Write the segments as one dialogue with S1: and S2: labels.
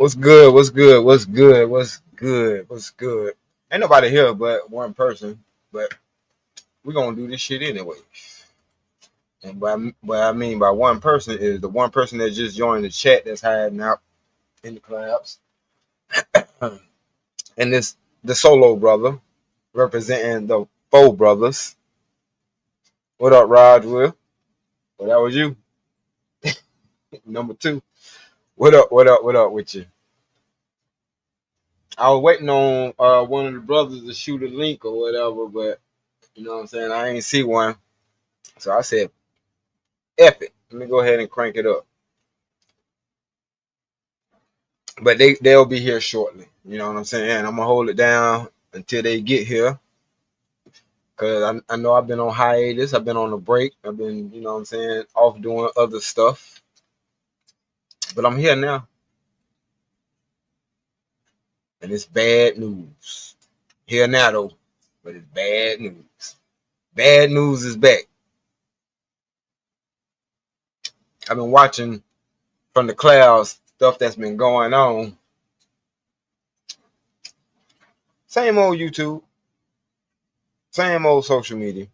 S1: What's good? What's good? What's good? What's good? What's good? Ain't nobody here but one person, but we're gonna do this shit anyway. And what I mean by one person is the one person that just joined the chat that's hiding out in the clouds. And this the solo brother representing the four brothers. What up, Rod Will? Well, that was you. Number two. What up? What up? What up with you? I was waiting on one of the brothers to shoot a link or whatever, but you know what I'm saying? I ain't see one. So I said, F it. Let me go ahead and crank it up. But they'll be here shortly. You know what I'm saying? I'm gonna hold it down until they get here. Cause I know I've been on hiatus, I've been on a break, I've been, you know what I'm saying, off doing other stuff. But I'm here now. And it's bad news. Here now though. But it's bad news. Bad news is back. I've been watching from the clouds stuff that's been going on. Same old YouTube, same old social media,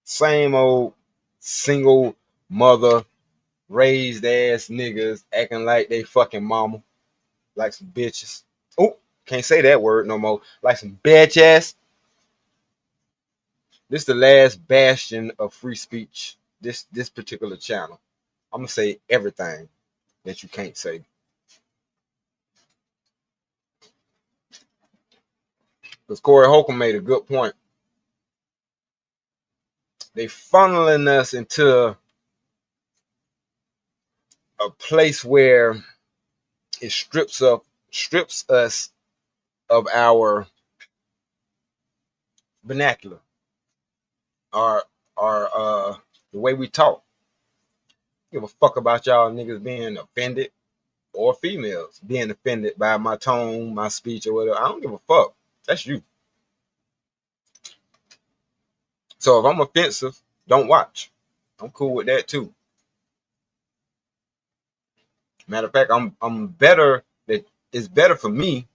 S1: same old single mother raised ass niggas acting like they fucking mama, like some bitches. Oh, can't say that word no more. Like some bitch ass. This is the last bastion of free speech. This particular channel. I'm gonna say everything that you can't say. Because Corey Holcomb made a good point. They funneling us into a place where it strips us of our vernacular, our the way we talk. Give a fuck about y'all niggas being offended or females being offended by my tone, my speech, or whatever. I don't give a fuck. That's you. So if I'm offensive, don't watch. I'm cool with that too. Matter of fact, I'm better that it's better for me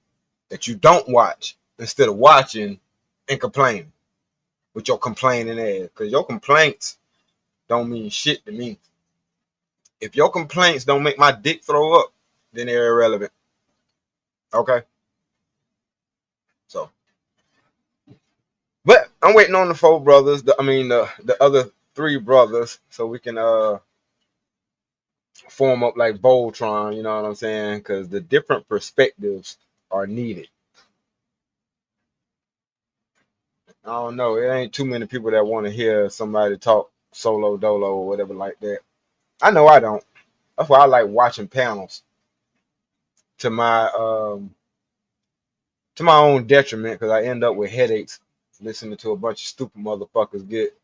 S1: that you don't watch instead of watching and complaining with your complaining ass. Because your complaints don't mean shit to me. If your complaints don't make my dick throw up, then they're irrelevant. Okay? So, but I'm waiting on the four brothers. The other three brothers, so we can form up like Voltron. You know what I'm saying? Because the different perspectives are needed. I don't know. It ain't too many people that want to hear somebody talk solo dolo or whatever like that. I know I don't. That's why I like watching panels to my own detriment because I end up with headaches listening to a bunch of stupid motherfuckers get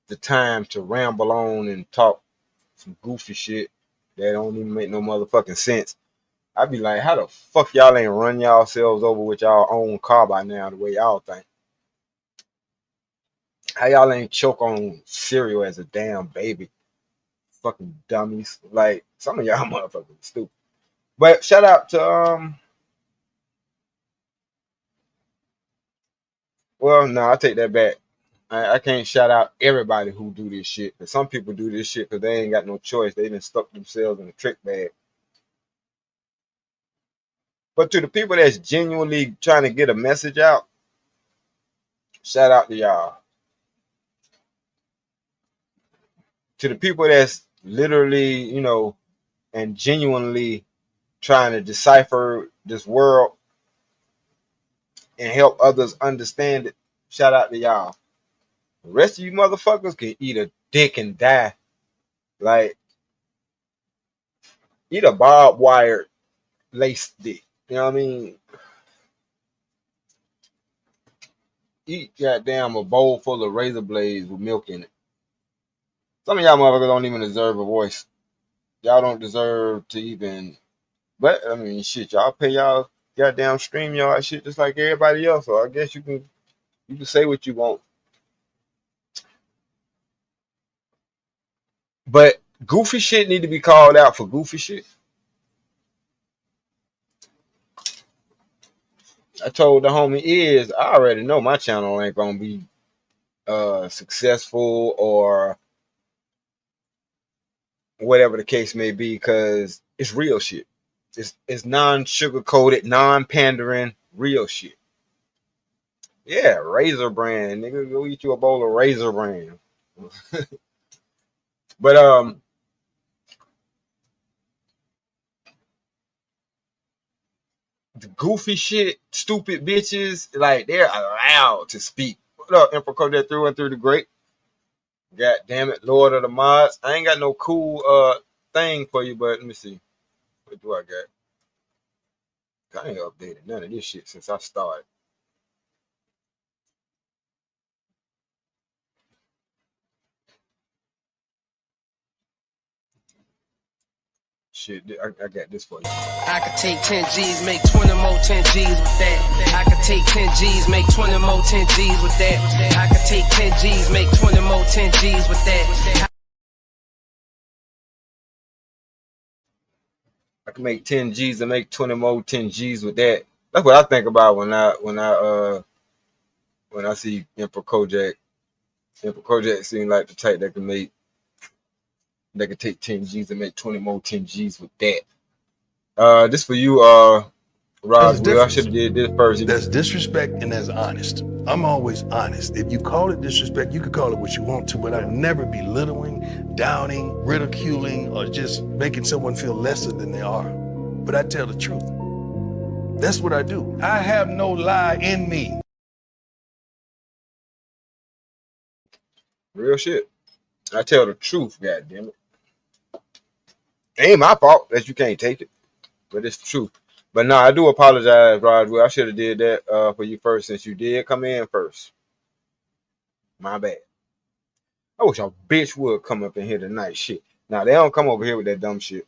S1: the time to ramble on and talk some goofy shit that don't even make no motherfucking sense. I'd be like, how the fuck y'all ain't run y'all selves over with y'all own car by now the way y'all think? How y'all ain't choke on cereal as a damn baby? Fucking dummies. Like, some of y'all motherfuckers stupid. But shout out to well, no, I take that back. I can't shout out everybody who do this shit. But some people do this shit because they ain't got no choice. They done stuck themselves in a trick bag. But to the people that's genuinely trying to get a message out, shout out to y'all. To the people that's literally, and genuinely trying to decipher this world and help others understand it, shout out to y'all. The rest of you motherfuckers can eat a dick and die. Like, eat a barbed wire lace dick. You know what I mean? Eat goddamn a bowl full of razor blades with milk in it. Some of y'all motherfuckers don't even deserve a voice. Y'all don't deserve to even. But I mean, shit, y'all pay y'all goddamn stream y'all shit just like everybody else. So I guess you can say what you want. But goofy shit need to be called out for goofy shit. I told the homie is I already know my channel ain't gonna be successful or whatever the case may be, because it's real shit. It's non-sugar coated, non-pandering, real shit. Yeah, Razor Brand, nigga, go eat you a bowl of Razor Brand. But the goofy shit, stupid bitches, like they're allowed to speak. What up, Emperor Kodak through and through the great? God damn it, Lord of the Mods. I ain't got no cool thing for you, but let me see. What do I got? I ain't updated none of this shit since I started. Shit, I got this for you.
S2: I could take 10 G's, make 20 more 10 G's with that. I could take 10 G's, make 20 more 10 G's with that. I could take 10 G's, make 20 more 10 G's with that.
S1: I can make 10 G's and make 20 more 10 G's with that. That's what I think about when I see Emperor Kojak. Emperor Kojak seems like the type that could take 10 G's and make 20 more 10 G's with that. This for you, Roswell. I should have did this first.
S3: There's disrespect and there's honest. I'm always honest. If you call it disrespect, you can call it what you want to, but I'll never be belittling, downing, ridiculing, or just making someone feel lesser than they are. But I tell the truth. That's what I do. I have no lie in me.
S1: Real shit. I tell the truth, goddamn it. Ain't my fault that you can't take it, but it's the truth. But no, I do apologize, Roswell. I should have did that for you first, since you did come in first. My bad. I wish a bitch would come up in here tonight. Shit. Now they don't come over here with that dumb shit.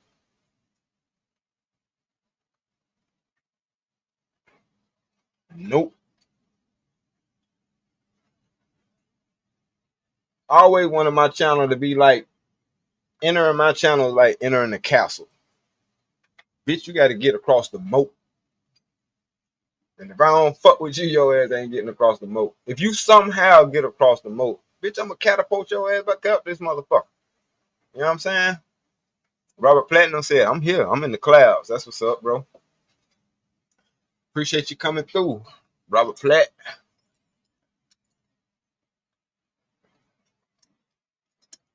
S1: Nope. I always wanted my channel to be like entering my channel like entering the castle. Bitch, you got to get across the moat. And if I don't fuck with you, your ass ain't getting across the moat. If you somehow get across the moat, bitch, I'm gonna catapult your ass back up this motherfucker. You know what I'm saying? Robert Platinum said, I'm here. I'm in the clouds. That's what's up, bro. Appreciate you coming through, Robert Platt.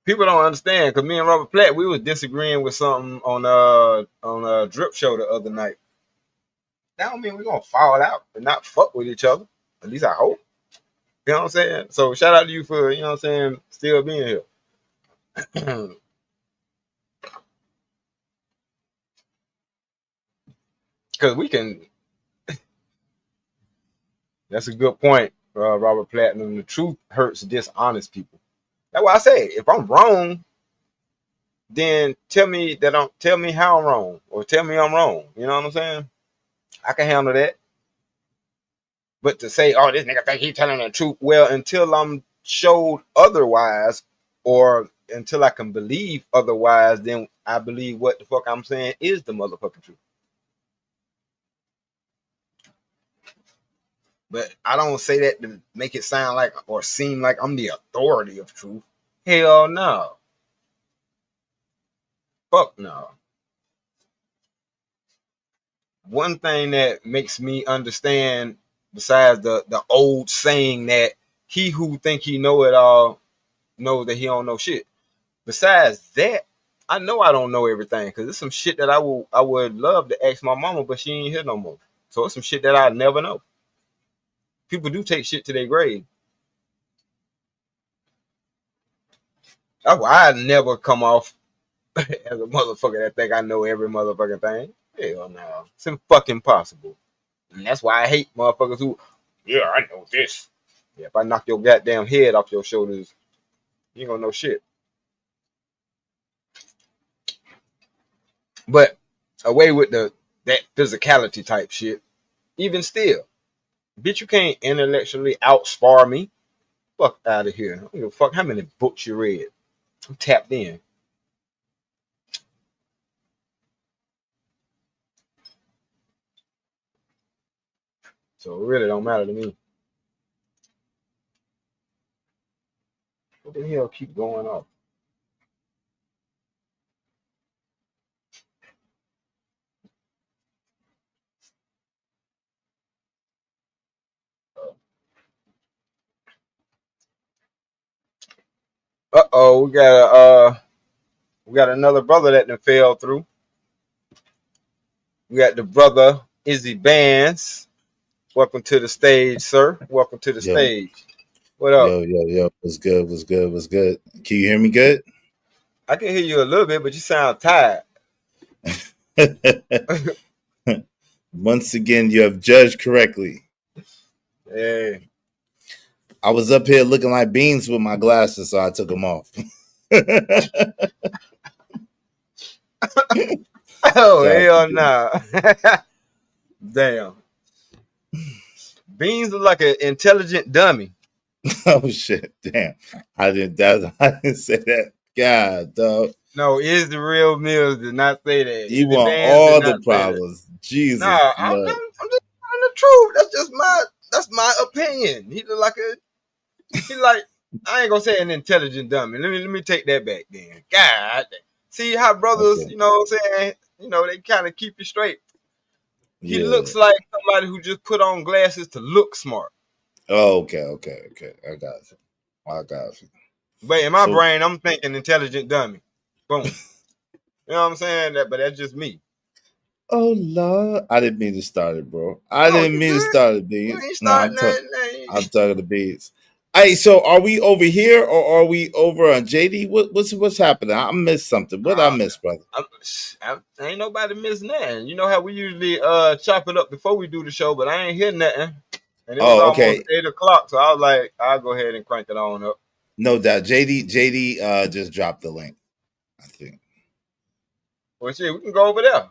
S1: People don't understand because me and Robert Platt, we was disagreeing with something on a drip show the other night. That don't mean we're gonna fall out and not fuck with each other. At least I hope. You know what I'm saying? So shout out to you for, you know what I'm saying, still being here. Because we can, that's a good point, Robert Platinum. The truth hurts dishonest people. That's why I say, if I'm wrong, then tell me how I'm wrong, or tell me I'm wrong. You know what I'm saying? I can handle that. But to say, oh, this nigga think he telling the truth, well, until I'm showed otherwise, or until I can believe otherwise, then I believe what the fuck I'm saying is the motherfucking truth. But I don't say that to make it sound like or seem like I'm the authority of truth. Hell no. Fuck no. One thing that makes me understand, besides the old saying that he who think he know it all knows that he don't know shit. Besides that, I know I don't know everything, because it's some shit that I would love to ask my mama, but she ain't here no more. So it's some shit that I never know. People do take shit to their grave. That's why I never come off as a motherfucker that think I know every motherfucking thing. Hell no. It's fucking impossible. And that's why I hate motherfuckers who, yeah, I know this. Yeah, if I knock your goddamn head off your shoulders, you ain't gonna know shit. But away with that physicality type shit, even still, bitch, you can't intellectually outspar me. Fuck out of here. I don't give a fuck how many books you read. I'm tapped in. So it really don't matter to me. What the hell keep going off? Uh-oh, we got another brother that done fell through. We got the brother Izzy Bands. Welcome to the stage, sir. Welcome to the
S4: Yo,
S1: stage. What up?
S4: yo. What's good? What's good? What's good? Can you hear me good?
S1: I can hear you a little bit, but you sound tired.
S4: Once again, you have judged correctly.
S1: Hey.
S4: I was up here looking like beans with my glasses, so I took them off.
S1: Oh,
S4: Shout out
S1: hell
S4: to
S1: nah. Damn. Beans look like an intelligent dummy.
S4: oh shit! Damn, I didn't say that. God, dog,
S1: No, is the real Mills did not say that.
S4: you
S1: Is the
S4: want
S1: Bands did
S4: all
S1: not
S4: the
S1: say that.
S4: problems. Jesus,
S1: Nah,
S4: Lord.
S1: I'm just telling the truth. That's my opinion. He look like I ain't gonna say an intelligent dummy. Let me take that back then. God, see how brothers,
S4: Okay,
S1: you know what I'm saying? You know they kind of keep you straight. He
S4: yeah.
S1: looks like somebody who just put on glasses to look smart.
S4: Oh, okay. I got you.
S1: But in my
S4: So,
S1: brain, I'm thinking intelligent dummy. Boom. You know what I'm saying? But that's just me.
S4: oh Lord, I didn't mean to start it, bro. I
S1: No,
S4: didn't
S1: you
S4: mean to
S1: good.
S4: start it,
S1: You
S4: beans.
S1: ain't
S4: No,
S1: starting nothing.
S4: I'm talking to beans. Hey, so are we over here or are we over on JD? What's happening? I missed something. What I
S1: Uh,
S4: missed, brother?
S1: ain't nobody missing nothing. You know how we usually chop it up before we do the show, but I ain't hear nothing. And it was
S4: Oh,
S1: almost
S4: okay.
S1: 8 o'clock, so I was like, I'll go ahead and crank it on up.
S4: No doubt. JD just dropped the link, I think.
S1: Well, shit, we can go over there.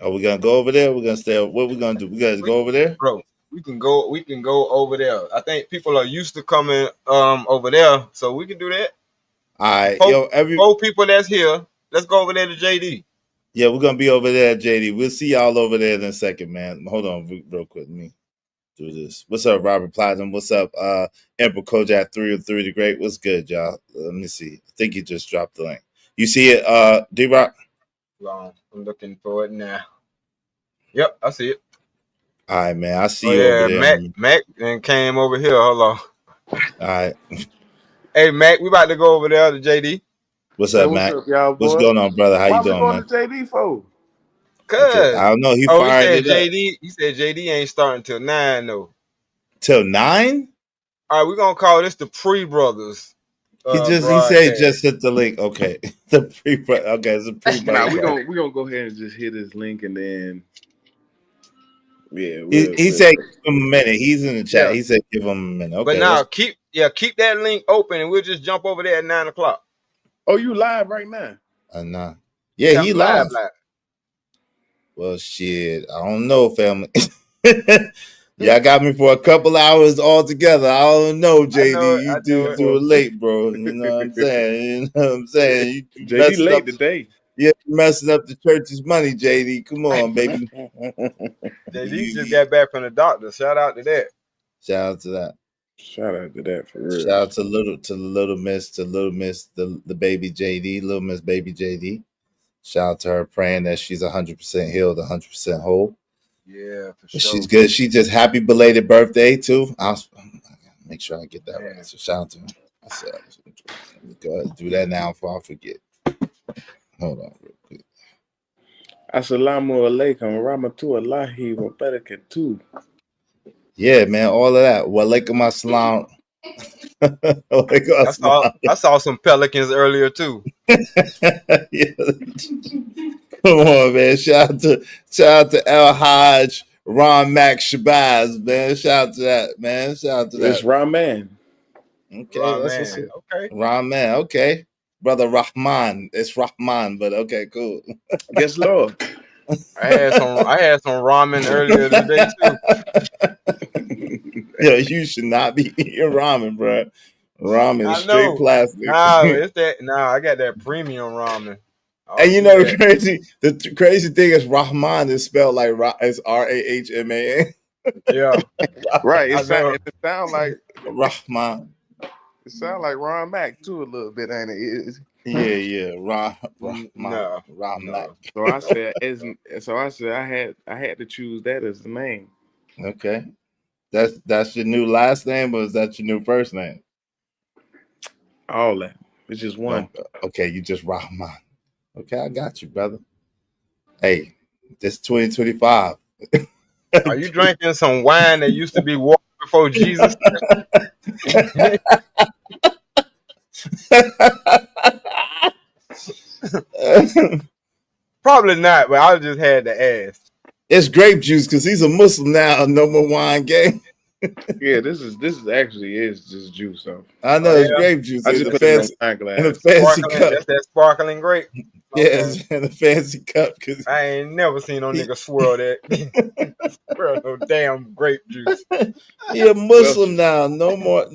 S4: Are we gonna go over there? We're gonna stay. What we gonna do? We gotta
S1: We,
S4: go over there?
S1: bro, we can go over there. I think people are used to coming over there, so we can do that.
S4: All right,
S1: Four,
S4: yo,
S1: four people that's here. Let's go over there to JD.
S4: yeah, we're gonna be over there, JD. We'll see y'all over there in a second, man. Hold on, real quick. Let me do this. What's up, Robert Platinum? What's up, Emperor Kojak 303 the Great? What's good, y'all? Let me see. I think you just dropped the link. You see it, D Rock?
S1: Long. I'm looking for it now. Yep, I see it.
S4: All right, man. I see
S1: Oh
S4: you over
S1: yeah,
S4: there.
S1: Mac and came over here. Hold on.
S4: All right.
S1: Hey Mac, we about to go over there to JD.
S4: What's
S5: Hey,
S4: up,
S5: what's
S4: Mac?
S5: up, y'all,
S4: What's
S5: boy?
S4: going on, brother? How you
S5: Why we
S4: doing,
S5: going
S4: man?
S5: to JD for?
S4: Okay.
S1: Cause
S4: I don't know. He
S1: oh he
S4: fired
S1: said
S4: it up.
S1: JD. He said JD ain't starting till 9 though.
S4: Till 9?
S1: All right, we're gonna call this the Pre Brothers
S4: He said he
S1: broadcast.
S4: just hit the link. Okay. The pre okay, it's a
S5: Nah,
S4: pre-break.
S5: we gonna go ahead and just hit his link and then yeah,
S4: He
S5: we'll
S4: said
S5: say.
S4: give him a minute. He's in the chat.
S1: Yeah,
S4: He said give him a minute.
S1: but
S4: Okay,
S1: now
S4: that's
S1: keep that link open and we'll just jump over there at 9 o'clock.
S5: Oh, you live right now?
S4: nah. Yeah,
S1: Yeah,
S4: he
S1: I'm live,
S4: live.
S1: live.
S4: Well, shit, I don't know, family. Y'all got me for a couple hours altogether. I don't know,
S1: I know
S4: JD.
S1: it.
S4: You
S1: I know it.
S4: do it late, bro. You know what I'm saying? You know what I'm saying? You
S5: JD
S4: messing
S5: late
S4: up.
S5: today.
S4: Yeah, you messing up the church's money, JD. Come on, baby.
S1: JD just
S4: You
S1: got back from the doctor. Shout out to that.
S4: shout out to that.
S5: Shout out to that for real.
S4: Shout out to little miss, the baby JD, little miss baby JD. Shout out to her, praying that she's 100% healed, 100% whole.
S1: Yeah, for
S4: She's
S1: sure.
S4: good. She just happy belated birthday too. I'll make sure I get that right.
S1: Man.
S4: So shout out to her. I said, let me go ahead and do that now before I forget. Hold on, real quick.
S5: Assalamu alaikum rahmatullahi wa barakatuh.
S4: Yeah, man, all of that. Walaikum assalam. Walaikum
S1: I saw some pelicans earlier too.
S4: assalam. Yeah. Come on, man. Shout out to El Haj Ron Mac Shabazz, man. Shout out to that, man. Shout out to
S5: It's
S4: that.
S5: Rahman.
S4: Okay,
S1: Right,
S4: that's what's
S1: man.
S4: up.
S1: Okay.
S4: Ron Man, okay. Brother Rahman. It's Rahman, but okay, cool.
S5: Yes, Lord.
S1: I had some ramen earlier today too.
S4: Yo, you should not be eating ramen, bro. Ramen is
S1: I
S4: straight
S1: know.
S4: plastic.
S1: Nah, it's that. Nah, I got that premium ramen. I
S4: And
S1: don't
S4: you
S1: do
S4: know
S1: that.
S4: the crazy thing is Rahman is spelled like it's Rahman.
S1: Yeah,
S5: Right.
S1: I know.
S5: It sound like
S4: Rahman.
S5: Ron Mack too a little bit, ain't it?
S4: Yeah. Rahman.
S1: No,
S4: Rahman.
S1: no.
S5: So I said, I had to choose that as the name.
S4: Okay. That's your new last name, or is that your new first name?
S5: All that. It's just one.
S4: Okay, you just Rahman. Okay, I got you, brother. Hey, this 2025.
S1: Are you drinking some wine that used to be water before Jesus? Probably not, but I just had to ask.
S4: It's grape juice because he's a Muslim now. No more wine game.
S5: Yeah, this is actually is just juice though.
S4: I
S1: Oh
S4: know it's
S1: yeah,
S4: grape juice
S5: I
S4: in
S5: just
S4: the
S5: put it in a
S4: fancy
S5: wine
S4: in a
S5: glass.
S4: fancy
S1: sparkling.
S4: cup.
S1: That's that sparkling grape. Okay.
S4: Yes, in a fancy cup because
S1: I ain't never seen no nigga swirl that. Swirl no damn grape juice.
S4: he a
S5: Well,
S4: Muslim now. No more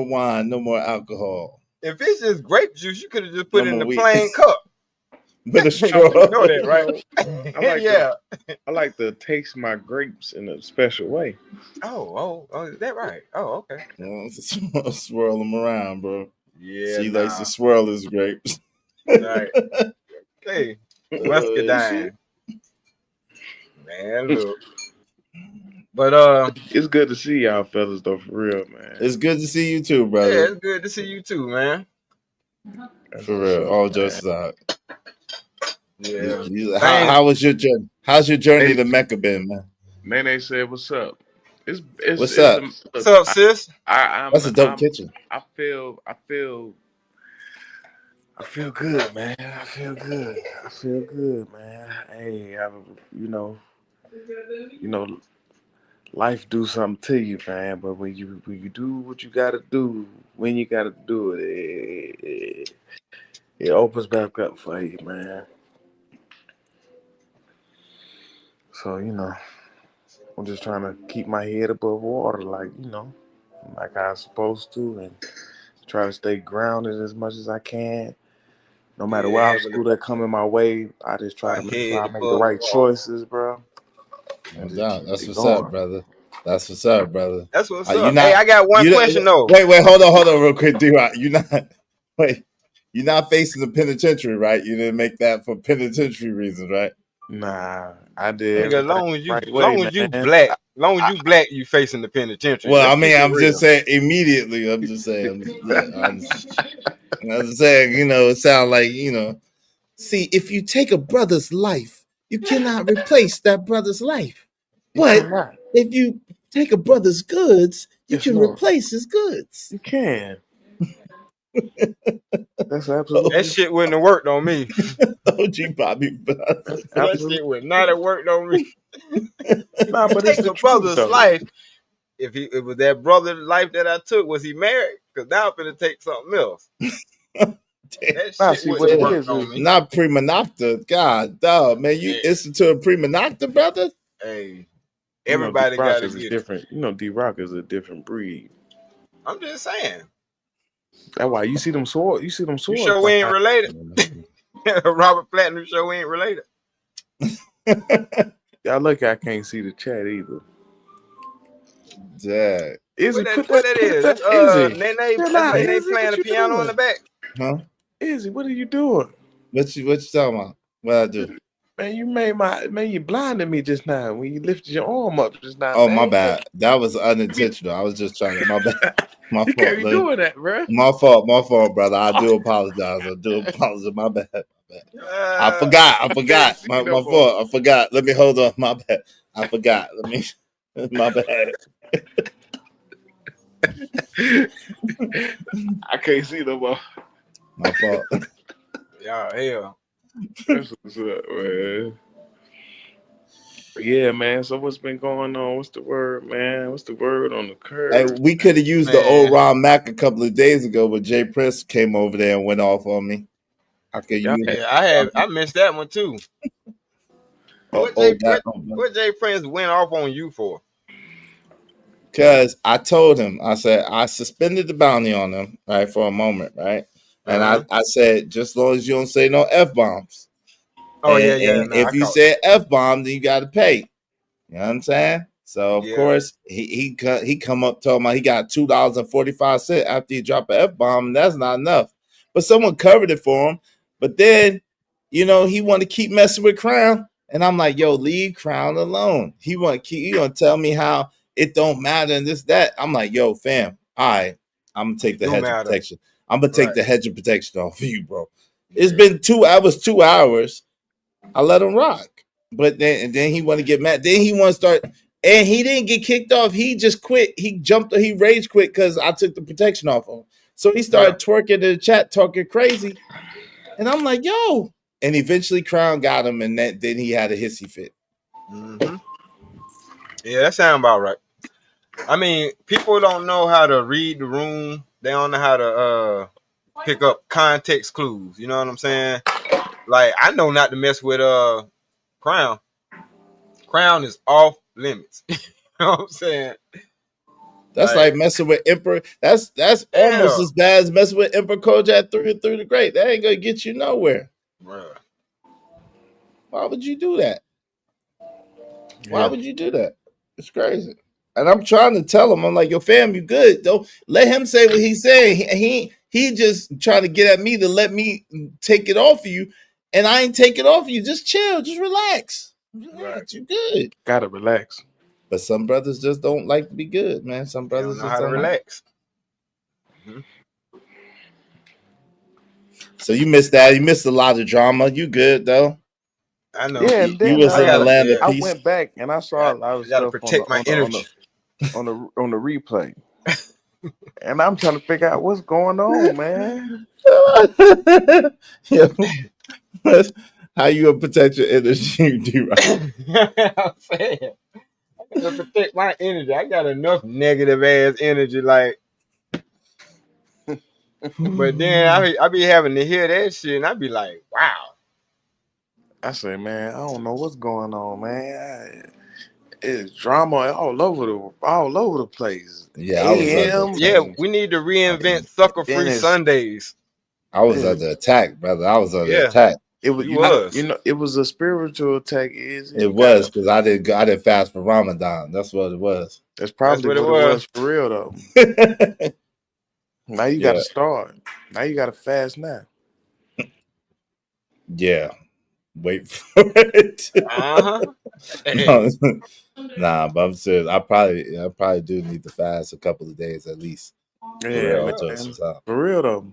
S4: wine. No more alcohol.
S1: If it's just grape juice, you could have just
S4: No
S1: put it in
S4: more
S1: the
S4: weed.
S1: plain cup.
S4: With a
S1: You
S4: straw.
S1: know that, right?
S5: I like
S1: Yeah.
S5: I like to taste my grapes in a special way.
S1: Oh, is that right? Oh, okay.
S4: Swirl them around, bro.
S1: Yeah,
S4: She likes to
S1: nah.
S4: swirl his grapes.
S1: Right. Hey,
S4: Shit.
S1: muscadine. Man, look. But
S5: It's good to see y'all fellas though, for real, man.
S4: It's good to see you too,
S1: yeah,
S4: brother.
S1: it's good to see you too, man.
S5: That's
S4: For
S5: what's
S4: real.
S5: up,
S4: All
S5: man.
S4: jokes aside.
S1: Yeah.
S4: How was your journey? How's your journey
S5: Hey,
S4: to Mecca been, man?
S5: Nene said, "What's up?"
S4: What's up?
S1: What's up, sis?
S4: That's a dope kitchen.
S5: I feel good, man. I feel good, man. Hey, you know, life do something to you, man. But when you do what you gotta do, when you gotta do it opens back up for you, man. So I'm just trying to keep my head above water, like I was supposed to, and try to stay grounded as much as I can. No matter what
S1: Yeah, having
S5: obstacle that come in my way, I just try
S1: my
S5: to make sure
S1: head
S5: I make the
S1: above
S5: right
S1: water.
S5: choices, bro,
S4: No
S5: and just
S4: doubt.
S5: keep
S4: That's
S5: it
S4: what's up,
S5: going.
S4: brother. That's what's up, brother.
S1: That's what's
S4: You
S1: up. Hey,
S4: not
S1: I got one
S4: you not,
S1: question though.
S4: wait, hold on, real quick, D-Rock. You not wait. You're not facing the penitentiary, right? You didn't make that for penitentiary reasons, right?
S5: Nah, I did
S1: Nigga,
S5: everything the right way, man.
S1: long as you black, you facing the penitentiary.
S4: Well, I
S1: Let's
S4: mean,
S1: keep it
S4: I'm just
S1: real.
S4: saying immediately. I'm just saying, yeah, I understand. I'm just saying, it sounds like, see, if you take a brother's life, you cannot replace that brother's life.
S5: You
S4: But
S5: cannot.
S4: if you take a brother's goods, you
S5: Yes,
S4: can
S5: Lord.
S4: replace his goods.
S5: You can. That's
S1: That
S5: absolutely.
S1: shit wouldn't have worked on me.
S4: OG Bobby brother.
S5: That's
S1: That
S5: absolutely.
S1: shit would not have worked on me.
S5: Nah,
S1: You
S5: but it's
S1: take
S5: the
S1: a
S5: truth
S1: brother's
S5: though.
S1: life. If it was that brother's life that I took, was he married? Because now I'm gonna take something else. That
S5: Nah,
S1: shit
S5: see
S1: wouldn't
S5: what
S1: have
S5: it
S1: worked
S5: is
S1: on
S5: is
S1: me.
S4: Not prima nocta. God, dog, man, you
S1: Hey,
S4: institute a prima nocta, brother?
S1: hey,
S5: D
S1: everybody
S5: Rock
S1: gotta
S5: is a
S1: get it.
S5: different. D Rock is a different breed.
S1: I'm just saying.
S5: That's why you see them sword. You see them
S1: You
S5: swords
S1: sure we
S5: come
S1: ain't
S5: out.
S1: related? Robert Platinum sure we ain't related.
S5: Y'all lucky I can't see the chat either.
S4: Dad.
S5: Izzy,
S1: What that
S5: put
S1: is?
S5: that
S1: This
S5: Izzy.
S1: Nene,
S5: Chill
S1: that's
S5: out,
S1: Nene
S5: Izzy.
S1: playing
S5: What
S1: the
S5: you
S1: piano on the
S5: doing?
S1: back.
S4: Huh?
S5: Izzy, what are you doing?
S4: What you talking about? What I do?
S5: Man, you blinded me just now when you lifted your arm up just now,
S4: Oh, my
S5: man.
S4: bad. That was unintentional. I was just trying to. My bad. My
S5: You can't
S4: fault.
S5: be doing that, bro.
S4: My fault, brother. I do apologize. My bad. I forgot.
S5: I can't see
S4: My
S5: no more.
S4: fault. I forgot. Let me hold on. My bad. I forgot. Let me. My bad.
S5: I can't see no more.
S4: My fault.
S1: Y'all hell.
S5: That's what's up, man. Yeah, man. So what's been going on? What's the word, man? What's the word on the
S4: Hey,
S5: curve?
S4: we could have used the old
S1: Man.
S4: Ron Mac a couple of days ago, but Jay Prince came over there and went off on me. I could
S5: Y'all,
S4: use
S1: Yeah, I missed that one too. What Jay
S4: that.
S1: what Jay Prince went off on you for?
S4: Because I told him, I said, I suspended the bounty on him, right, for a moment, right? And
S1: Uh-huh.
S4: I said, just as long as you don't say no F bombs.
S1: Oh
S4: And
S1: yeah. No, I
S4: if you
S1: caught
S4: say F bomb, then you got to pay. You know what I'm saying? So of
S1: Yeah.
S4: course he come up talking about he got $2.45 after he dropped an F-bomb, and that's not enough. But someone covered it for him. But then, he want to keep messing with Crown. And I'm like, yo, leave Crown alone. He gonna tell me how it don't matter and this, that. I'm like, yo, fam, all right, I'm gonna take
S1: It
S4: the
S1: do
S4: hedge of
S1: matter.
S4: protection. I'm gonna take
S1: Right.
S4: the hedge of protection off of you, bro. It's
S1: Yeah.
S4: been 2 hours. I let him rock. But then he want to get mad. Then he want to start, and he didn't get kicked off. He just quit. He rage quit because I took the protection off him. So he
S1: Yeah.
S4: started twerking in the chat, talking crazy. And I'm like, yo. And eventually Crown got him, and then he had a hissy fit.
S1: Hmm. Yeah, that sound about right. I mean, people don't know how to read the room. They don't know how to pick up context clues. You know what I'm saying? Like, I know not to mess with Crown. Crown is off limits. You know what I'm saying?
S4: That's like
S1: Like,
S4: messing with Emperor. That's almost
S1: yeah,
S4: as bad as messing with Emperor Kojak through the great. That ain't gonna get you nowhere.
S1: bruh.
S4: Why would you do that? Why
S5: Yeah,
S4: would you do that? It's crazy. And I'm trying to tell him, I'm like, yo, fam, you good. Don't let him say what he's saying. He just trying to get at me to let me take it off of you. And I ain't take it off of you. Just chill, just relax.
S1: Right.
S4: Relax, you good.
S5: gotta relax.
S4: But some brothers just don't like to be good, man. Some
S1: They don't
S4: brothers
S1: know
S4: just
S1: how to
S4: don't like.
S1: relax. Hmm.
S4: So you missed that. You missed a lot of drama. You good though.
S1: I know.
S5: Yeah,
S4: You,
S5: and
S4: you
S5: then
S4: was
S1: I
S4: in the
S1: gotta,
S4: land of
S1: yeah.
S5: I
S4: peace.
S5: went back and I saw a lot of
S1: I gotta
S5: stuff on the
S1: protect my energy.
S5: on the replay, and I'm trying to figure out what's going on, man.
S4: Yeah. How you gonna protect your energy, D-Rock?
S1: I'm saying. I gotta protect my energy. I got enough negative ass energy, like. But then I be having to hear that shit, and I be like, wow.
S5: I say, man, I don't know what's going on, man. It's drama all over the place.
S4: Yeah, I was under
S5: AM,
S1: Yeah,
S4: attack.
S1: we need to
S4: I
S1: reinvent
S4: was,
S1: sucker
S5: then
S1: free Sundays.
S4: under
S5: it's
S4: attack, brother. I was under
S1: Yeah,
S4: attack.
S5: it was
S1: you was.
S5: it was a spiritual attack. Is
S4: It
S5: you
S4: was
S5: gotta.
S4: because I didn't fast for Ramadan. That's what it was.
S5: That's
S1: That's
S5: probably
S1: what it
S5: what it
S1: was.
S5: was for real though. Now you got
S4: Yeah,
S5: to start. Now you got to fast now.
S4: yeah. Wait for it.
S1: Uh huh. Hey,
S4: No, nah, but I'm serious. I probably do need to fast a couple of days at least. For
S5: Yeah,
S4: real,
S1: yeah.
S4: all jokes
S5: man,
S4: aside.
S5: for real though.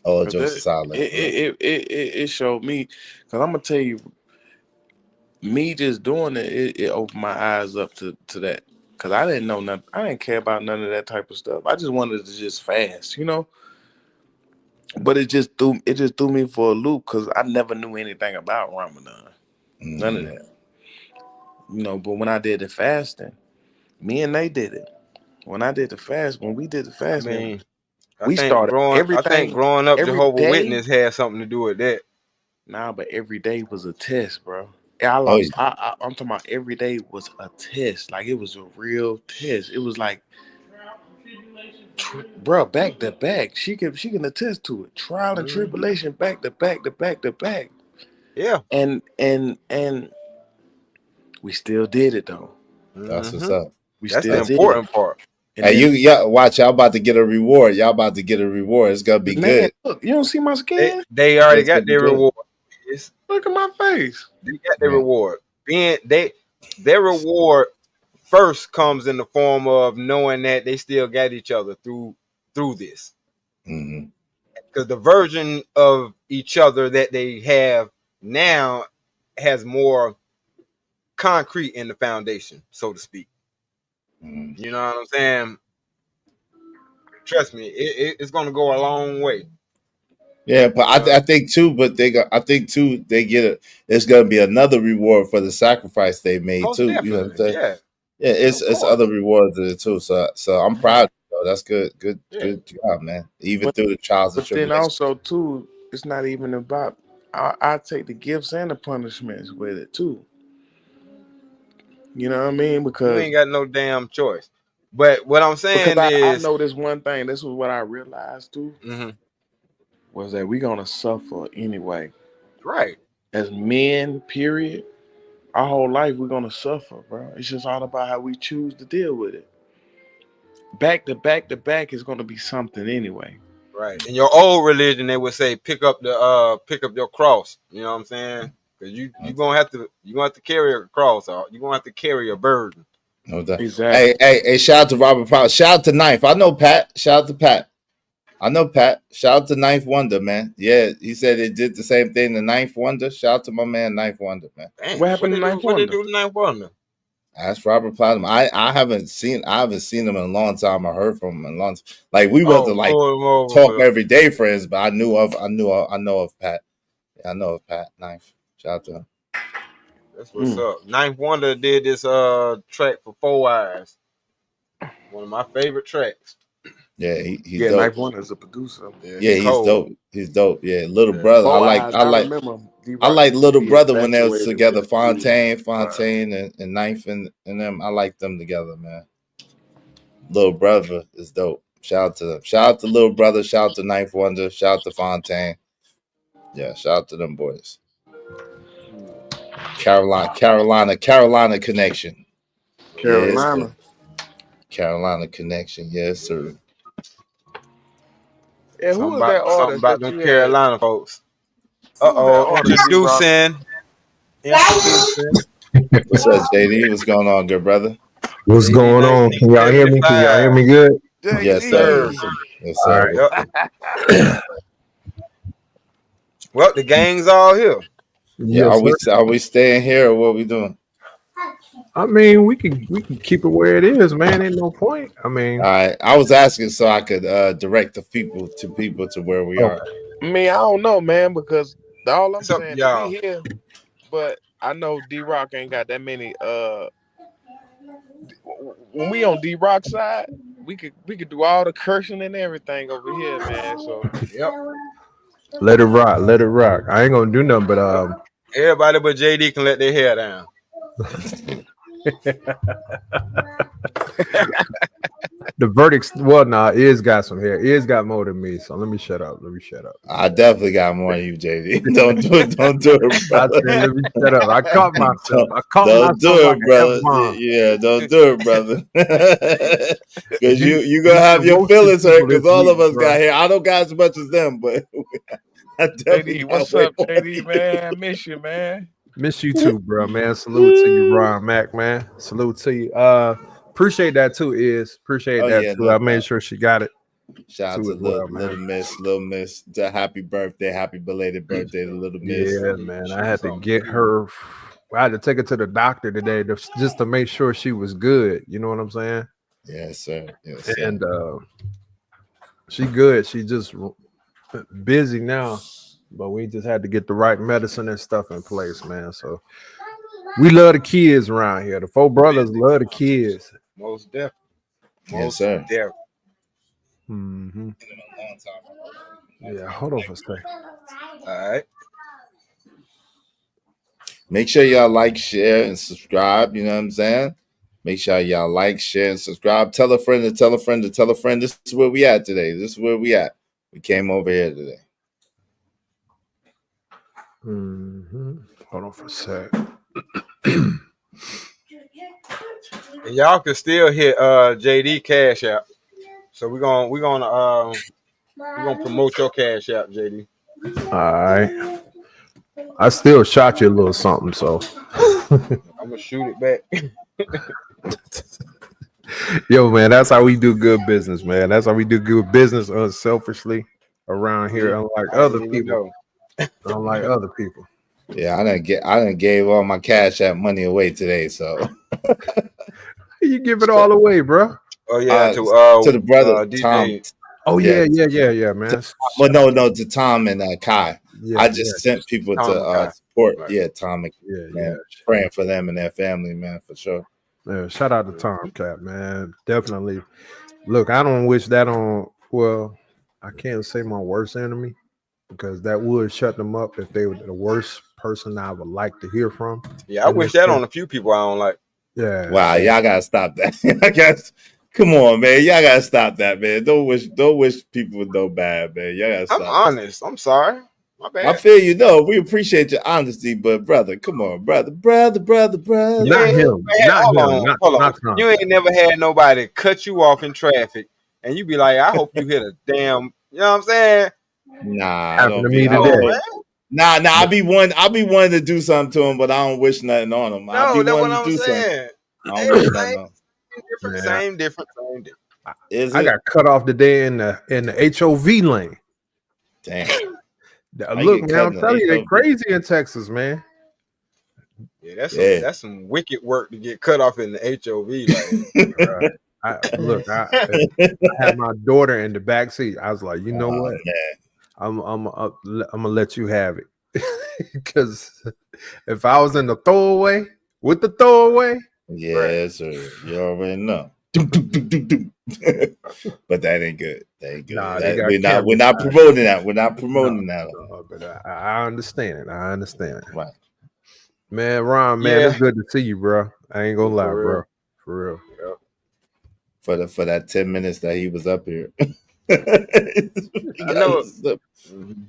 S4: All
S5: 'Cause
S4: jokes
S5: that,
S4: aside, like for real.
S5: it showed me. Cause I'm gonna tell you, me just doing it opened my eyes up to that. Cause I didn't know nothing. I didn't care about none of that type of stuff. I just wanted to just fast, you know. But it just threw me for a loop because I never knew anything about Ramadan. None of
S4: Hmm.
S5: that, you know. But when I did the fasting, me and they did it. When we did the
S1: I
S5: fasting,
S1: mean,
S5: we started
S1: I think
S5: everything
S1: growing up
S5: every
S1: Jehovah
S5: day.
S1: Witness had something to do with that.
S5: Nah, but every day was a test, bro. I
S4: Oh
S5: lost.
S4: yeah.
S5: I'm talking about every day was a test. Like it was a real test. It was like, bro, back to back. She can attest to it. Trial and
S1: Hmm.
S5: tribulation, back to back to back to back.
S1: Yeah.
S5: And we still did it though.
S4: That's what's
S1: Hmm.
S4: up.
S5: We
S1: That's the
S5: still
S4: That's
S5: did it.
S1: important part.
S5: And
S4: Hey,
S5: then,
S4: yeah, watch, y'all about to get a reward. Y'all about to get a reward. It's gonna be
S5: man,
S4: good.
S5: look, you don't see my skin?
S1: They already
S4: It's gonna
S1: got
S4: be
S1: their
S4: good.
S1: reward. Yes,
S5: Look at my face.
S1: they got their
S4: Yeah.
S1: reward. Being their reward first comes in the form of knowing that they still got each other through this.
S4: Hmm.
S1: Because the version of each other that they have now has more concrete in the foundation, so to speak.
S4: Hmm.
S1: You know what I'm saying? Trust me, it's going to go a long way.
S4: Yeah, but I
S1: Because
S4: think too. But I think too. They get it. There's gonna be another reward for the sacrifice they made
S1: most
S4: too. You know what I'm
S1: definitely,
S4: saying?
S1: yeah,
S4: Yeah,
S1: of
S4: it's
S1: course,
S4: other rewards in it too. So I'm proud. That's good.
S1: yeah,
S4: Good job, man. Even
S5: But
S4: through the trials and
S5: but then
S4: tribulations.
S5: also too, it's not even about. I take the gifts and the punishments with it too. You know what I mean?
S1: you ain't got no damn choice. But what I'm
S5: Because
S1: saying
S5: I
S1: is,
S5: know this one thing. This was what I realized too,
S1: mhm,
S5: was that we're gonna suffer anyway.
S1: right,
S5: As men, period, our whole life we're gonna suffer, bro. It's just all about how we choose to deal with it. Back to back to back is gonna be something anyway.
S1: Right. In your old religion, they would say pick up your cross. You know what I'm saying? Because you gonna have to carry a cross, or you gonna have to carry a burden.
S4: No doubt.
S5: Exactly.
S4: Hey, shout out to Robert Powell. Shout out to Ninth. I know Pat. Shout out to Pat. I know Pat. Shout out to Ninth Wonder, man. Yeah, he said it did the same thing. The Ninth Wonder. Shout out to my man, Ninth Wonder, man.
S1: Dang,
S5: What happened to Ninth
S1: What they
S5: Wonder?
S1: do to Ninth Wonder?
S4: Ask Robert Platinum. I haven't seen him in a long time. I heard from him in a long time. Like we wasn't like
S1: pull him over
S4: talk
S1: for
S4: every day friends, but I know of Pat. Yeah, I know of Pat Ninth. Shout out to him.
S1: that's what's up. Ninth Wonder did this track for Four Eyes. One of my favorite tracks.
S4: Yeah, he's
S5: Yeah,
S4: dope.
S5: Knife Wonder is a producer.
S4: Yeah, he's
S1: cold.
S4: dope. He's dope. Yeah, Little
S1: Yeah.
S4: Brother.
S5: Four
S4: I
S5: Eyes,
S4: like
S5: remember
S4: I like Little
S5: he
S4: Brother when they was
S5: infatuated
S4: together.
S5: with
S4: Fontaine and Ninth and them. I like them together, man. Little Brother is dope. Shout out to them. Shout out to Little Brother. Shout out to Ninth Wonder. Shout out to Fontaine. Yeah, shout out to them boys. Carolina connection.
S5: Carolina.
S4: Yes, Carolina connection. Yes, sir.
S5: Yeah, who was that
S1: Something
S5: artist
S1: about
S5: that
S1: them
S5: you
S1: Carolina folks.
S5: Who was that artist,
S1: Introducing.
S4: What's up, JD? What's going on, good brother?
S6: What's going on? Can y'all hear me? Can y'all hear me good?
S5: JD?
S4: Yes, sir. Yes,
S6: All
S4: sir.
S6: right.
S1: Well, the gang's all here.
S4: Yeah,
S6: Yes,
S4: are we staying here or what we doing?
S6: I mean, we can keep it where it is, man. Ain't no point. I mean,
S4: All right. I was asking so I could direct the people to where we are.
S5: I mean, I don't know, man, because all I'm
S1: It's up to
S5: saying
S1: y'all.
S5: we here, but I know D-Rock ain't got that many. When we on D-Rock side, we could do all the cursing and everything over here, man. So
S1: Yep.
S6: let it rock. Let it rock. I ain't gonna do nothing but
S1: Everybody but JD can let their hair down.
S6: the verdicts. Well, nah, Iz got some hair. Iz got more than me, so let me shut up.
S4: I definitely got more than you, JD. Don't do it,
S6: I
S4: brother.
S6: said, let me shut up. I caught myself.
S4: Don't do it,
S6: like
S4: brother.
S6: an F-bomb.
S4: Yeah, don't do it, brother. Because you gonna
S6: You
S4: have your
S6: roasted
S4: feelings hurt.
S6: people
S4: Because
S6: this
S4: all of
S6: week,
S4: us
S6: bro.
S4: got hair. I don't got as much as them, but I definitely
S5: JD,
S4: got
S5: what's
S4: way
S5: up,
S4: more than
S5: JD,
S4: you.
S5: man? I miss you, man.
S6: Miss you too, bro, man. Salute to you, Ron Mac, man. Salute to you. Appreciate that too, Appreciate
S4: Oh
S6: that
S4: yeah,
S6: too.
S4: no
S6: I made
S4: doubt.
S6: sure she got it
S4: Shout out
S6: too
S4: to
S6: as well, man.
S4: little miss. Happy birthday, happy belated birthday to little miss.
S6: Yeah, man. I had to get her. I had to take her to the doctor today just to make sure she was good. You know what I'm saying?
S4: Yes, sir. Yes, sir.
S6: And she good. She just busy now, but we just had to get the right medicine and stuff in place, man. So we love the kids around here. The four brothers love the kids.
S1: Most definitely.
S4: Yes, sir.
S1: Definitely.
S6: Mm-hmm. Yeah, hold on for a second.
S1: All right.
S4: Make sure y'all like, share, and subscribe. You know what I'm saying? Make sure y'all like, share, and subscribe. Tell a friend to tell a friend to tell a friend. This is where we at today. This is where we at. We came over here today.
S6: Mm-hmm. Hold on for a sec.
S1: And y'all can still hit JD Cash App. So we're gonna promote your Cash App, JD.
S6: All right. I still shot you a little something, so
S1: I'm gonna shoot it back.
S6: yo, man, that's how we do good business, man. That's how we do good business unselfishly around here, unlike other people. Unlike other people.
S4: Yeah, I done gave all my Cash App money away today. So
S6: You give it all away, bro.
S1: Oh yeah,
S4: to the brother
S1: DJ.
S4: Tom.
S6: Oh
S4: Yeah.
S6: yeah, man.
S4: Well, no, to Tom and Kai.
S6: Yeah,
S4: I just sent people
S1: Tom and
S4: to
S1: Kai.
S4: support.
S1: Right.
S4: Yeah, Tom and man, praying for them and their family, man, for sure.
S6: Yeah, shout out to Tomcat, man. Definitely. Look, I don't wish that on. Well, I can't say my worst enemy because that would shut them up if they were the worst person I would like to hear from.
S1: Yeah, I wish that on a few people I don't like.
S6: Yeah.
S4: Wow, y'all gotta stop that. I guess. Come on, man. Y'all gotta stop that, man. Don't wish people no bad, man. Y'all gotta stop.
S1: I'm honest. I'm sorry. My
S4: I
S1: bad.
S4: feel you. No, we appreciate your honesty, but brother, come on, brother.
S1: You
S6: Not
S1: ain't
S6: him.
S1: never had,
S6: Not him.
S1: hold on.
S6: Not Trump.
S1: You ain't never had nobody cut you off in traffic, and you be like, I hope you hit a damn. You know what I'm saying?
S4: Nah, I
S6: Happened
S4: don't
S6: to
S4: be.
S6: me
S4: I
S1: Come
S4: don't
S1: on,
S6: today.
S4: hope.
S1: man.
S4: Nah. I be wanting to do something to him, but I don't wish nothing on him. I be
S1: No, that's what
S4: wanting to
S1: I'm
S4: do something.
S1: saying.
S4: I don't wish nothing
S1: Everything
S4: on him.
S1: different,
S6: Man,
S1: same different, same different.
S4: Is
S6: I
S4: it?
S6: got cut off today in the HOV lane.
S4: Damn. How you
S6: Look,
S4: get
S6: man,
S4: cut
S6: I'm
S4: in
S6: telling you,
S4: the
S6: they
S4: HOV?
S6: crazy in Texas, man.
S1: Yeah,
S4: Yeah.
S1: that's some wicked work to get cut off in the HOV lane.
S6: Right. I had my daughter in the back seat. I was like, you know
S4: Oh
S6: what?
S4: man.
S6: I'm gonna let you have it, because if I was in the throwaway with the throwaway,
S1: Right.
S4: Yes, sir. You already know. Doom, doom, doom, doom, doom. But that ain't good. That ain't good.
S6: nah, they got
S4: We're
S6: cameras.
S4: not promoting that. We're not
S6: No,
S4: promoting that.
S6: no, but I understand it. I understand it.
S4: Right.
S6: Man, Ron, man, it's
S1: Yeah.
S6: good to see you, bro. I ain't gonna lie,
S1: For
S6: bro.
S1: real.
S6: For real.
S1: Yep.
S4: For that 10 minutes that he was up here.
S1: I know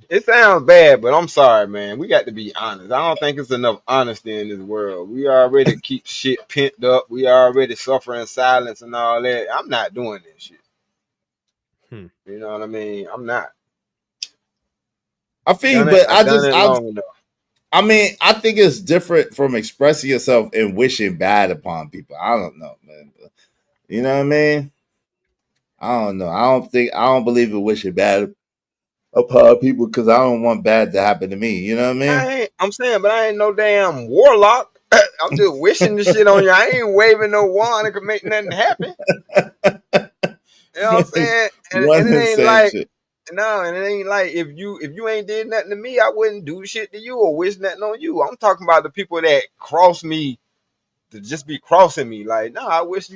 S1: it sounds bad, but I'm sorry, man. We got to be honest. I don't think it's enough honesty in this world. We already keep shit pent up. We already suffer in silence and all that. I'm not doing this shit.
S6: Hmm.
S1: You know what I mean? I'm not.
S4: I feel you,
S1: Done it.
S4: but
S1: I done it long enough.
S4: I mean, I think it's different from expressing yourself and wishing bad upon people. I don't know, man. You know what I mean? I don't know. I don't believe in wishing bad upon people because I don't want bad to happen to me. You know what I
S1: I'm saying, but I ain't no damn warlock. I'm just wishing the shit on you. I ain't waving no wand that could make nothing happen. You know what I'm
S4: mean?
S1: saying?
S4: One
S1: And it
S4: and
S1: ain't
S4: same
S1: like
S4: shit.
S1: no, and it ain't like if you ain't did nothing to me, I wouldn't do shit to you or wish nothing on you. I'm talking about the people that cross me to just be crossing me. Like, no, I wish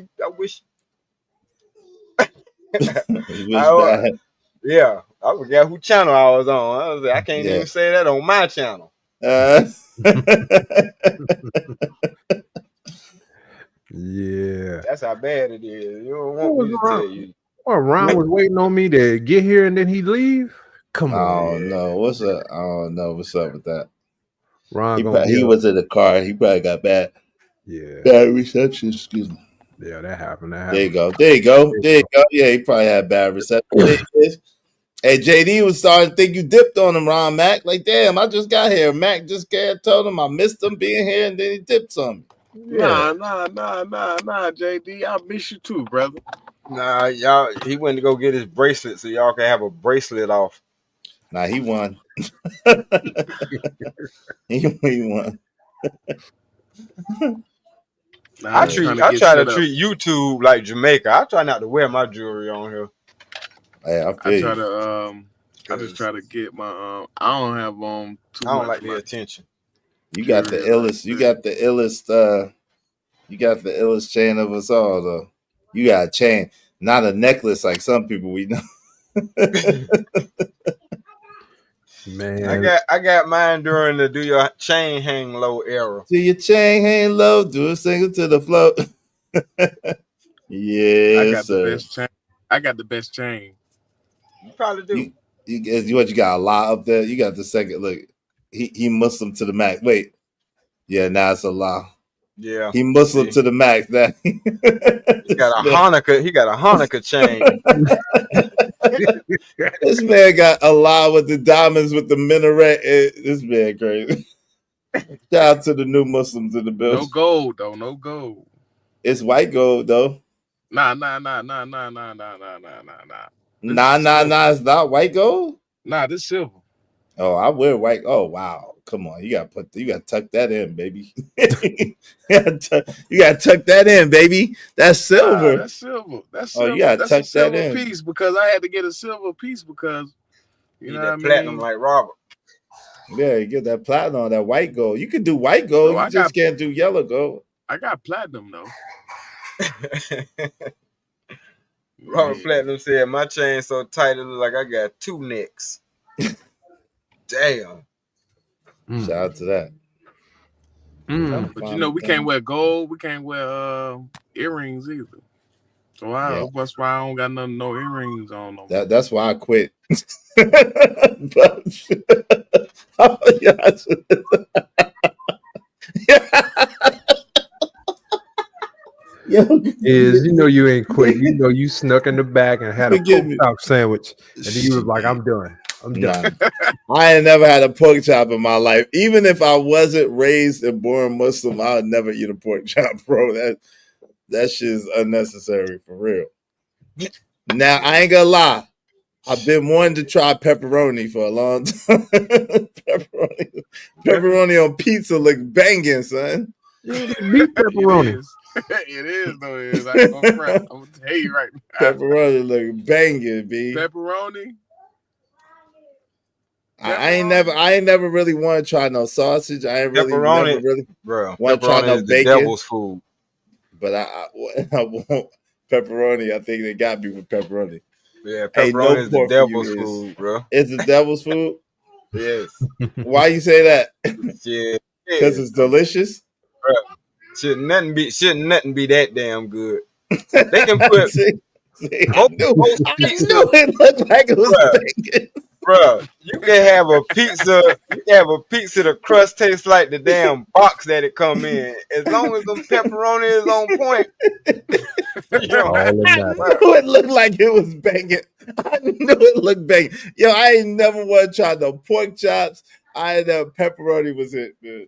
S4: You wish
S1: I
S4: bad.
S1: yeah. I forgot who channel I was on. I was like, I can't
S4: Yeah.
S1: even say that on my channel.
S4: Uh,
S6: Yeah.
S1: That's how bad it is. You don't
S6: What
S1: want
S6: was
S1: me to tell
S6: Ron?
S1: you.
S6: Well, Ron was waiting on me to get here and then he leave. Come
S4: I
S6: on,
S4: don't know. What's up? I don't know what's up with that.
S6: Ron gonna
S4: He
S6: get up.
S4: was in the car. He probably got
S6: Yeah,
S4: bad reception. Excuse me.
S6: yeah, that happened. That
S4: There you
S6: happened.
S4: go. There you go. There you go. Yeah, he probably had bad reception. There he is. Hey, JD was starting to think you dipped on him, Ron Mac. Like, damn, I just got here. Mac just told him I missed him being here, and then he dipped on me.
S6: Yeah,
S5: Nah, JD. I miss you too, brother.
S1: Nah, y'all. He went to go get his bracelet so y'all can have a bracelet off.
S4: Nah, he won. He won.
S5: Nah,
S1: I
S5: I'm just
S4: Yeah.
S5: trying to
S1: I
S5: get
S1: try to
S5: set up.
S1: treat YouTube like Jamaica. I try not to wear my jewelry on here
S4: Hey, I
S5: I
S4: feel
S5: try
S4: you.
S5: to I just
S1: because
S5: try to get my I don't have too
S1: I don't
S5: much
S1: like
S5: of
S1: the
S5: my
S1: attention.
S4: You got the
S5: jewelry like
S4: illest. You
S5: that.
S4: got the illest. You got the illest chain of us all, though. You got a chain, not a necklace like some people we know.
S6: man.
S1: I got mine during the do your chain hang low era.
S4: Do your chain hang low? Do a single to the float.
S5: I
S4: Yes,
S5: got the
S4: sir.
S5: best chain. I got the best chain.
S1: You probably do.
S4: What you got a lot up there. You got the second look. He Muslim to the max. Wait, yeah, now it's a law.
S1: Yeah.
S4: He Muslim
S1: See,
S4: to the max. That
S1: he got a Hanukkah. He got a Hanukkah chain.
S4: this man got a lot with the diamonds with the minaret. This man crazy. Shout out to the new Muslims in the
S5: No
S4: building.
S5: gold though. No gold.
S4: It's white gold though.
S5: Nah. This
S4: Nah, nah,
S5: silver.
S4: nah. It's not white gold.
S5: Nah, this silver.
S4: Oh, I wear white. Oh, wow. Come on. You got to tuck that in, baby. you got to tuck that in, baby. That's
S5: Nah,
S4: silver.
S5: that's silver. That's
S4: Oh, you
S5: silver.
S4: got to
S5: That's a
S4: tuck that
S5: silver
S4: in.
S5: piece because I had to get a silver piece because you
S1: Need
S5: know what I
S1: that platinum
S5: mean.
S1: like Robert.
S4: Yeah, you get that platinum on that white gold. You can do white
S5: No,
S4: gold. You just can't do yellow gold.
S5: I got platinum though.
S1: Robert
S5: Yeah.
S1: Platinum said my chain so tight it look like I got two necks. Damn.
S4: Shout out to that.
S6: Mm.
S4: Trying to
S5: But
S4: find the
S5: we can't
S4: thing.
S5: wear gold. We can't wear earrings either. Wow,
S4: Yeah.
S5: that's why I don't got no earrings on no more.
S4: That's why I quit. But, oh, yes. Yo,
S6: Is you ain't quit. You snuck in the back and had a
S4: forgive
S6: pork
S4: me.
S6: chop sandwich, and then you was like,
S4: Shit.
S6: "I'm done. I'm
S4: Nah,
S6: done."
S4: I ain't never had a pork chop in my life. Even if I wasn't raised and born Muslim, I would never eat a pork chop, bro. That shit is unnecessary for real. Now I ain't gonna lie. I've been wanting to try pepperoni for a long time. pepperoni on pizza look banging, son.
S6: You just beef
S5: It
S6: pepperoni.
S5: is. It is though. It is. I ain't gonna front. I'm gonna tell you right now.
S4: Pepperoni look banging, b.
S5: Pepperoni.
S4: I ain't never really want to try no sausage. I ain't really never
S1: Pepperoni,
S4: really
S1: bro.
S4: want to try
S1: Pepperoni
S4: no
S1: is the
S4: bacon.
S1: devil's food.
S4: But I want pepperoni. I think they got me with pepperoni.
S1: Yeah,
S4: Ain't
S1: pepperoni
S4: no
S1: is the
S4: pork for you
S1: devil's
S4: is.
S1: food, bro.
S4: It's the devil's food.
S1: Yes.
S4: Why you say that?
S1: Shit.
S4: Because it's delicious.
S1: Bro. Shouldn't nothing be that damn good. They can put
S4: See, I
S1: most
S4: knew
S1: pizza,
S4: it looked like it was
S1: bro.
S4: bacon.
S1: Bro, you can have a pizza. You can have a pizza. The crust tastes like the damn box that it come in. As long as the pepperoni is on point,
S6: All in
S4: I
S6: that.
S4: knew it looked like it was banging. I knew it looked banging. Yo, I ain't never want to try no pork chops. I know pepperoni was it, man.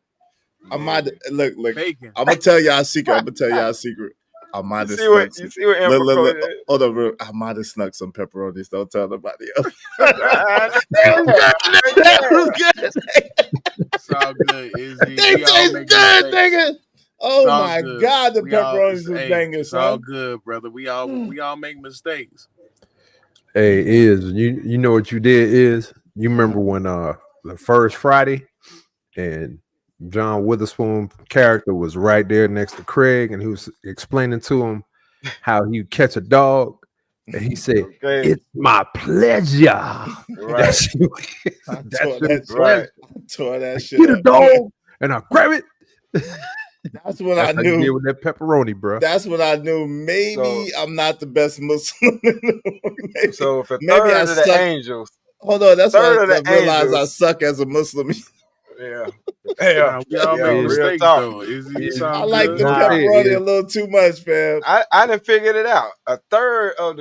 S4: I might look.
S5: Bacon.
S4: I'm gonna tell y'all a secret. I might have snuck
S1: You
S4: some.
S1: see what
S4: Look,
S1: Emperor
S4: look,
S1: Cody
S4: look. Hold on, bro. I might have snuck some pepperonis. Don't tell nobody else.
S1: did?
S4: That was good.
S5: It's all good. Izzy.
S4: They
S5: We all
S4: taste
S5: make
S4: good,
S5: mistakes.
S4: nigga.
S5: It's
S4: Oh
S5: all
S4: my
S5: good.
S4: god, the
S5: We all.
S4: pepperonis was banging,
S5: It's all
S4: son.
S5: good, brother. We all make mistakes.
S6: Hey, you know what you did is you remember when the first Friday and John Witherspoon character was right there next to Craig and he was explaining to him how he catch a dog and he said,
S1: Okay,
S6: "It's my pleasure."
S1: right,
S6: That's your,
S4: I
S6: that's
S4: tore
S6: your
S4: that,
S1: right.
S4: tore that
S6: I
S4: shit
S6: get a
S4: up.
S6: dog and I grab it.
S4: That's when
S6: That's
S4: I
S6: how you did
S4: knew.
S6: with that pepperoni, bro.
S4: That's when I knew maybe I'm not the best Muslim. maybe,
S1: So if a
S4: maybe I
S1: third of the
S4: suck.
S1: angels,
S4: Hold on, that's why
S1: third of
S4: I
S1: the
S4: realized I
S1: angels,
S4: suck as a Muslim.
S1: yeah, yeah,
S5: Nah, we all
S1: yeah,
S5: make
S6: Is
S1: real
S5: mistakes
S1: talk.
S5: though. Izzy, it's
S6: is
S4: I
S5: all
S4: like the
S5: good.
S6: gonna say
S4: pepperoni
S6: is
S4: a little too much, fam.
S1: I done figured it out. A third of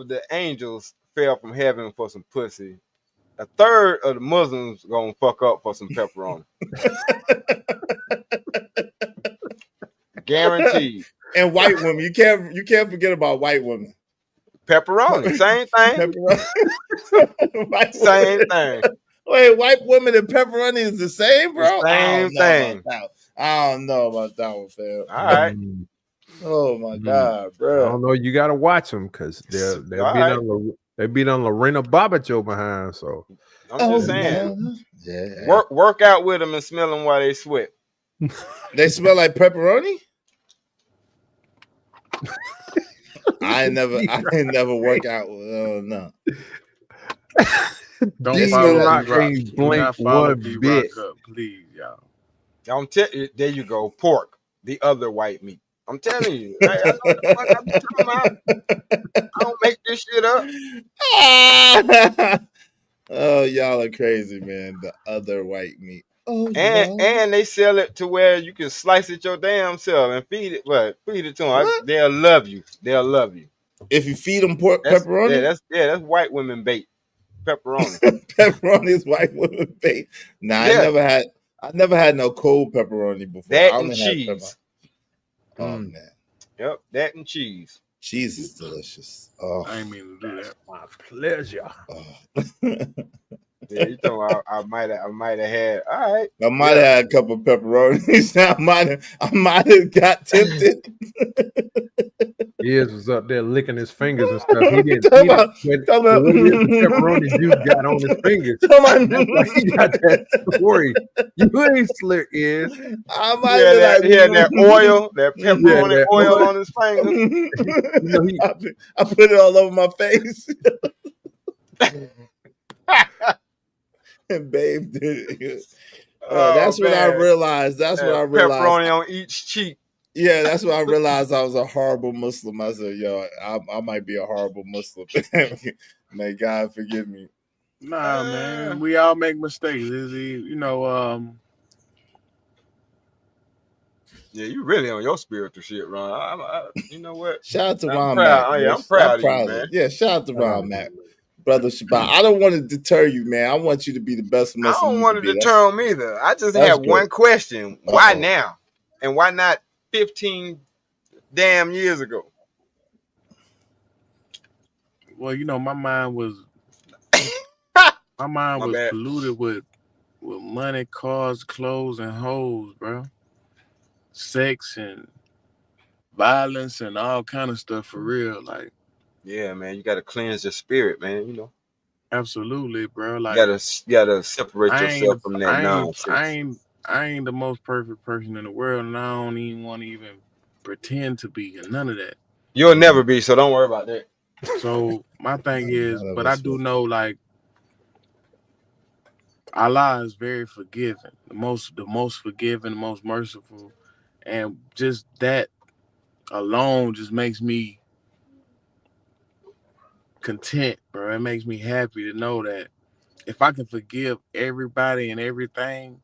S1: the angels fell from heaven for some pussy. A third of the Muslims gonna fuck up for some pepperoni. Guaranteed.
S4: And white women, you can't forget about white women.
S1: Pepperoni, same thing.
S4: Pepperoni. White
S1: Same
S4: women.
S1: thing.
S4: Wait, white women and pepperoni is the same,
S1: The
S4: bro? I
S1: same
S4: don't know about
S1: thing.
S4: that. I don't know about that one, fam.
S1: All right.
S4: Oh my
S6: Mm.
S4: god,
S6: I
S4: bro.
S6: don't know. You got to watch them because
S1: All
S6: they'll be
S1: right.
S6: on they beat on Lorena Bobbitt behind. So
S1: I'm
S4: Oh
S1: just saying.
S4: no. Yeah.
S1: Work out with them and smell them while they sweat.
S4: They smell like pepperoni? I ain't never work out with no.
S5: Don't
S4: They
S6: D
S4: smell
S5: follow
S4: like
S5: D
S6: Rock
S5: Rock.
S6: ain't
S5: Do
S6: blink
S5: not follow
S6: one
S5: D Rock
S6: bit.
S5: up, please, y'all.
S1: I'm there you go. Pork, the other white meat. I'm telling you. I know what the fuck I'm talking about. I don't make this shit up.
S4: Oh, y'all are crazy, man. The other white meat. Oh no.
S1: And they sell it to where you can slice it your damn self and feed it. What? Feed it to them.
S4: What?
S1: They'll love you. They'll love you.
S4: If you feed them pork
S1: That's
S4: pepperoni?
S1: that's white women bait. Pepperoni.
S4: Pepperoni is white women bait. Nah,
S1: Yeah,
S4: I never had no cold pepperoni before. I
S1: that and
S4: only had pepper.
S1: cheese.
S4: Oh
S6: Mm.
S4: man.
S1: Yep, that and cheese.
S4: Cheese is delicious.
S5: I ain't mean to do that.
S6: My pleasure.
S4: Oh.
S1: Yeah, you talking about I might have had. All right.
S4: I might have
S1: Yeah.
S4: had a couple pepperonis. I might have got tempted.
S6: Iz was up there licking his fingers and stuff. He didn't
S4: Talk
S6: eat it
S4: about, talk
S6: when
S4: about,
S6: what is the pepperoni juice got on his fingers.
S4: talk
S6: That's why he got that story. You ain't slick, Iz.
S4: I might have been like,
S1: He had that oil, that
S6: Yeah,
S1: pepperoni
S6: that
S1: oil
S6: oil.
S1: on his fingers.
S6: You know he
S4: I put it all over my face. And babe did it.
S1: Oh
S4: That's what I
S1: man.
S4: realized. That's what I realized.
S1: Pepperoni on each cheek.
S4: Yeah, that's when I realized I was a horrible Muslim. I said, "Yo, I might be a horrible Muslim." May God forgive me.
S5: Nah,
S1: Uh,
S5: man, we all make mistakes.
S1: yeah, you really on your spiritual shit, Ron. You know what?
S4: Shout out to
S1: I'm
S4: Ron Mac,
S1: proud. Oh, yeah,
S4: man.
S1: I'm
S4: I'm
S1: proud of you,
S4: proud of it.
S1: man.
S4: Yeah, shout out to
S6: Shout
S4: Ron
S6: out to
S4: Mac,
S6: him, man.
S4: brother Shabbat. I don't want to deter you, man. I want you to be the best
S1: I
S4: Muslim
S1: don't
S4: you
S1: want
S4: can
S1: to
S4: be.
S1: deter them either. I just
S4: That's
S1: have
S4: good.
S1: one question:
S4: Uh
S1: why
S4: oh.
S1: now, and why not 15 damn years ago?
S5: Well, my mind was
S1: My bad.
S5: polluted with money, cars, clothes, and hoes, bro. Sex and violence and all kind of stuff for real. Like,
S1: Yeah, man, you got to cleanse your spirit, man.
S5: absolutely, bro.
S1: You
S5: Like,
S1: gotta separate
S5: I ain't,
S1: yourself from that
S5: I ain't, I
S1: nonsense.
S5: ain't, I ain't the most perfect person in the world, and I don't even want to even pretend to be, and none of that.
S1: You'll never be, so don't worry about that.
S5: So my thing is,
S4: None of
S5: but I
S4: us
S5: do
S4: will.
S5: know like Allah is very forgiving, the most forgiving, the most merciful, and just that alone just makes me content, bro. It makes me happy to know that if I can forgive everybody and everything,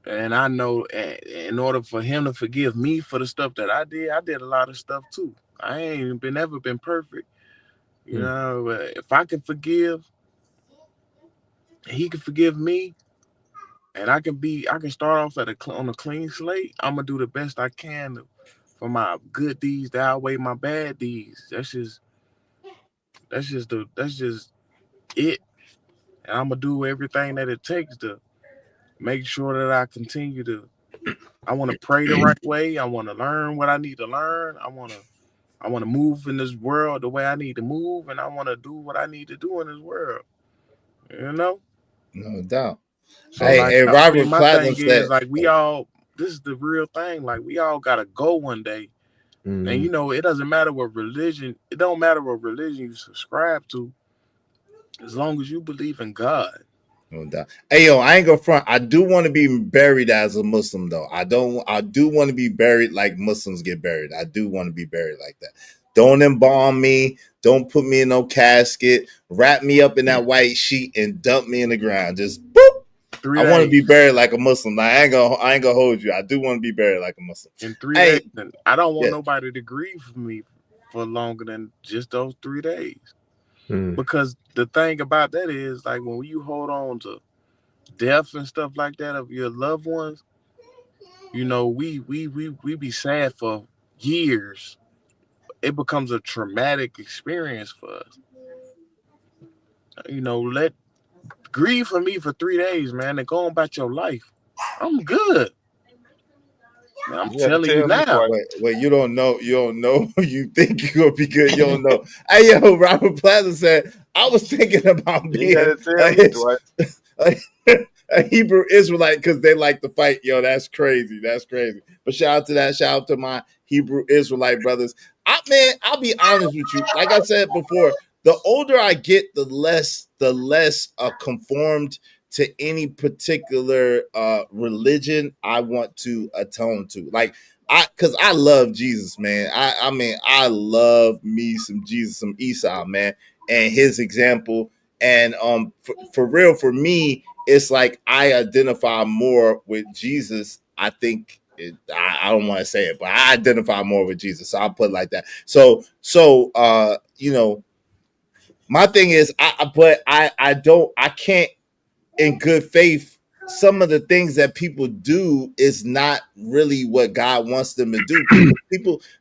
S5: and I know in order for Him to forgive me for the stuff that I did a lot of stuff too. I ain't been ever been perfect,
S6: Hmm.
S5: But if I can forgive, He can forgive me, and I can start off on a clean slate. I'm gonna do the best I can for my good deeds to outweigh my bad deeds. That's just it. And I'm gonna do everything that it takes to make sure that I continue to. I want to pray the right way. I want to learn what I need to learn. I want to move in this world the way I need to move, and I want to do what I need to do in this world. You know.
S4: No doubt.
S5: So
S4: Hey,
S5: like,
S4: hey,
S5: I mean,
S4: Robert
S5: my
S4: Platinum
S5: thing is
S4: said,
S5: like we all. This is the real thing. Like we all gotta go one day. And
S6: Mhm.
S5: it doesn't matter what religion. It don't matter what religion you subscribe to, as long as you believe in God.
S4: no doubt. Hey, yo, I ain't gonna front. I do want to be buried as a Muslim, though. I do want to be buried like Muslims get buried. I do want to be buried like that. Don't embalm me. Don't put me in no casket. Wrap me up in that white sheet and dump me in the ground. Just boop.
S5: Three
S4: I want to be
S5: days.
S4: buried like a Muslim. I ain't gonna hold you. I do want to be buried like a Muslim.
S5: In 3 days,
S4: Hey,
S5: and I don't want
S4: yeah,
S5: nobody to grieve for me for longer than just those 3 days.
S6: Hmm.
S5: Because the thing about that is, like, when you hold on to death and stuff like that of your loved ones, we be sad for years. It becomes a traumatic experience for us. Let grieve for me for 3 days, man, and go on about your life. I'm good. Man, I'm
S1: You had to
S5: telling you
S1: tell me
S5: now.
S1: twice.
S4: wait, you don't know. You don't know. You think you're gonna be good. You don't know. Hey, yo, Robert Plaza said, I was thinking about
S1: You had
S4: being
S1: to tell
S4: a,
S1: me twice.
S4: a, a Hebrew Israelite because they like to fight. Yo, that's crazy. That's crazy. But shout out to that. Shout out to my Hebrew Israelite brothers. I'll be honest with you. Like I said before, the older I get, the less conformed to any particular religion I want to atone to. Like because I love Jesus, man. I mean, I love me some Jesus, some Esau, man, and his example. And for real, for me, it's like I identify more with Jesus. I think I don't want to say it, but I identify more with Jesus. So I'll put it like that. So my thing is, I don't, I can't in good faith, some of the things that people do is not really what God wants them to do.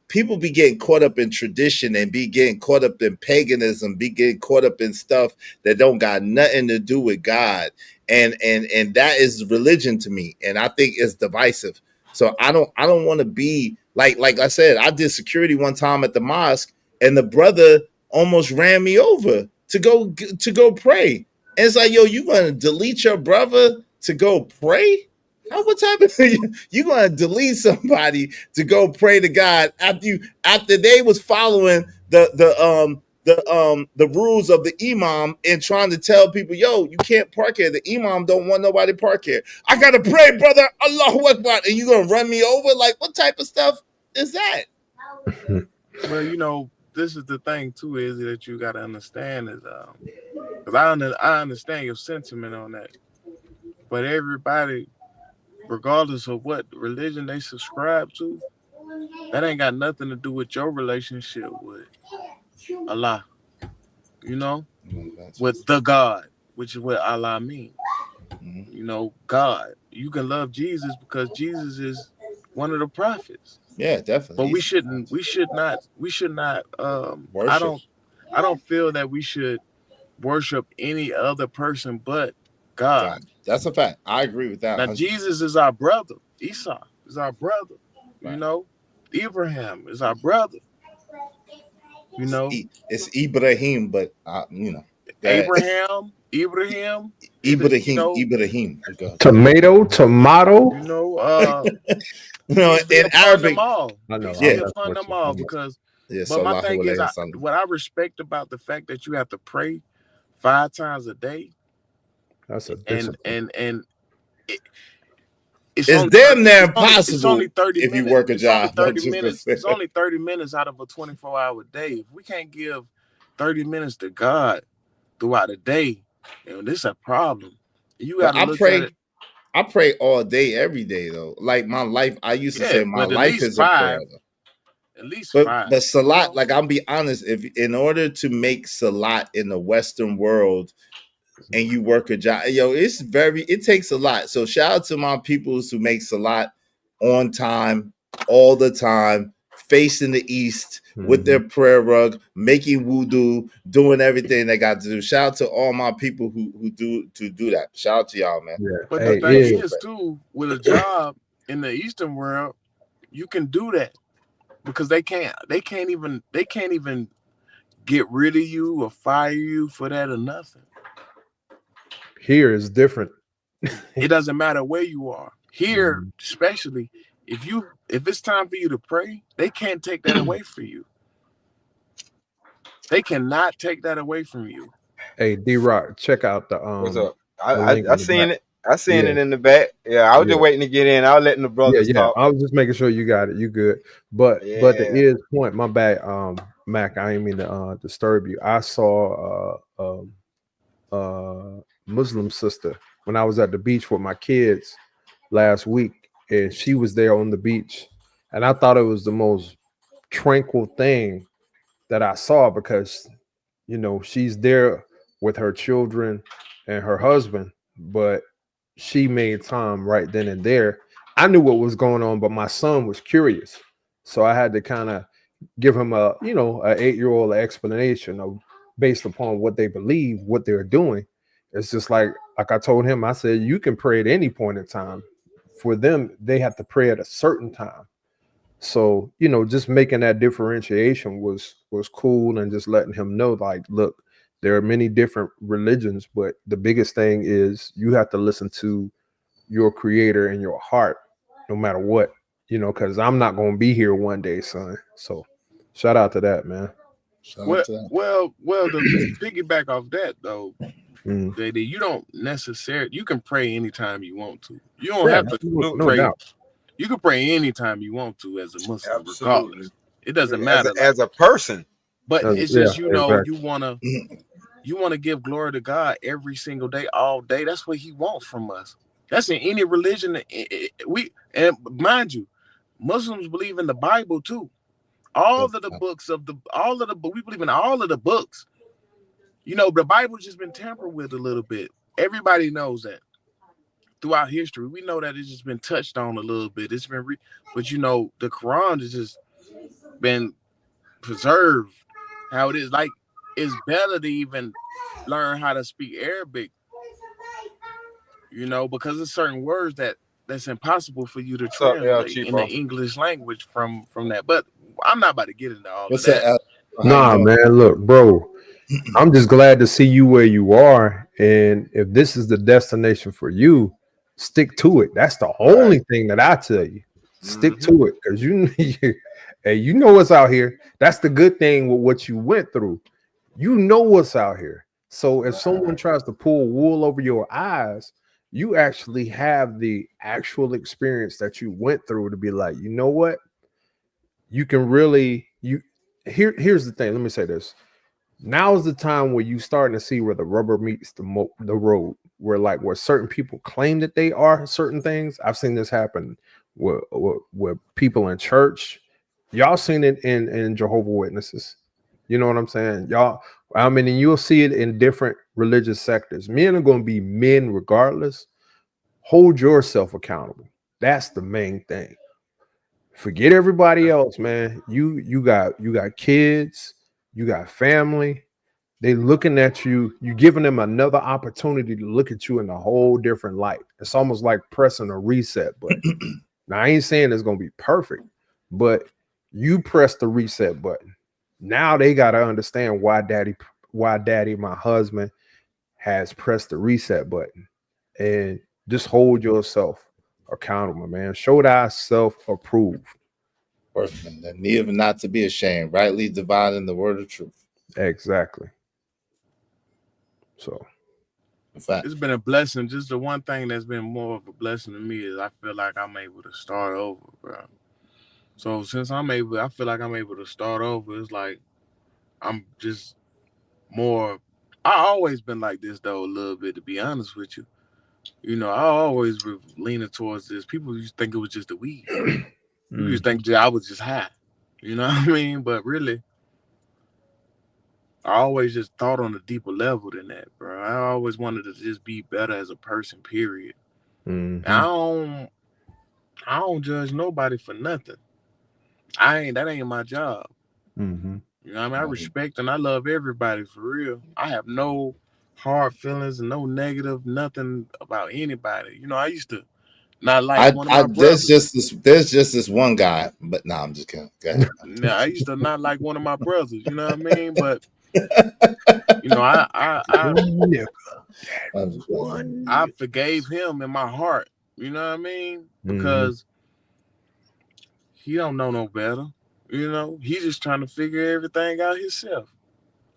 S4: People be getting caught up in tradition and be getting caught up in paganism, be getting caught up in stuff that don't got nothing to do with God. And that is religion to me. And I think it's divisive. So I don't want to be like I said, I did security one time at the mosque and the brother almost ran me over to go pray. And it's like, yo, you gonna delete your brother to go pray? How what type of you gonna delete somebody to go pray to God after they was following the rules of the imam and trying to tell people, yo, you can't park here. The imam don't want nobody park here. I gotta pray, brother. Allahu Akbar. And you gonna run me over? Like, what type of stuff is that?
S5: Well, you know, this is the thing too, is that you got to understand is because I understand your sentiment on that, but everybody, regardless of what religion they subscribe to, that ain't got nothing to do with your relationship with Allah. You know, with the God, which is what Allah means.
S4: Mhm.
S5: You know, God. You can love Jesus because Jesus is one of the prophets.
S4: Yeah, definitely.
S5: But
S4: He's
S5: we should not
S4: worship.
S5: I don't feel that we should worship any other person but God.
S4: God. That's a fact. I agree with that
S5: Now
S4: 100%.
S5: Jesus is our brother. Esau is our brother. You
S4: Right.
S5: know, Abraham is our brother. You know,
S4: It's Ibrahim, but you know,
S5: Ibrahim,
S4: Ibrahim,
S5: you know,
S4: Ibrahim. Okay.
S6: Tomato.
S5: you know,
S4: You know,
S5: peace be
S4: in
S5: upon them
S4: Arabic,
S5: all.
S6: I know.
S5: Peace
S6: I'm
S5: be
S4: yeah,
S6: messing
S5: upon
S6: with
S5: them
S6: you.
S5: all. Because,
S4: yeah.
S5: but my
S4: Sallahu
S5: thing is,
S4: alayhi wa sallam.
S5: what I respect about the fact that you have to pray 5 times a day,
S6: That's a
S5: and
S6: discipline.
S5: and it,
S4: It's damn near
S5: it's only
S4: impossible
S5: 30
S4: if you
S5: minutes.
S4: work a
S5: It's only
S4: job. I'm
S5: 30
S4: just gonna
S5: minutes.
S4: say
S5: It's only 30 minutes out of a 24-hour day. If we can't give 30 minutes to God throughout the day, you know, this is a problem. You got
S4: but
S5: to look at it.
S4: I pray all day, every day though. Like my life, I used to
S5: Yeah,
S4: say my
S5: but
S4: life is a prayer though.
S5: at least five,
S4: But
S5: you
S4: Salat,
S5: know?
S4: like I'll be honest, if in order to make Salat in the Western world and you work a job, yo, it takes a lot. So shout out to my peoples who make Salat on time, all the time, facing the east with their prayer rug, making wudu, doing everything they got to do. Shout out to all my people who do that. Shout out to y'all, man.
S6: Yeah.
S5: But the
S6: Hey,
S5: thing
S6: is
S5: is, too, with a job in the Eastern world, you can do that because they can't even get rid of you or fire you for that or nothing.
S6: here is different.
S5: It doesn't matter where you are. Here, especially if it's time for you to pray, they can't take that away from you. They cannot take that away from you.
S6: Hey, D-Rock, check out
S1: What's up?
S6: the link
S1: I
S6: in the back.
S1: seen it. I seen
S6: Yeah,
S1: it in the back. Yeah, I was just
S6: yeah,
S1: waiting to get in. I was letting the brothers
S6: yeah.
S1: talk.
S6: I was just making sure you got it. You good. But the
S1: Yeah.
S6: is point, my bad, Mac, I didn't mean to disturb you. I saw Muslim sister when I was at the beach with my kids last week, and she was there on the beach, and I thought it was the most tranquil thing that I saw because she's there with her children and her husband, but she made time right then and there. I knew what was going on, but my son was curious, so I had to kind of give him a 8-year-old explanation of based upon what they believe, what they're doing. It's just like I told him, I said, you can pray at any point in time. For them, they have to pray at a certain time. So, just making that differentiation was cool, and just letting him know, like, look, there are many different religions, but the biggest thing is you have to listen to your creator in your heart, no matter what, because I'm not going to be here one day, son. So shout out to that, man.
S4: Shout
S5: Well,
S4: out to that.
S5: well, to piggyback off that though,
S6: Mm.
S5: JD, you don't necessarily you can pray anytime you want to. You don't
S6: Yeah,
S5: have to
S6: no
S5: pray.
S6: doubt.
S5: You can pray anytime you want to as a Muslim,
S1: Absolutely.
S5: regardless. It doesn't
S1: As
S5: matter.
S1: as a person.
S5: But it's
S6: Yeah,
S5: just
S6: exactly.
S5: you wanna give glory to God every single day, all day. That's what He wants from us. That's in any religion. And mind you, Muslims believe in the Bible too. All of the books we believe in all of the books. The Bible's just been tampered with a little bit. Everybody knows that throughout history. We know that it's just been touched on a little bit. It's been, but the Quran has just been preserved how it is. Like, it's better to even learn how to speak Arabic, because there's certain words that's impossible for you to
S1: What's up, El
S5: translate in the
S1: Cheapo?
S5: English language from that. But I'm not about to get into all of
S4: What's
S5: that.
S4: up? How you
S6: Nah,
S4: doing?
S6: man, look, bro, I'm just glad to see you where you are. And if this is the destination for you, stick to it. That's the only thing that I tell you. Stick to it, because hey, you know what's out here. That's the good thing with what you went through. You know what's out here. So if someone tries to pull wool over your eyes, you actually have the actual experience that you went through to be like, you know what? You can really here's the thing. Let me say this. Now is the time where you starting to see where the rubber meets the road, where certain people claim that they are certain things. I've seen this happen with people in church. Y'all seen it in Jehovah Witnesses. You know what I'm saying? Y'all, I mean, and you'll see it in different religious sectors. Men are going to be men regardless. Hold yourself accountable. That's the main thing. Forget everybody else, man. You got kids, you got family. They looking at you. You giving them another opportunity to look at you in a whole different light. It's almost like pressing a reset button. Now I ain't saying it's gonna be perfect, but you press the reset button. Now they gotta understand why daddy, my husband, has pressed the reset button. And just hold yourself accountable, man. Show thyself approved.
S4: Workman, that need not to be ashamed, rightly dividing the word of truth.
S6: Exactly. So
S4: In fact,
S5: It's been a blessing. Just the one thing that's been more of a blessing to me is I feel like I'm able to start over, bro. So since I feel like I'm able to start over. It's like I'm just more. I always been like this though, a little bit, to be honest with you. You know, I always was leaning towards this. People used to think it was just the weed. People used to think I was just high. You know what I mean? But really, I always just thought on a deeper level than that, bro. I always wanted to just be better as a person, period.
S6: mhm.
S5: I don't judge nobody for nothing. That ain't my job.
S6: Mhm.
S5: You know what I mean? I respect and I love everybody for real. I have no hard feelings and no negative nothing about anybody. You know, I used to not like one of my
S4: there's
S5: brothers.
S4: just this one guy, but nah, I'm just kidding. Go ahead.
S5: Now I used to not like one of my brothers, you know what I mean? But you know,
S6: One nigga.
S4: I'm just playing.
S5: I forgave him in my heart. You know what I mean?
S6: Mhm.
S5: Because he don't know no better. You know, he's just trying to figure everything out himself.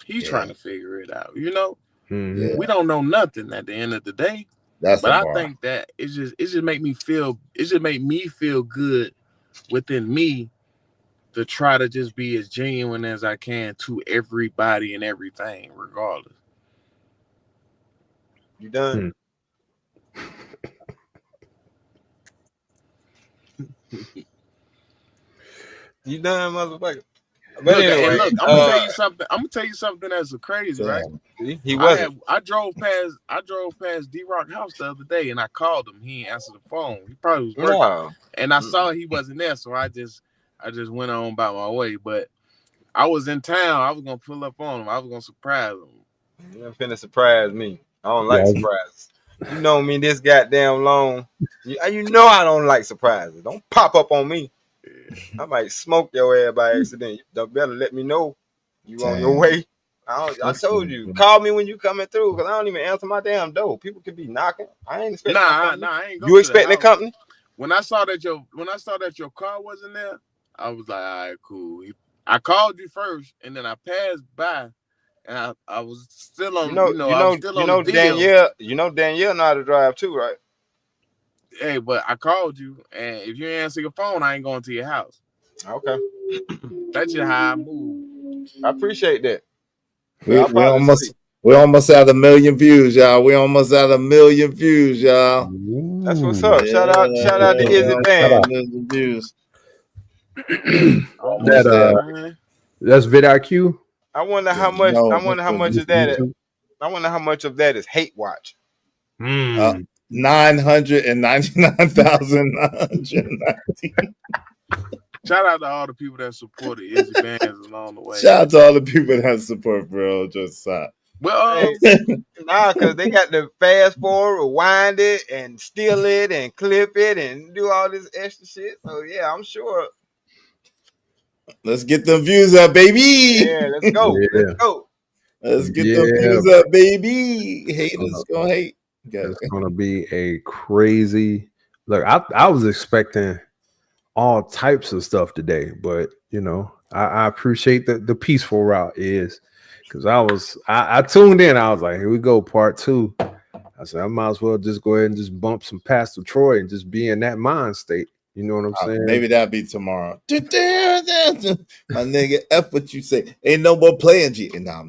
S5: He's trying
S4: Yeah,
S5: to figure it out. You know,
S6: Mhm.
S4: yeah,
S5: we don't know nothing at the end of the day.
S4: that's
S5: But
S4: a
S5: I
S4: bar.
S5: think that it just make me feel good within me to try to just be as genuine as I can to everybody and everything, regardless.
S1: You done?
S6: Hmm.
S1: You done, motherfucker? But
S5: Look, and
S1: anyway,
S5: look, I'm gonna tell you something. I'm gonna tell you something that's crazy, right?
S4: Damn.
S1: see, he wasn't.
S5: I drove past D Rock house the other day and I called him. He ain't answered the phone. He probably was working.
S1: No.
S5: And I saw he wasn't there, so I just went on about my way. But I was in town. I was gonna pull up on him. I was gonna surprise him.
S1: You're finna surprise me. I don't like
S6: Yeah.
S1: surprises. You know me this goddamn long. You know I don't like surprises. Don't pop up on me. I might smoke your ass by accident. You better let me know you on your
S4: Damn.
S1: way. I
S4: That's
S1: told you. Call me when you coming through, cause I don't even answer my damn door. People could be knocking. I ain't expecting no company.
S5: I ain't go
S1: You
S5: to the
S1: expecting
S5: house.
S1: company?
S5: When I saw that your car wasn't there, I was like, all right, cool. I called you first, and then I passed by, and I was still
S1: You
S5: on,
S1: know, you
S5: I was
S1: know,
S5: still
S1: you
S5: on the
S1: know
S5: deal.
S1: Danielle. You know Danielle know how to drive too, right?
S5: Hey, but I called you, and if you answer your phone, I ain't going to your house.
S1: Okay,
S5: That's just how I move.
S1: I appreciate that. But
S4: We
S1: I'll
S4: we
S1: probably
S4: almost
S1: sleep.
S4: we almost at 1 million views, y'all. We almost at 1 million views, y'all.
S1: That's what's
S6: Ooh.
S1: up. Shout out to Izzy
S4: Yeah,
S6: Shut
S1: Band.
S6: up.
S4: 1 million views.
S5: Almost
S6: That
S4: Almost
S5: there,
S4: there.
S5: man.
S6: that's vidIQ.
S1: I wonder
S4: Yeah,
S1: how much. I
S4: no,
S1: wonder how
S4: for
S1: much is that.
S6: YouTube.
S1: I wonder how much of that is hate watch.
S4: uh, 999,990.
S5: Shout out to all the people that supported Izzy Bands along the way.
S4: Shout out to all the people that support, bro. Just stop.
S5: Well,
S1: Hey, nah, cause they got to fast forward, rewind it, and steal it, and clip it, and do all this extra shit. So yeah, I'm sure.
S4: Let's get the views up, baby.
S1: Yeah, let's go. Let's
S6: Yeah.
S1: go.
S4: Let's get the
S6: Yeah.
S4: views up, baby.
S6: It's gonna,
S4: Haters gonna hate. Got
S6: it's
S4: it.
S6: gonna be a crazy look. I was expecting all types of stuff today, but I appreciate the peaceful route is because I tuned in. I was like, here we go, part two. I said I might as well just go ahead and just bump some Pastor Troy and just be in that mind state. You know what I'm saying?
S4: Maybe that'll be tomorrow. My nigga, F what you say. Ain't no more playing G. And nah,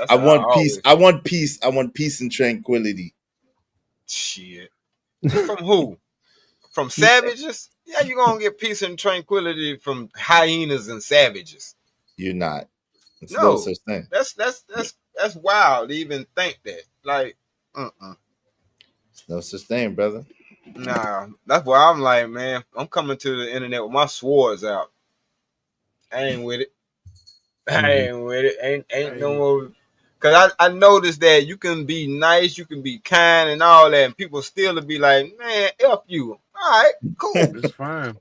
S4: I want peace. I want peace. I want peace and tranquility.
S1: Shit. From who? From savages? Yeah, you gonna get peace and tranquility from hyenas and savages.
S4: You're not. It's
S1: No
S4: such thing.
S1: That's wild to even think that. Like,
S4: It's no such thing, brother.
S1: nah, that's why I'm like, man, I'm coming to the internet with my swords out. I ain't with it. I ain't with it. Ain't no more. Cause I noticed that you can be nice, you can be kind and all that, and people still be like, man, F you. All right, cool.
S5: It's fine.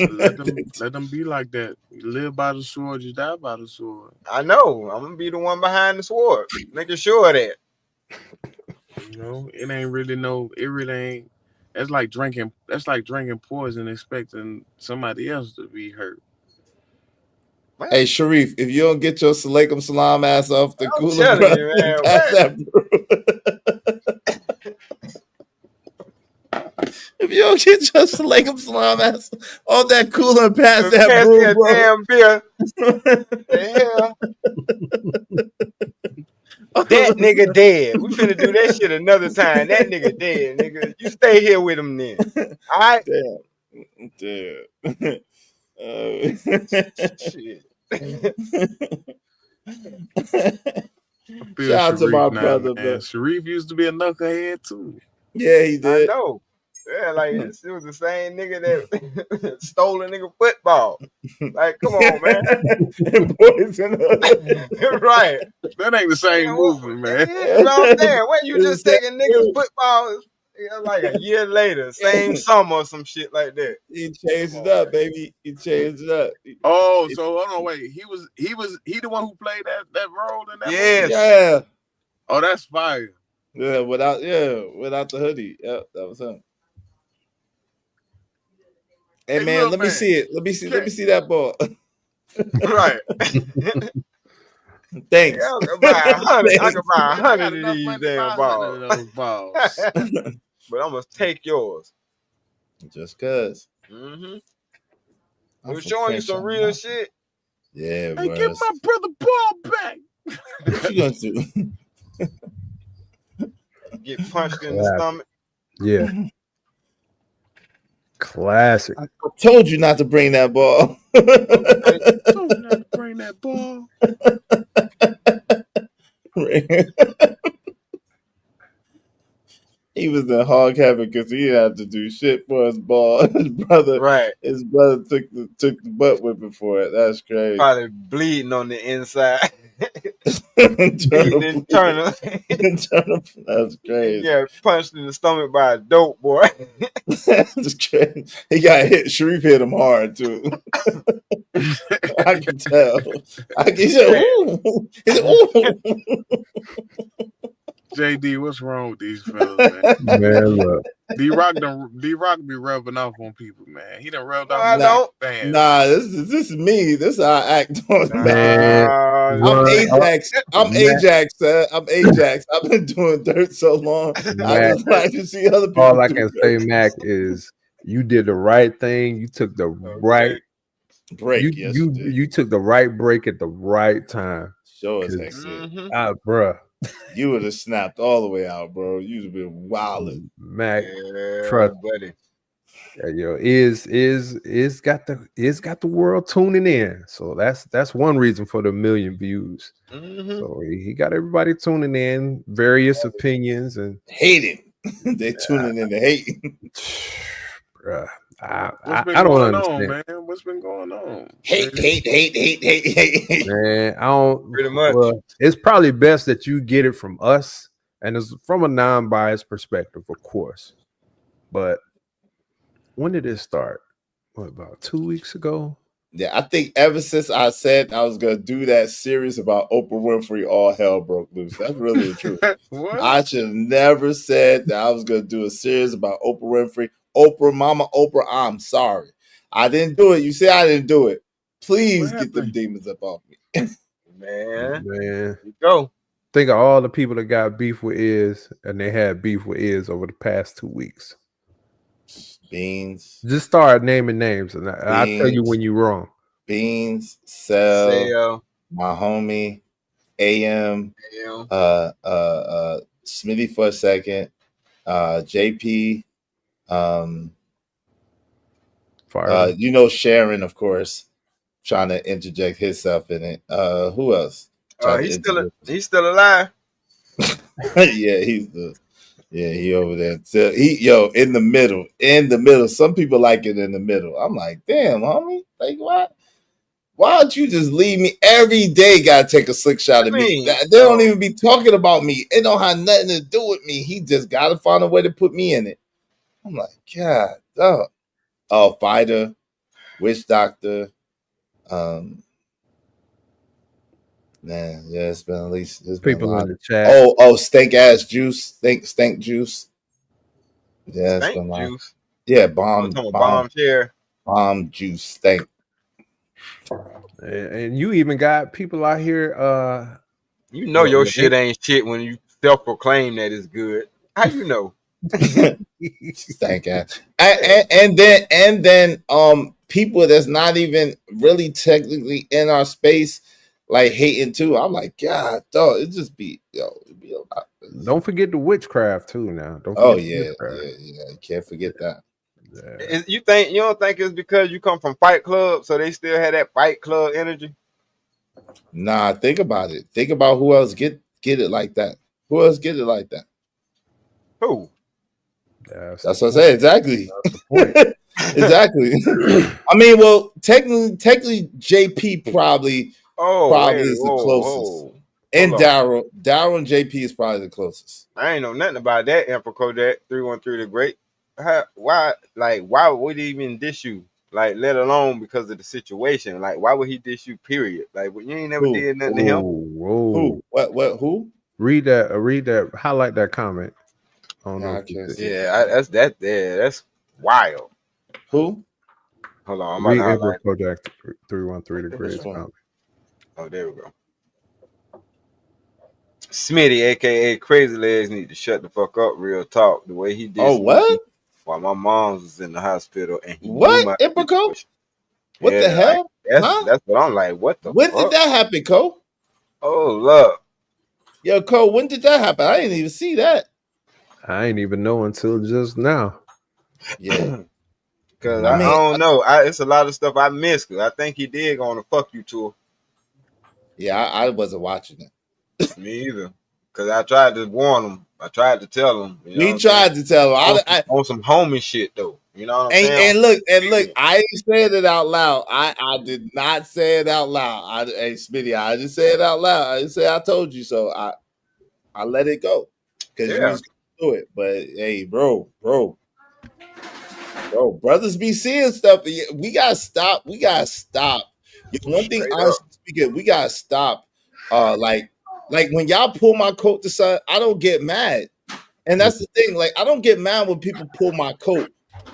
S5: Let them be like that. You live by the sword, you die by the sword.
S1: I know. I'm gonna be the one behind the sword, making sure of that.
S5: You know, it really ain't. That's like drinking poison, expecting somebody else to be hurt.
S1: What?
S4: Hey, Sharif, if you don't get your Salaikum Salam ass off the
S1: I'm
S4: cooler,
S1: telling
S4: brother,
S1: you, man.
S4: pass that, bro. If you don't get your Salaikum Salam ass off that cooler and pass that, brew, bro.
S1: Damn beer. The hell? That nigga dead. We finna do that shit another time. That nigga dead, nigga. You stay here with him then. All right?
S4: Damn.
S1: Shit.
S4: Shout out to my brother,
S5: man. Sharif used to be a knucklehead too.
S4: Yeah, he did.
S1: I know. Yeah, like it was the same nigga that stole a nigga football. Like, come on, man. Right.
S5: That ain't the same movement, man.
S1: You know what I'm saying? When you just taking niggas football like a year later, same summer or some shit like that.
S4: He changed it up, baby. He changed it up.
S5: Oh, so hold on, wait. He the one who played that role in that
S1: movie?
S4: Yeah.
S5: Oh, that's fire.
S4: Yeah, without the hoodie. Yep, that was him. Hey man, look, let me see it. Let me see that ball.
S1: Right.
S4: Thanks.
S1: Yeah, I can buy 100. I can buy 100 of these damn balls. But I'm gonna take yours.
S4: Just cause.
S1: We're showing you some real shit.
S4: Yeah,
S5: hey, give my brother ball back.
S4: What you gonna do?
S1: Get punched in the stomach.
S6: Yeah. Classic.
S4: I told you not to bring that ball.
S5: I told you not to bring that ball.
S4: He was in hog heaven because he had to do shit for his ball. His brother took the butt whipping for it. That's crazy.
S1: Probably bleeding on the inside. Internal.
S4: That's crazy.
S1: Yeah, punched in the stomach by a dope boy.
S4: That's crazy. He got hit. Sharif hit him hard too. I can tell. He said, "Ooh." He said, "Ooh."
S5: JD, what's wrong with these fellas, man?
S6: Man, look.
S5: D-Rock be rubbing off on people, man. He done rubbed off
S4: on fans. Nah, this is me. This is how I act on
S6: man.
S4: I'm Ajax. I'm Ajax, I'm Ajax. I've been doing dirt so long.
S6: Mac,
S4: I just like to see other people.
S6: All I can say, Mac, is you did the right thing. You took the right
S4: break.
S6: You took the right break at the right time.
S4: Sure as heck did.
S6: Bruh.
S4: You would have snapped all the way out, bro. You'd have been wilding.
S6: Mac, trust
S1: buddy.
S6: Yo, is got the world tuning in. So that's one reason for the 1 million views. So he got everybody tuning in, various opinions and
S4: hating. They tuning in to hate.
S6: Bruh.
S5: What's been
S6: I don't
S5: going
S6: understand.
S5: on, man? What's been going on?
S4: Hate.
S6: Man, I don't.
S1: Pretty much.
S6: Well, it's probably best that you get it from us, and it's from a non-biased perspective, of course. But when did it start? What, about 2 weeks ago?
S4: Yeah, I think ever since I said I was gonna do that series about Oprah Winfrey, all hell broke loose. That's really the truth. I should have never said that I was gonna do a series about Oprah Winfrey. Oprah, Mama Oprah, I'm sorry. I didn't do it. You say I didn't do it. Please
S1: What
S4: get them
S1: happened?
S4: demons up off me.
S1: Man,
S6: Man,
S1: here you go.
S6: think of all the people that got beef with Iz, and they had beef with Iz over the past 2 weeks.
S4: Beans,
S6: Just start naming names, and I'll tell you when you're wrong.
S4: Beans, Cell,
S1: Sell,
S4: my homie, AM,
S1: damn.
S4: Smitty for a second, JP,
S6: Fire.
S4: you know Sharon, of course, trying to interject himself in it. Who else? Trying to interject.
S1: He's still alive.
S4: Yeah, he over there. So in the middle. Some people like it in the middle. I'm like, damn, homie, like what? Why don't you just leave me every day? Gotta take a slick shot
S1: I
S4: at me.
S1: mean,
S4: They don't even be talking about me. It don't have nothing to do with me. He just gotta find a way to put me in it. I'm like, God, oh, fighter, witch doctor. Man, yeah, it's been at least it's been a
S6: People
S4: lot.
S6: in the chat.
S4: Oh, stank ass juice, stank juice. Yeah, it's been
S1: Stank
S4: a lot.
S1: juice.
S4: Yeah,
S1: I'm talking about bomb share.
S4: bomb juice, stank.
S6: And you even got people out here.
S1: You know your
S6: when
S1: shit ain't shit when you self-proclaim that it's good. How you know?
S4: Stank ass. And then people that's not even really technically in our space like hating too. I'm like, God, dog, it just be it'd be a lot.
S6: Don't forget the witchcraft too. Now, don't
S4: Oh
S6: forget the
S4: yeah,
S6: witchcraft.
S4: you can't forget that.
S6: Yeah.
S1: You don't think it's because you come from Fight Club, so they still have that Fight Club energy?
S4: Nah, think about it. Think about who else get it like that. Who else get it like that?
S1: Who?
S6: That's
S4: That's
S6: the
S4: what I
S6: point.
S4: say. Exactly.
S6: That's the point.
S4: Exactly. I mean, well, technically, JP probably
S1: Oh, wait,
S4: is the closest.
S1: whoa.
S4: And
S1: Hold on.
S4: Daryl and JP is probably the closest.
S1: I ain't know nothing about that. Emperor Kodak 313 the Great. Why would he even diss you? Like, let alone because of the situation. Like, why would he diss you? Period. Like, you ain't never
S4: Who?
S1: did nothing to him.
S6: Whoa.
S4: Who? What? Who?
S6: Read that. Highlight that comment. I don't know
S4: Nah, I
S6: if you
S4: can't
S6: did.
S4: see.
S1: Yeah, that's wild.
S4: Who?
S1: Hold on, I'm about to
S6: Read Emperor
S1: highlight.
S6: Project 313 the
S4: Which
S6: greatest
S4: one?
S6: comment.
S1: Oh, there we go. Smitty, aka Crazy Legs, need to shut the fuck up. Real talk. The way he did
S4: Oh, what?
S1: while my mom was in the hospital and he knew
S4: What?
S1: my
S4: Impico?
S1: situation.
S4: What the
S1: Yeah, like
S4: hell? Huh?
S1: that's what I'm like. What the
S4: When did
S1: fuck?
S4: that happen, Cole?
S1: Oh, look.
S4: Yo, Cole, when did that happen? I didn't even see that.
S6: I ain't even know until just now.
S4: Yeah.
S1: Cause
S4: I
S1: I
S4: mean,
S1: don't know. It's a lot of stuff I missed. Cause I think he did go on a fuck you tour.
S4: I wasn't watching it.
S1: Me either. Cause I tried to warn him. I tried to tell him. You know
S4: We
S1: what I'm saying?
S4: tried to tell him.
S1: On some homie shit though. You know what I'm saying?
S4: And look, I ain't said it out loud. I did not say it out loud. Hey, Smitty, I just say it out loud. I just say I told you so. I let it go because you
S1: Yeah.
S4: was gonna do it. But hey, bro, brothers be seeing stuff. We gotta stop. One thing,
S1: Straight up.
S4: honestly speaking, we gotta stop. Like when y'all pull my coat to side, I don't get mad. And that's the thing. Like, I don't get mad when people pull my coat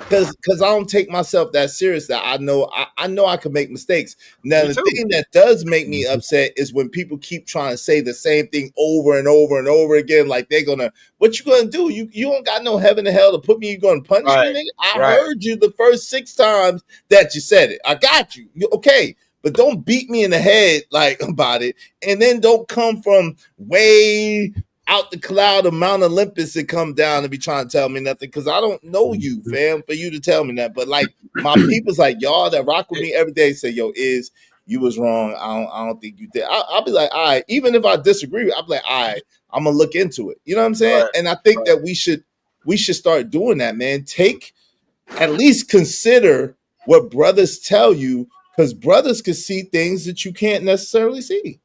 S4: because I don't take myself that serious. That I know I can make mistakes. Now,
S1: Me
S4: the
S1: too.
S4: thing that does make me upset is when people keep trying to say the same thing over and over and over again. Like they're gonna, what you gonna do? You don't got no heaven and hell to put me. You gonna punish me,
S1: Right.
S4: nigga? I
S1: Right.
S4: heard you the first 6 times that you said it. I got you. You okay? But don't beat me in the head like about it, and then don't come from way out the cloud of Mount Olympus and come down and be trying to tell me nothing because I don't know you, fam, for you to tell me that. But like my people's like y'all that rock with me every day say, yo, you was wrong. I don't think you did. I'll be like, all right, even if I disagree, I'll be like, all right, I'm gonna look into it. You know what I'm saying?
S1: Right.
S4: And I think
S1: Right.
S4: that we should start doing that, man. At least consider what brothers tell you, because brothers can see things that you can't necessarily see.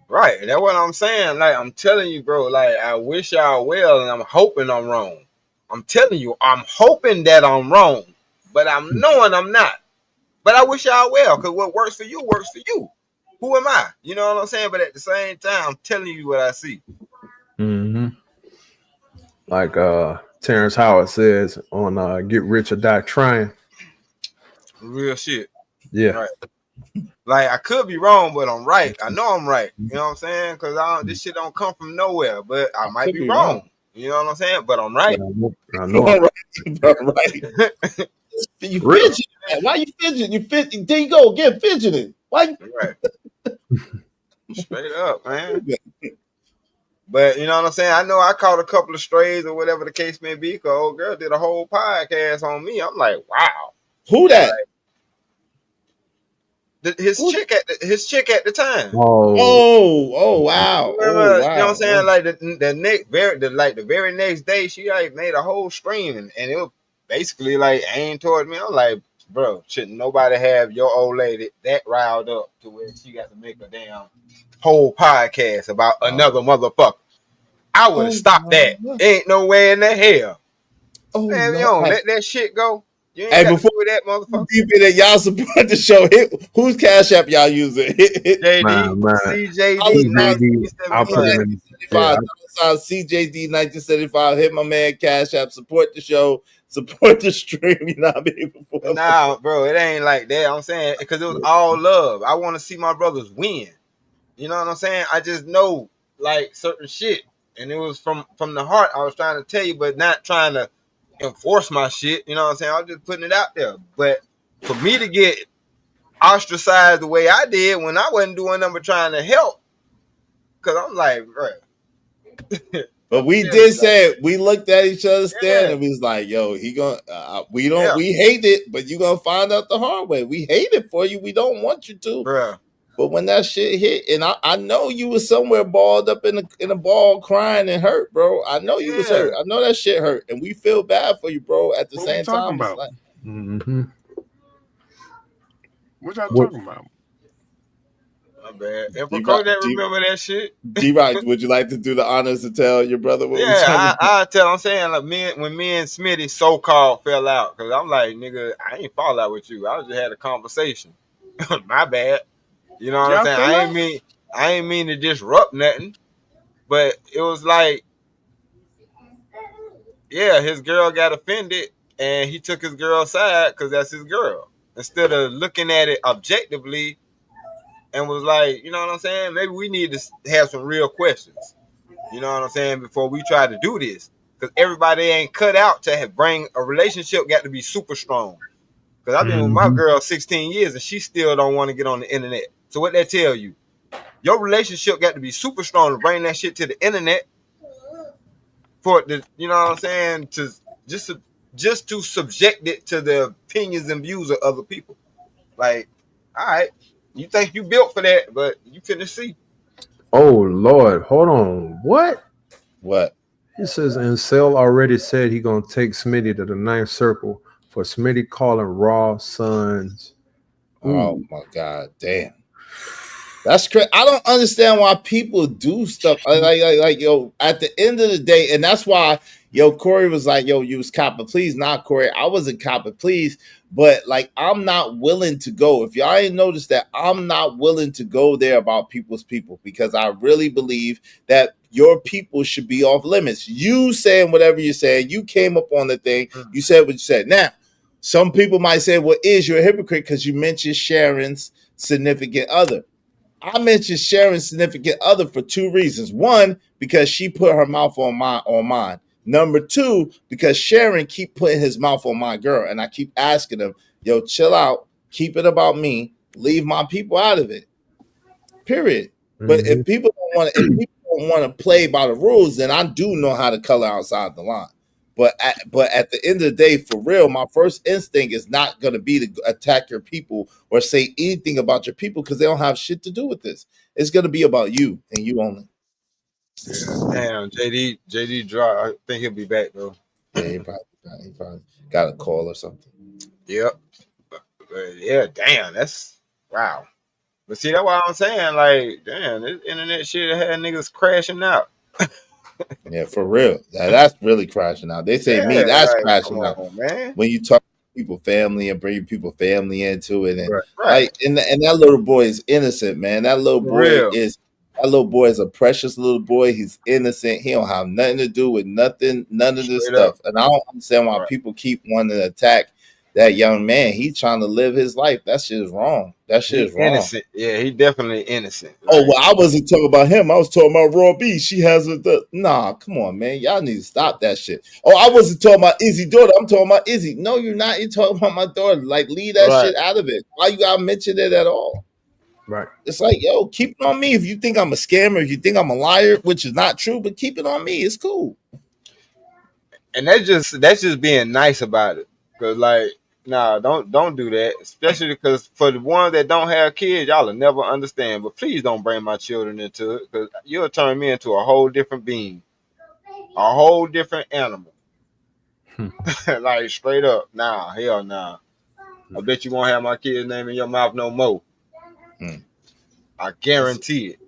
S1: Right. That's what I'm saying. Like, I'm telling you, bro, like, I wish y'all well, and I'm hoping I'm wrong. I'm telling you, I'm hoping that I'm wrong, but I'm knowing I'm not. But I wish y'all well, because what works for you works for you. Who am I? You know what I'm saying? But at the same time, I'm telling you what I see.
S6: Mm-hmm. Like Terrence Howard says on Get Rich or Die Trying.
S1: Real shit.
S6: Yeah.
S1: Right. Like I could be wrong, but I'm right. I know I'm right. You know what I'm saying? Because this shit don't come from nowhere. But I
S4: I
S1: might
S4: could
S1: be
S4: be wrong.
S1: wrong. You know what I'm saying? But I'm
S6: I
S1: right.
S6: know.
S4: All right, all right. You
S6: Real.
S4: fidget. Why you fidget? You fidget. There you go again, fidgeting. Why
S1: Right. Straight up, man.
S4: you?
S1: But you know what I'm saying? I know I caught a couple of strays or whatever the case may be. Cause old girl did a whole podcast on me. I'm like, wow.
S4: Who that?
S1: His
S4: Who?
S1: chick at the time.
S6: Oh,
S4: Oh, wow. Oh,
S1: Remember, you know what I'm
S4: wow.
S1: saying? Like the very next day, she like made a whole stream, and it was basically like aimed toward me. I'm like, bro, shouldn't nobody have your old lady that riled up to where she got to make a damn whole podcast about another motherfucker? I would have
S4: Oh,
S1: stopped that.
S4: no.
S1: Ain't no way in the hell,
S4: Oh,
S1: man. You
S4: no.
S1: don't
S4: Hey,
S1: let that shit go. You ain't
S4: hey,
S1: got to
S4: before
S1: do with that
S4: you
S1: motherfucker.
S4: deep in it, y'all support the show. Whose Cash App y'all using?
S1: JD,
S6: man.
S1: CJD,
S6: CJD, I'll put
S1: 1975.
S6: him in. Yeah,
S4: CJD 1975. Hit my man Cash App. Support the show. Support the stream. You know what I mean?
S1: Nah, bro, it ain't like that. I'm saying because it was all love. I want to see my brothers win. You know what I'm saying? I just know like certain shit, and it was from the heart. I was trying to tell you, but not trying to enforce my shit. You know what I'm saying? I was just putting it out there. But for me to get ostracized the way I did when I wasn't doing nothing but trying to help, because I'm like, bro.
S4: But
S1: I'm
S4: we
S1: serious,
S4: did say it. We looked at each other stand
S1: yeah,
S4: and we was like, yo, he gonna
S1: yeah,
S4: we hate it, but you gonna find out the hard way. We hate it for you. We don't want you to.
S1: bro.
S4: But when that shit hit, and I know you was somewhere balled up in a ball crying and hurt, bro. I know you was
S1: Yeah,
S4: hurt. I know that shit hurt. And we feel bad for you, bro. At the
S5: What we
S4: same
S5: talking
S4: time, it's
S5: about?
S4: like
S6: mm-hmm.
S5: What y'all
S6: What?
S5: talking about?
S1: my bad. And for
S4: D-Rock,
S1: Kodak, remember that shit?
S4: D-Rock, would you like to do the honors to tell your brother what we
S1: Yeah,
S4: talking about?
S1: I tell. I'm saying like when me and Smitty so called fell out, because I'm like, nigga, I ain't fall out with you. I just had a conversation. My bad. You know what I'm
S5: Y'all
S1: saying?
S5: fell out?
S1: I ain't mean to disrupt nothing, but it was like, yeah, his girl got offended, and he took his girl's side because that's his girl. Instead of looking at it objectively and was like, you know what I'm saying? Maybe we need to have some real questions. You know what I'm saying? Before we try to do this. Because everybody ain't cut out to bring a relationship, got to be super strong. Because I've been with my
S6: Mm-hmm.
S1: girl 16 years and she still don't want to get on the internet. So what that tell you? Your relationship got to be super strong to bring that shit to the internet for it to, you know what I'm saying? Just to just to subject it to the opinions and views of other people. Like, all right, you think you built for that, but you finna see.
S6: Oh Lord, hold on. What?
S4: What?
S6: He says Ansel already said he gonna take Smitty to the ninth circle for Smitty calling Raw sons.
S4: Oh
S6: Ooh.
S4: my God, damn. That's crazy. I don't understand why people do stuff like yo. At the end of the day, and that's why yo Corey was like, yo, you was copper please, not Corey. I wasn't copper please, but like I'm not willing to go. If y'all ain't noticed that, I'm not willing to go there about people's people because I really believe that your people should be off limits. You saying whatever you're saying, you came up on the thing, you said what you said. Now, some people might say, well, you're a hypocrite because you mentioned Sharon's significant other. I mentioned Sharon's significant other for two reasons. One, because she put her mouth on mine. Number two, because Sharon keep putting his mouth on my girl, and I keep asking him, "Yo, chill out, keep it about me, leave my people out of it." Period. But
S6: Mm-hmm.
S4: if people don't want to play by the rules, then I do know how to color outside the line. But at the end of the day, for real, my first instinct is not going to be to attack your people or say anything about your people because they don't have shit to do with this. It's going to be about you and you only.
S1: Yeah, damn, JD draw. I think he'll be back though.
S4: Yeah, he probably got a call or something.
S1: Yep. Yeah, damn, that's wow. But see, that's why I'm saying, like, damn, this internet shit had niggas crashing out.
S4: Yeah, for real. That's really crashing out. They say me,
S1: Yeah,
S4: that's
S1: like, come
S4: crashing out.
S1: on, man.
S4: When you talk to people family and bring people family into it, and
S6: Right.
S1: Right.
S4: like and that little boy is innocent, man.
S1: For real.
S4: That little boy is a precious little boy. He's innocent. He don't have nothing to do with nothing, none of this
S1: Straight up.
S4: stuff. And I don't understand why
S1: Right.
S4: people keep wanting to attack that young man. He's trying to live his life. That shit is wrong. That shit
S1: He
S4: is wrong.
S1: innocent. Yeah, he definitely innocent.
S4: Oh
S1: Like,
S4: well, I wasn't talking about him. I was talking about Raw B. She has nah. Come on, man. Y'all need to stop that shit. Oh, I wasn't talking about Izzy daughter. I'm talking about Izzy. No, you're not. You're talking about my daughter. Like, leave that
S1: right.
S4: shit out of it. Why you gotta mention it at all?
S6: Right.
S4: It's like, yo, keep it on me. If you think I'm a scammer, if you think I'm a liar, which is not true, but keep it on me. It's cool.
S1: And that's just being nice about it. Cause like, nah, don't do that. Especially because for the ones that don't have kids, y'all will never understand. But please don't bring my children into it, cause you'll turn me into a whole different being, a whole different animal.
S6: Hmm.
S1: Like straight up, nah, hell nah. I bet you won't have my kid's name in your mouth no more.
S4: Hmm.
S1: I
S4: It's,
S1: guarantee it.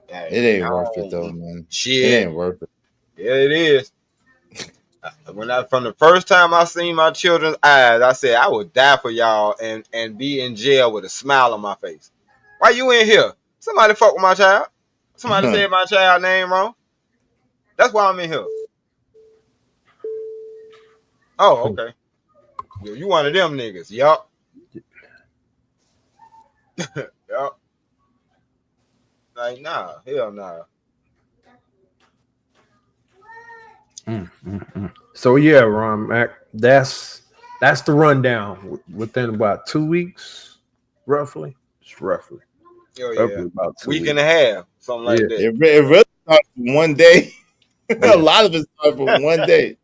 S4: it
S1: Hey,
S4: ain't
S1: I
S4: worth it though,
S1: don't
S4: man. It
S1: shit.
S4: ain't worth it.
S1: Yeah, it is. When I from the first time I seen my children's eyes, I said I would die for y'all and be in jail with a smile on my face. Why you in here? Somebody fuck with my child. Somebody said my child name wrong. That's why I'm in here. Oh, okay. You one of them niggas. Yup. Yup. Like nah, hell nah.
S6: So yeah, Ron Mac, that's the rundown. Within about 2 weeks, roughly, just
S1: Oh yeah.
S6: roughly about two
S1: Week and
S6: weeks.
S1: a half, something
S6: Yeah,
S1: like that.
S4: It really started from one day. A
S6: yeah.
S4: lot of it started from one day,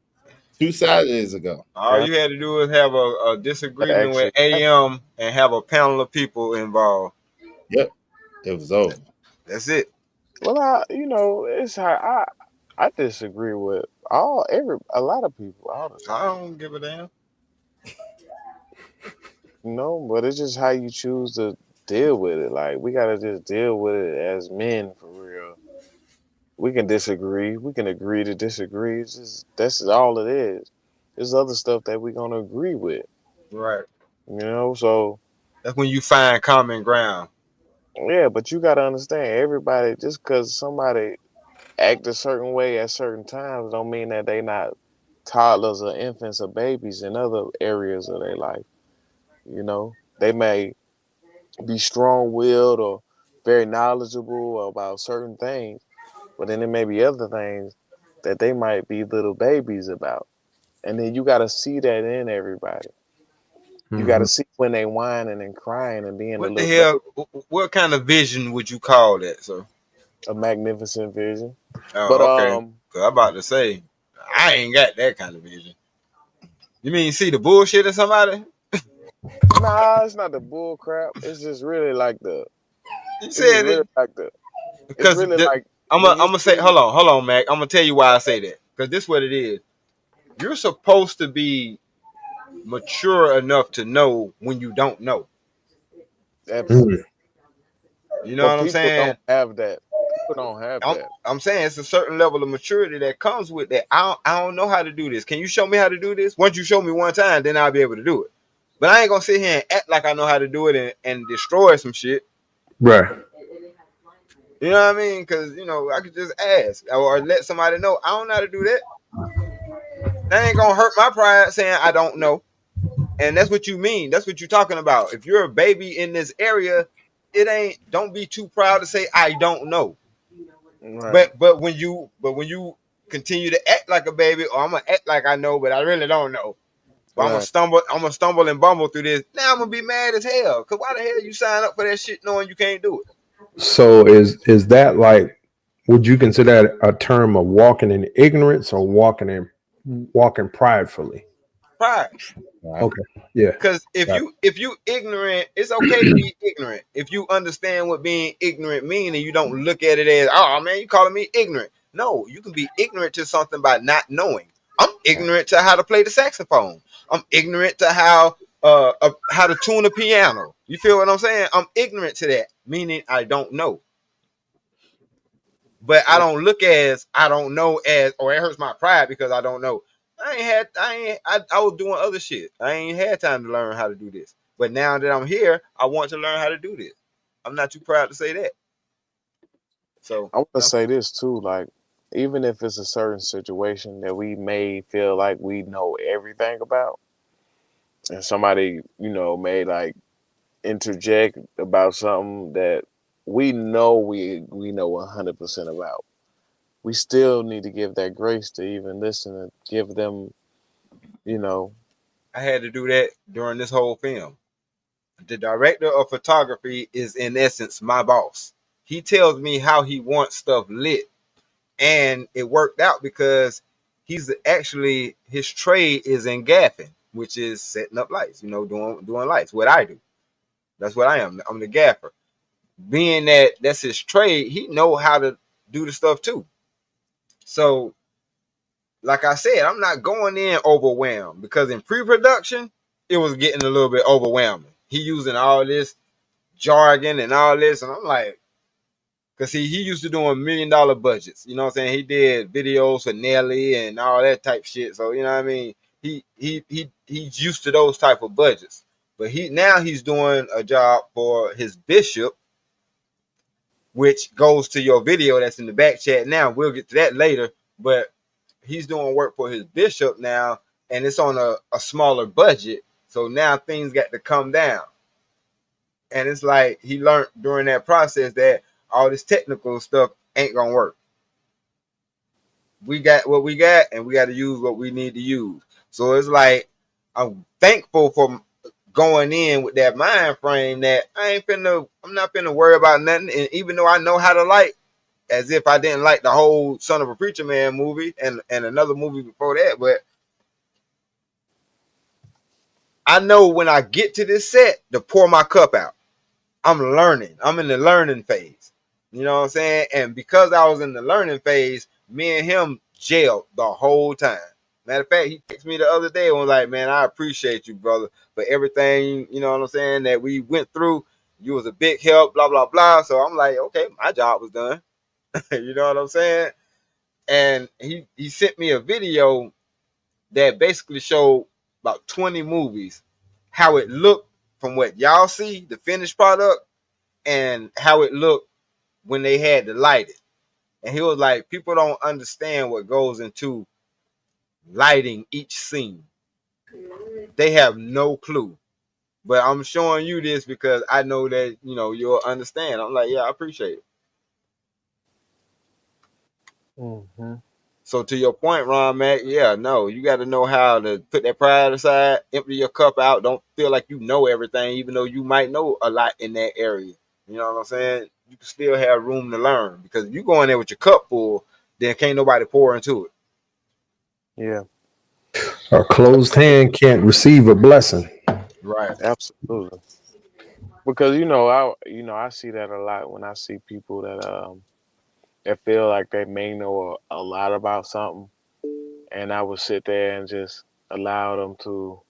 S4: 2 Saturdays ago.
S1: All
S5: Yeah,
S1: you had to do is have a
S5: but
S1: disagreement with
S5: actually,
S1: AM and have a panel of people involved.
S4: Yep, it was over.
S1: That's it.
S5: well, it's how I disagree with a lot of people all the
S1: I
S5: time.
S1: don't give a damn.
S5: But it's just how you choose to deal with it. Like we gotta just deal with it as men for real. We can disagree. We can agree to disagree. It's just that's all it is. There's other stuff that we're gonna agree with.
S1: Right.
S5: So
S1: That's when you find common ground.
S5: yeah, but you gotta understand everybody just because somebody act a certain way at certain times don't mean that they not toddlers or infants or babies in other areas of their life. They may be strong willed or very knowledgeable about certain things, but then there may be other things that they might be little babies about. And then you got to see that in everybody. You got
S6: Hmm.
S5: to see when they whining and crying and being a
S1: What the
S5: little baby,
S1: hell? What kind of vision would you call that, sir?
S5: a magnificent vision. But
S1: Oh, okay. Cause I'm about to say, I ain't got that kind of vision. You mean see the bullshit of somebody?
S5: nah, it's not the bull crap.
S1: You
S5: It's just
S1: said
S5: really
S1: it
S5: like the. It's
S1: because
S5: really like
S1: I'm
S5: when
S1: gonna
S5: you
S1: say,
S5: see.
S1: hold on, Mac. I'm gonna tell you why I say that. Cause this what it is. You're supposed to be mature enough to know when you don't know.
S5: Absolutely.
S1: You know
S5: But
S1: what I'm
S5: people
S1: saying?
S5: don't have that. People don't have
S1: I'm
S5: that.
S1: I'm saying it's a certain level of maturity that comes with that. I don't know how to do this. Can you show me how to do this? Once you show me one time, then I'll be able to do it. But I ain't gonna sit here and act like I know how to do it and destroy some shit.
S6: Right.
S1: You know what I mean? Because I could just ask or let somebody know I don't know how to do that. That ain't gonna hurt my pride saying I don't know. And that's what you mean. That's what you're talking about. If you're a baby in this area, it ain't. Don't be too proud to say I don't know.
S5: Right.
S1: But when you continue to act like a baby, or I'm gonna act like I know, but I really don't know. But
S5: Right.
S1: I'm gonna stumble and bumble through this. Now I'm gonna be mad as hell. Cause why the hell you sign up for that shit knowing you can't do it?
S6: So is that like? Would you consider that a term of walking in ignorance or walking pridefully?
S1: Pride.
S4: Right.
S6: Okay. Yeah.
S1: Cause if
S6: Got
S1: you ignorant, it's okay to be ignorant. If you understand what being ignorant mean and you don't look at it as, oh man, you calling me ignorant. No, you can be ignorant to something by not knowing. I'm ignorant to how to play the saxophone. I'm ignorant to how to tune a piano. You feel what I'm saying? I'm ignorant to that, meaning I don't know. But I don't look as I don't know as, or it hurts my pride because I don't know. I was doing other shit. I ain't had time to learn how to do this. But now that I'm here, I want to learn how to do this. I'm not too proud to say that. So,
S5: I want to say this too, like even if it's a certain situation that we may feel like we know everything about, and somebody, may like interject about something that we know 100% about, we still need to give that grace to even listen and give them, you know,
S1: I had to do that during this whole film. The director of photography is in essence my boss. He tells me how he wants stuff lit, and it worked out because he's actually his trade is in gaffing, which is setting up lights. Doing lights. What I do. That's what I am. I'm the gaffer. Being that that's his trade, he know how to do the stuff too. So, like I said, I'm not going in overwhelmed because in pre-production, it was getting a little bit overwhelming. He using all this jargon and all this, and I'm like, because he used to doing $1 million budgets. You know what I'm saying? He did videos for Nelly and all that type shit. So you know what I mean? He's used to those type of budgets. But he's doing a job for his bishop, which goes to your video that's in the back chat now. We'll get to that later. But he's doing work for his bishop now, and it's on a smaller budget. So now things got to come down. And it's like he learned during that process that all this technical stuff ain't gonna work. We got what we got, and we got to use what we need to use. So it's like I'm thankful for going in with that mind frame that I'm not finna worry about nothing. And even though I know how to light, as if I didn't like the whole Son of a Preacher Man movie and another movie before that, but I know when I get to this set to pour my cup out. I'm learning. I'm in the learning phase. You know what I'm saying? And because I was in the learning phase, me and him jailed the whole time. Matter of fact, he texted me the other day and was like, man, I appreciate you, brother, for everything, you know what I'm saying, that we went through. You was a big help, blah, blah, blah. So I'm like, okay, my job was done. You know what I'm saying? And he sent me a video that basically showed about 20 movies, how it looked from what y'all see, the finished product, and how it looked when they had to light it. And he was like, people don't understand what goes into lighting each scene. They have no clue. But I'm showing you this because I know that, you'll understand. I'm like, yeah, I appreciate it.
S5: mm-hmm.
S1: So to your point, Ron Mac, yeah, no, you got to know how to put that pride aside, empty your cup out. Don't feel like you know everything, even though you might know a lot in that area. You know what I'm saying? You can still have room to learn because if you go in there with your cup full, then can't nobody pour into it.
S5: Yeah,
S6: A closed hand can't receive a blessing.
S1: Right.
S5: absolutely. Because I see that a lot when I see people that feel like they may know a lot about something, and I would sit there and just allow them to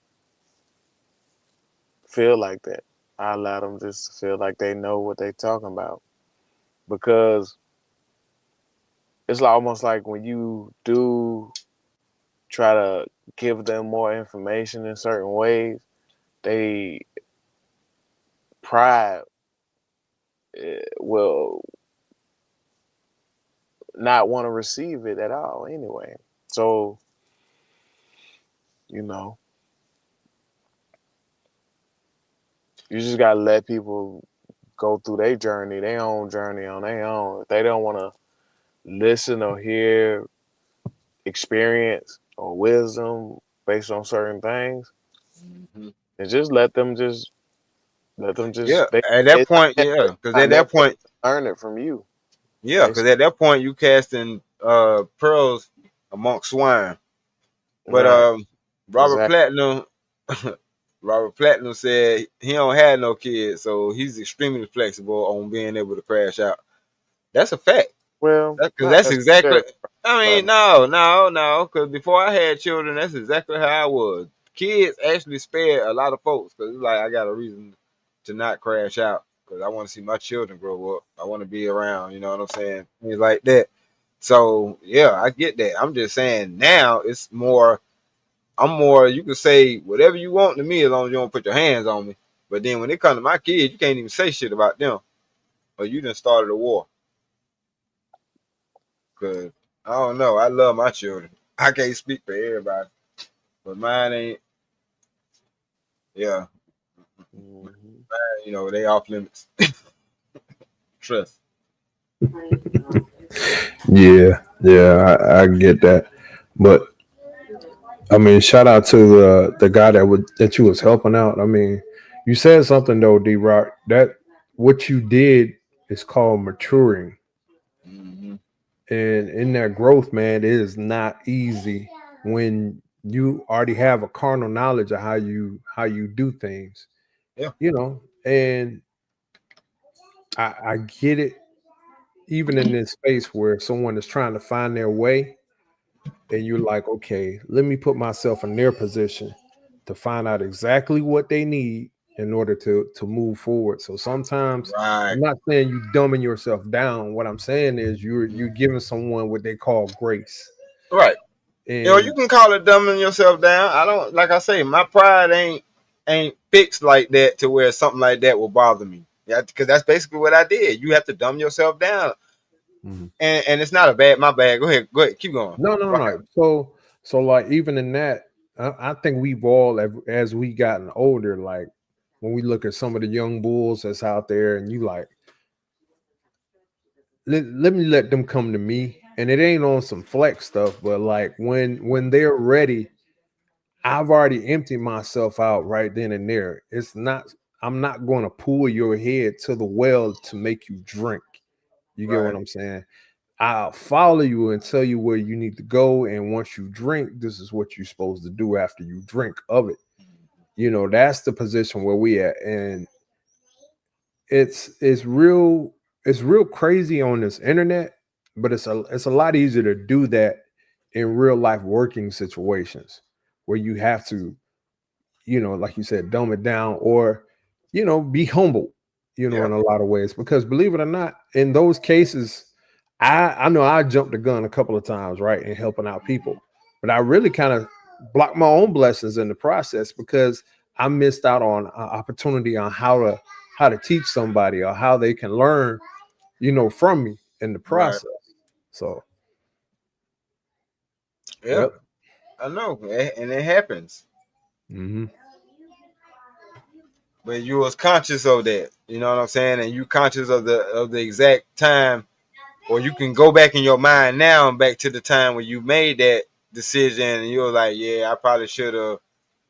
S5: feel like that. I allow them just to feel like they know what they're talking about, because it's almost like when you do try to give them more information in certain ways, they pride will not want to receive it at all anyway. So, you know, you just gotta let people go through their own journey on their own. If they don't want to listen or hear experience or wisdom based on certain things,
S1: Mm-hmm.
S5: and just let them just
S1: Yeah. At that point, yeah, because
S5: not
S1: at
S5: their
S1: that
S5: place
S1: point,
S5: to learn it from you,
S1: yeah, because
S5: basically.
S1: at that point you casting pearls amongst swine. But
S5: Right.
S1: Robert
S5: Exactly.
S1: Platinum, Robert Platinum said he don't have no kids, so he's extremely flexible on being able to crash out. That's a fact.
S5: Well,
S1: Because
S5: not
S1: that's exactly.
S5: necessarily.
S1: I mean,
S5: Platinum.
S1: no. Because before I had children, that's exactly how I was. Kids actually spared a lot of folks because it's like I got a reason to not crash out because I want to see my children grow up. I want to be around. You know what I'm saying? Things like that. So yeah, I get that. I'm just saying now it's more. I'm more. You can say whatever you want to me as long as you don't put your hands on me. But then when it comes to my kids, you can't even say shit about them or you done started a war. Cause I don't know. I love my children. I can't speak for everybody, but mine ain't. Yeah,
S5: Hmm.
S1: you know they off limits. Trust.
S6: Yeah, yeah, I get that. But I mean, shout out to the guy that you was helping out. I mean, you said something though, D Rock. That what you did is called maturing,
S1: Hmm.
S6: and in that growth, man, it is not easy when you already have a carnal knowledge of how you do things.
S1: Yeah.
S6: And I get it. Even in this space where someone is trying to find their way, and you're like, okay, let me put myself in their position to find out exactly what they need in order to move forward. So sometimes
S1: Right.
S6: I'm not saying you dumbing yourself down. What I'm saying is you're giving someone what they call grace.
S1: Right. You know, you
S6: And
S1: can call it dumbing yourself down. I don't like I say, my pride ain't fixed like that to where something like that will bother me. Yeah, because that's basically what I did. You have to dumb yourself down,
S6: Mhm.
S1: and it's not a bad. My bad. Go ahead, keep going.
S6: No, no,
S1: Rock
S6: no.
S1: out.
S6: So like even in that, I think we've all as we gotten older, like when we look at some of the young bulls that's out there, and you like, let me let them come to me, and it ain't on some flex stuff, but like when they're ready, I've already emptied myself out right then and there. It's not, I'm not going to pull your head to the well to make you drink. You get what
S1: Right.
S6: I'm saying? I'll follow you and tell you where you need to go, and once you drink, this is what you're supposed to do after you drink of it. That's the position where we at. And it's real crazy on this internet, but it's a lot easier to do that in real life working situations where you have to, like you said, dumb it down, or be humble,
S1: Yeah.
S6: in a lot of ways. Because believe it or not, in those cases, I know I jumped the gun a couple of times, right, in helping out people, but I really kind of blocked my own blessings in the process because I missed out on an opportunity on how to teach somebody or how they can learn, from me in the
S1: Right.
S6: process. So,
S1: Yeah.
S6: yep.
S1: I know, and it happens.
S6: Hmm.
S1: But you was conscious of that. You know what I'm saying? And you conscious of the exact time, or you can go back in your mind now and back to the time when you made that decision, and you were like, yeah, I probably should have.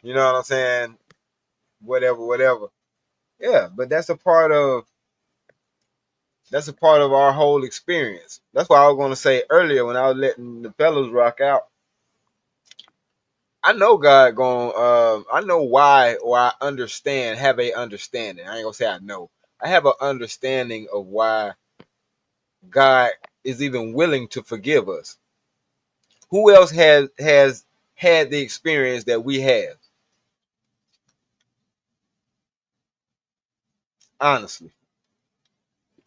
S1: You know what I'm saying? Whatever, whatever. Yeah, but that's a part of our whole experience. That's why I was gonna say earlier when I was letting the fellas rock out. I know God going. I know why, or I understand. Have a understanding. I ain't gonna say I know. I have an understanding of why God is even willing to forgive us. Who else has had the experience that we have? Honestly,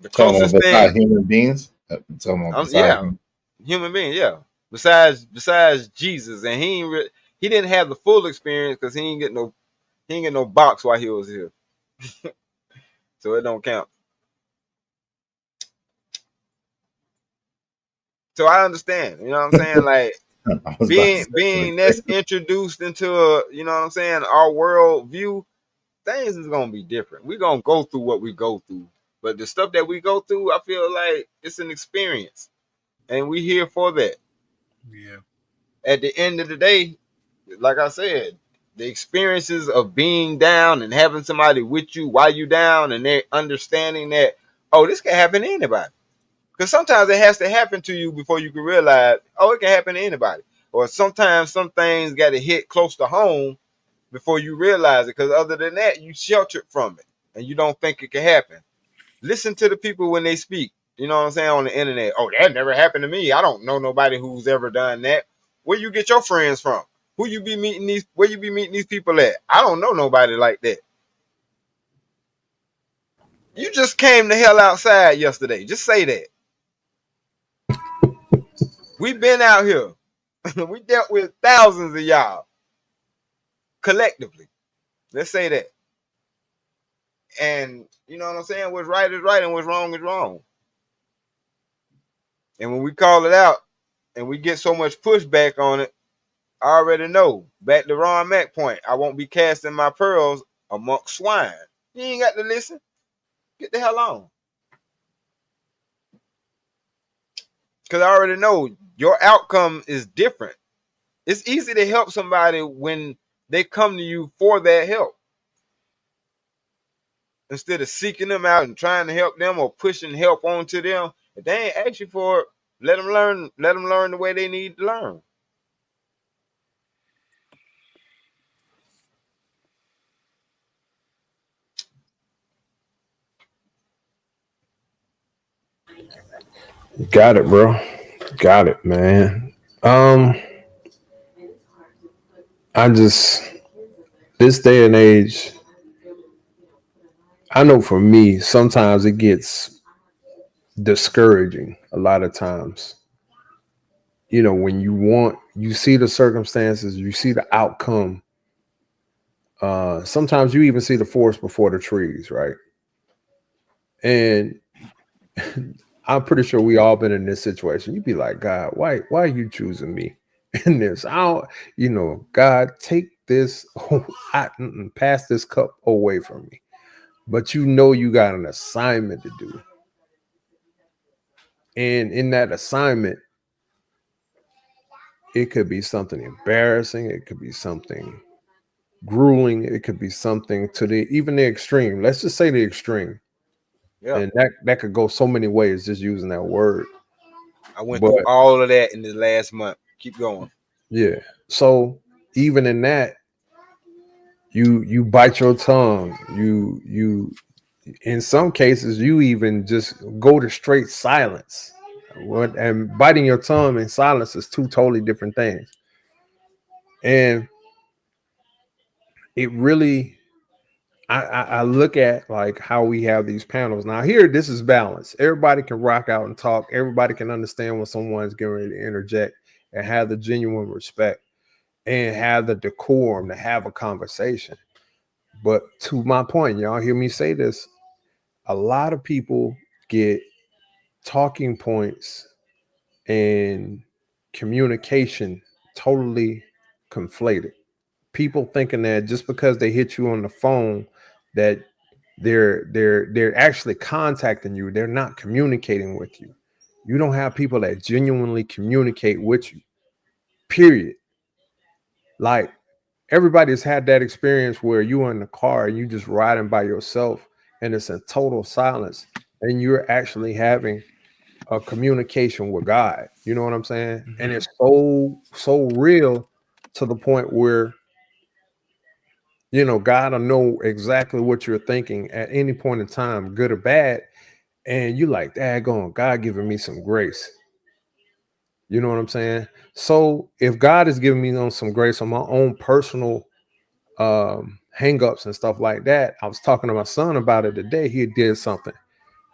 S1: the
S4: Talking about
S1: closest thing.
S4: beside human beings. Talking about beside
S1: Yeah,
S4: human.
S1: human being. Yeah. Besides Jesus, and he didn't have the full experience because he ain't get no box while he was here, so it don't count. So I understand. You know what I'm saying? Like
S4: I was about to
S1: being
S4: say something
S1: being that's
S4: crazy.
S1: introduced into you know what I'm saying, our world view, things is gonna be different. We're gonna go through what we go through. But the stuff that we go through, I feel like it's an experience. And we here for that.
S3: Yeah.
S1: At the end of the day, like I said, the experiences of being down and having somebody with you while you down, and they're understanding that, oh, this can happen to anybody. Because sometimes it has to happen to you before you can realize, oh, it can happen to anybody. Or sometimes some things got to hit close to home before you realize it. Because other than that, you sheltered from it and you don't think it can happen. Listen to the people when they speak. You know what I'm saying, on the internet. Oh, that never happened to me. I don't know nobody who's ever done that. Where you get your friends from? Who you be meeting these? Where you be meeting these people at? I don't know nobody like that. You just came the hell outside yesterday. Just say that. We've been out here. We dealt with thousands of y'all collectively. Let's say that. And you know what I'm saying? What's right is right and what's wrong is wrong. And when we call it out and we get so much pushback on it, I already know. Back to Ron Mack point. I won't be casting my pearls amongst swine. You ain't got to listen. Get the hell on. Because I already know your outcome is different. It's easy to help somebody when they come to you for that help. Instead of seeking them out and trying to help them or pushing help onto them. If they ain't ask you for it, let them learn the way they need to learn.
S6: Got it, bro. Got it, man. I just this day and age, I know for me, sometimes it gets discouraging a lot of times. You know, when you see the circumstances, you see the outcome. Sometimes you even see the forest before the trees, right? And I'm pretty sure we all been in this situation. You'd be like, God, why are you choosing me in this? I don't, God, take this, pass this cup away from me. But you got an assignment to do. And in that assignment, it could be something embarrassing. It could be something grueling. It could be something to even the extreme. Let's just say the extreme.
S1: Yeah.
S6: And that could go so many ways just using that word.
S1: I went
S6: But
S1: through all of that in the last month. Keep going.
S6: yeah. So even in that, you bite your tongue. You in some cases you even just go to straight silence. And biting your tongue and silence is two totally different things. And it really I look at like how we have these panels now. Here, this is balance. Everybody can rock out and talk. Everybody can understand when someone's getting ready to interject and have the genuine respect and have the decorum to have a conversation. But to my point, y'all hear me say this, a lot of people get talking points and communication totally conflated. People thinking that just because they hit you on the phone that they're actually contacting you, they're not communicating with you. You don't have people that genuinely communicate with you. Period. Like everybody's had that experience where you're in the car and you just riding by yourself and it's in total silence and you're actually having a communication with God. You know what I'm saying? Mm-hmm. And it's so real to the point where God will know exactly what you're thinking at any point in time, good or bad. And you like, daggone, God giving me some grace. You know what I'm saying? So if God is giving me some grace on my own personal hang-ups and stuff like that, I was talking to my son about it today. He did something.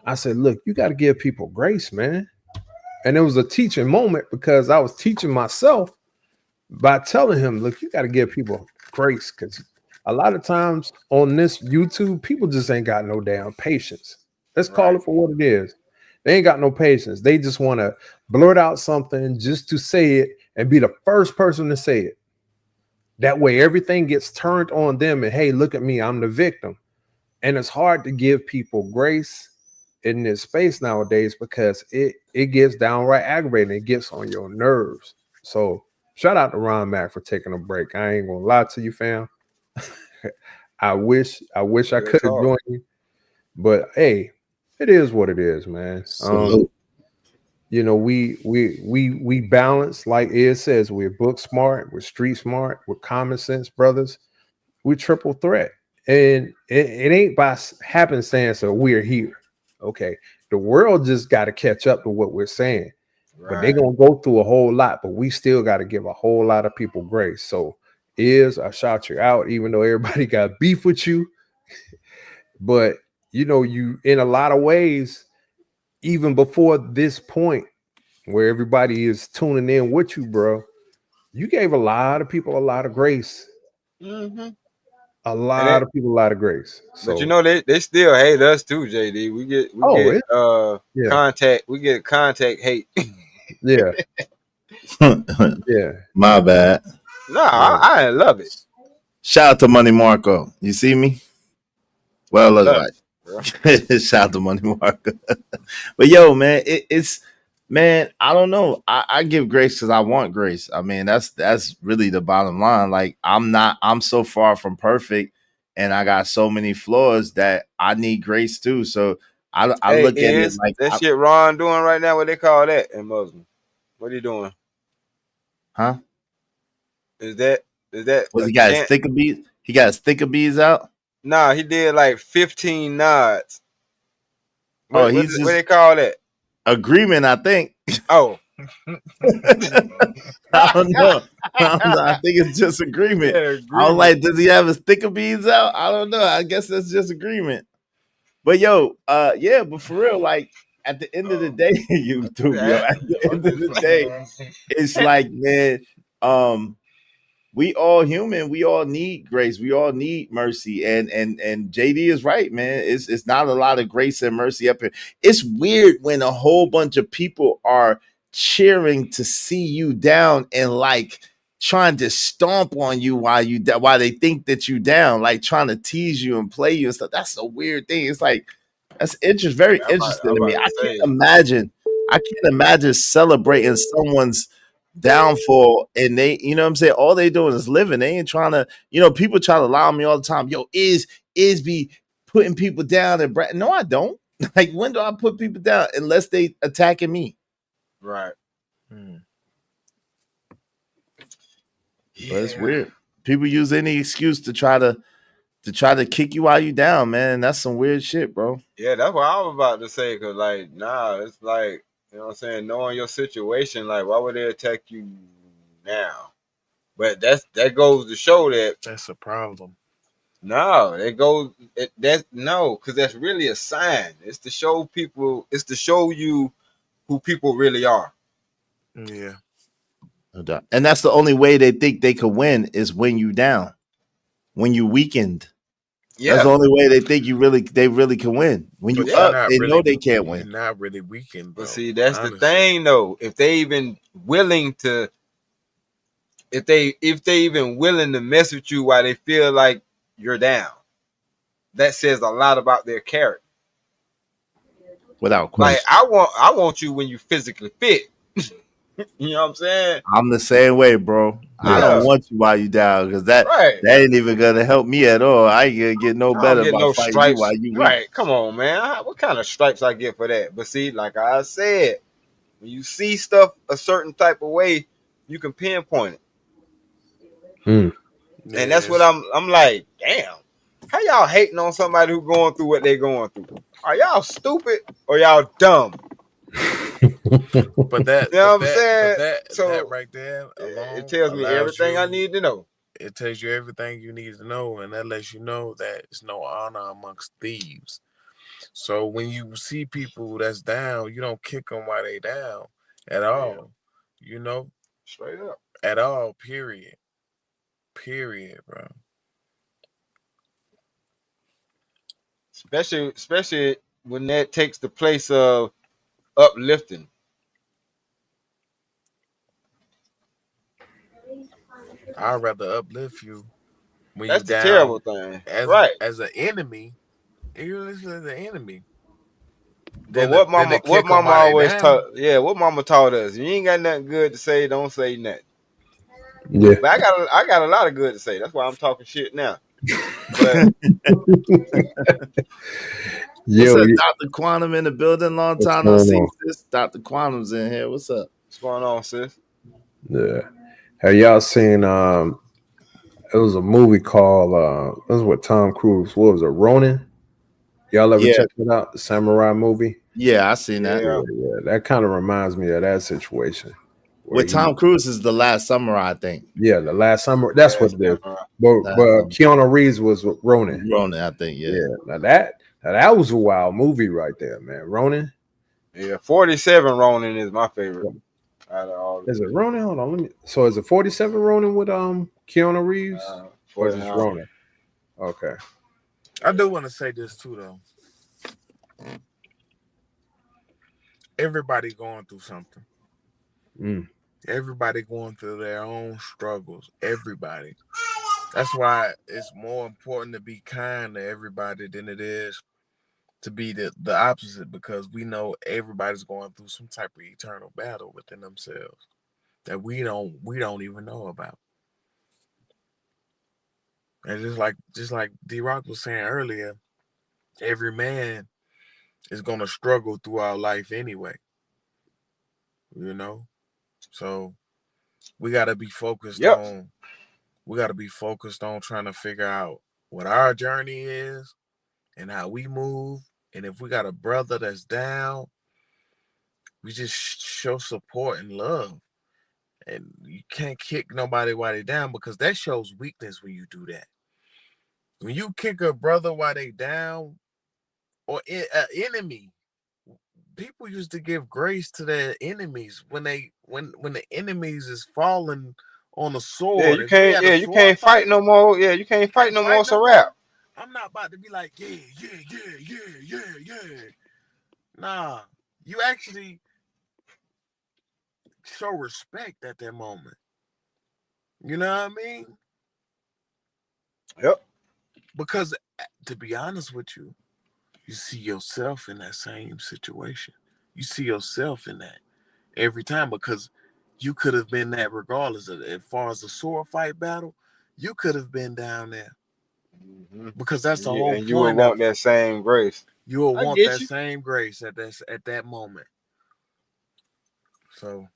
S6: I said, look, you got to give people grace, man. And it was a teaching moment because I was teaching myself by telling him, look, you got to give people grace because a lot of times on this YouTube, people just ain't got no damn patience. Let's call it for what it is. They ain't got no patience. They just want to blurt out something just to say it and be the first person to say it. That way, everything gets turned on them and, hey, look at me, I'm the victim. And it's hard to give people grace in this space nowadays because it gets downright aggravating. It gets on your nerves. So shout out to Ron Mack for taking a break. I ain't gonna lie to you, fam. I wish I could have joined you, but hey, it is what it is, man. We balance, like Ed says, we're book smart, we're street smart, we're common sense brothers, we triple threat. And it ain't by happenstance that we're here. Okay. The world just got to catch up to what we're saying. Right. But they're going to go through a whole lot, but we still got to give a whole lot of people grace. So I shout you out, even though everybody got beef with you. But you in a lot of ways, even before this point where everybody is tuning in with you, bro, you gave a lot of people a lot of grace. Mm-hmm. A lot of people a lot of grace. So,
S1: but they still hate us too, JD. We get contact. We get contact hate.
S6: Yeah.
S4: Yeah. My bad.
S1: No,
S6: Yeah.
S1: I love it.
S4: Shout out to Money Marco. You see me? Well,
S1: I
S4: it look
S1: love
S4: like.
S1: it, bro.
S4: Shout out to Money Marco. But yo, man, it's man. I don't know. I give grace because I want grace. I mean, that's really the bottom line. Like I'm not. I'm so far from perfect, and I got so many flaws that I need grace too. So I
S1: Hey,
S4: look at it
S1: is
S4: like,
S1: that shit Ron doing right now? What they call that in Muslim? What he doing?
S4: huh?
S1: Is that
S4: Was
S1: a
S4: he got his
S1: chant?
S4: thicker beat? He got his thicker beats out.
S1: Nah, he did like 15 nods.
S4: Oh,
S1: What
S4: he's
S1: what
S4: just
S1: they call that?
S4: agreement. I think.
S1: Oh,
S4: I don't know. I don't know. I think it's just agreement.
S1: yeah,
S4: I was
S1: agreement.
S4: like, does he have his thicker beads out? I don't know. I guess that's just agreement. But yo, yeah, but for real, like at the end of the day, YouTube, yo,
S1: Yeah.
S4: at the end of the day, it's like, man, um, we all human. We all need grace. We all need mercy. And JD is right, man. It's not a lot of grace and mercy up here. It's weird when a whole bunch of people are cheering to see you down and like trying to stomp on you while they think that you down, like trying to tease you and play you and stuff. That's a weird thing. It's like that's very
S1: I'm
S4: interesting to me.
S1: about to say.
S4: I can't imagine celebrating someone's downfall and they, you know what I'm saying, all they doing is living. They ain't trying to, people try to lie on me all the time. Yo, is be putting people down and no, I don't. Like when do I put people down unless they attacking me?
S1: Right.
S4: But it's
S1: Yeah.
S4: weird. People use any excuse to try to kick you while you down, man. That's some weird shit, bro.
S1: Yeah, that's what I was about to say. Cause like, nah, it's like, you know what I'm saying, knowing your situation, like, why would they attack you now? But that goes to show that
S5: That's a problem.
S1: no, that's no, because that's really a sign. It's to show people. It's to show you who people really are.
S5: Yeah.
S4: No doubt. And that's the only way they think they could win is when you down, when you weakened. That's the
S1: Yeah,
S4: only way they really can win. When you
S5: But you're
S1: yeah.
S4: up,
S5: not
S4: they know
S5: really
S4: they can't
S5: you're
S4: win.
S5: not really weakened,
S1: But
S5: bro.
S1: see, that's the
S5: Honestly.
S1: thing, though. If they even willing to, if they even willing to mess with you while they feel like you're down, that says a lot about their character.
S4: Without
S1: Like
S4: question.
S1: I want you when you physically fit. You know what I'm saying?
S4: I'm the same way, bro. I don't
S1: Yeah,
S4: want you while you down because that
S1: right.
S4: that ain't even gonna help me at all. I ain't gonna get no
S1: I don't
S4: better
S1: get
S4: by
S1: no
S4: fighting you while
S1: stripes.
S4: you weak.
S1: Right. Come on, man. What kind of stripes I get for that? But see, like I said, when you see stuff a certain type of way, you can pinpoint it.
S6: Mm.
S1: And that's what
S5: Yes.
S1: I'm like, damn. How y'all hating on somebody who going through what they going through? Are y'all stupid or y'all dumb?
S5: But that
S1: You know
S5: but
S1: what I'm
S5: that but
S1: saying?
S5: that
S1: So
S5: right there
S1: it
S5: alone
S1: tells me
S5: allows
S1: everything I
S5: you
S1: need to know.
S5: it tells you everything you need to know, and that lets you know that it's no honor amongst thieves. So when you see people that's down, you don't kick them while they down at
S1: Damn,
S5: all. You know,
S1: straight up.
S5: at all. Period. Period, bro.
S1: Especially when that takes the place of uplifting.
S5: I'd rather uplift you when you
S1: That's the
S5: down
S1: terrible thing.
S5: as
S1: Right.
S5: as an enemy. You listen as an enemy.
S1: But
S5: Then to
S1: what
S5: kick them
S1: mama
S5: while they
S1: always
S5: down.
S1: taught, yeah, what mama taught us. You ain't got nothing good to say, don't say nothing.
S6: Yeah.
S1: But I got a lot of good to say. That's why I'm talking shit now. But
S4: What's
S6: Yo,
S4: up, Dr. Quantum in the building? Long
S6: what's
S4: time no
S6: going
S4: see,
S6: on?
S4: sis. Dr. Quantum's in here. What's up?
S1: what's going on, sis?
S6: Yeah. Have y'all seen it was a movie called it was with Tom Cruise. What was it, Ronin? Y'all ever
S4: Yeah,
S6: check it out? The samurai movie?
S4: yeah, I seen that.
S1: Yeah,
S6: Yeah, yeah. That kind of reminds me of that situation where
S4: With
S6: he
S4: Tom Cruise is the last samurai, I think.
S6: yeah, the last summer that's what
S1: last
S6: it is.
S1: samurai.
S6: But
S4: Last samurai.
S6: Keanu Reeves was with Ronin.
S4: Ronin, I think, yeah.
S6: Yeah. Now that was a wild movie right there, man. Ronin.
S1: Yeah, 47 Ronin is my favorite out of all of
S6: Is
S1: them.
S6: it Ronin? Hold on, let me. So is it 47 Ronin with Keanu Reeves, or is it
S1: 49.
S6: Ronin? Okay.
S5: I do want to say this too, though. Everybody going through something.
S6: Mm.
S5: Everybody going through their own struggles. Everybody. That's why it's more important to be kind to everybody than it is to be the opposite, because we know everybody's going through some type of eternal battle within themselves that we don't even know about. And just like D Rock was saying earlier, every man is gonna struggle throughout life anyway. You know? So we gotta be focused
S1: Yep.
S5: on we gotta be focused on trying to figure out what our journey is and how we move. And if we got a brother that's down, we just show support and love. And you can't kick nobody while they down, because that shows weakness when you do that. When you kick a brother while they down, or an enemy, people used to give grace to their enemies when the enemies is falling on the
S1: Yeah,
S5: sword.
S1: you
S5: If we
S1: can't.
S5: had a
S1: Yeah, you
S5: sword
S1: can't fight
S5: fight,
S1: no more. Yeah, you can't fight
S5: can't
S1: no more.
S5: fight
S1: It's a
S5: no
S1: wrap.
S5: more. I'm not about to be like, yeah, yeah, yeah, yeah, yeah, yeah. Nah, you actually show respect at that moment. You know what I mean?
S1: Yep.
S5: Because to be honest with you, you see yourself in that same situation. You see yourself in that every time, because you could have been that regardless of, as far as the sword fight battle, you could have been down there,
S1: Hmm.
S5: because that's the whole
S1: And you would
S5: point
S1: want
S5: of it.
S1: that same grace.
S5: You will
S1: I
S5: want
S1: get
S5: that
S1: you.
S5: same grace at that moment. So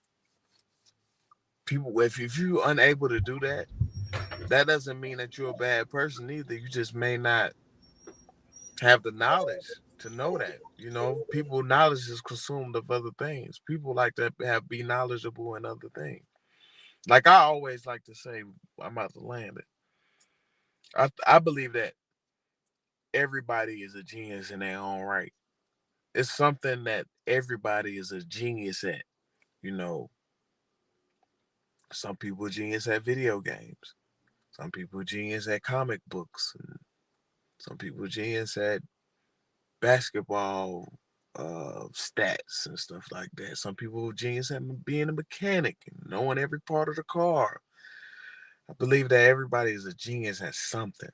S5: people, if you're unable to do that, that doesn't mean that you're a bad person either. You just may not have the knowledge to know that. People knowledge is consumed of other things. People like to be knowledgeable in other things. Like I always like to say, I'm about to land it. I believe that everybody is a genius in their own right. It's something that everybody is a genius at. You know, some people are genius at video games. Some people are genius at comic books. And some people are genius at basketball stats and stuff like that. Some people are genius at being a mechanic and knowing every part of the car. I believe that everybody is a genius at something.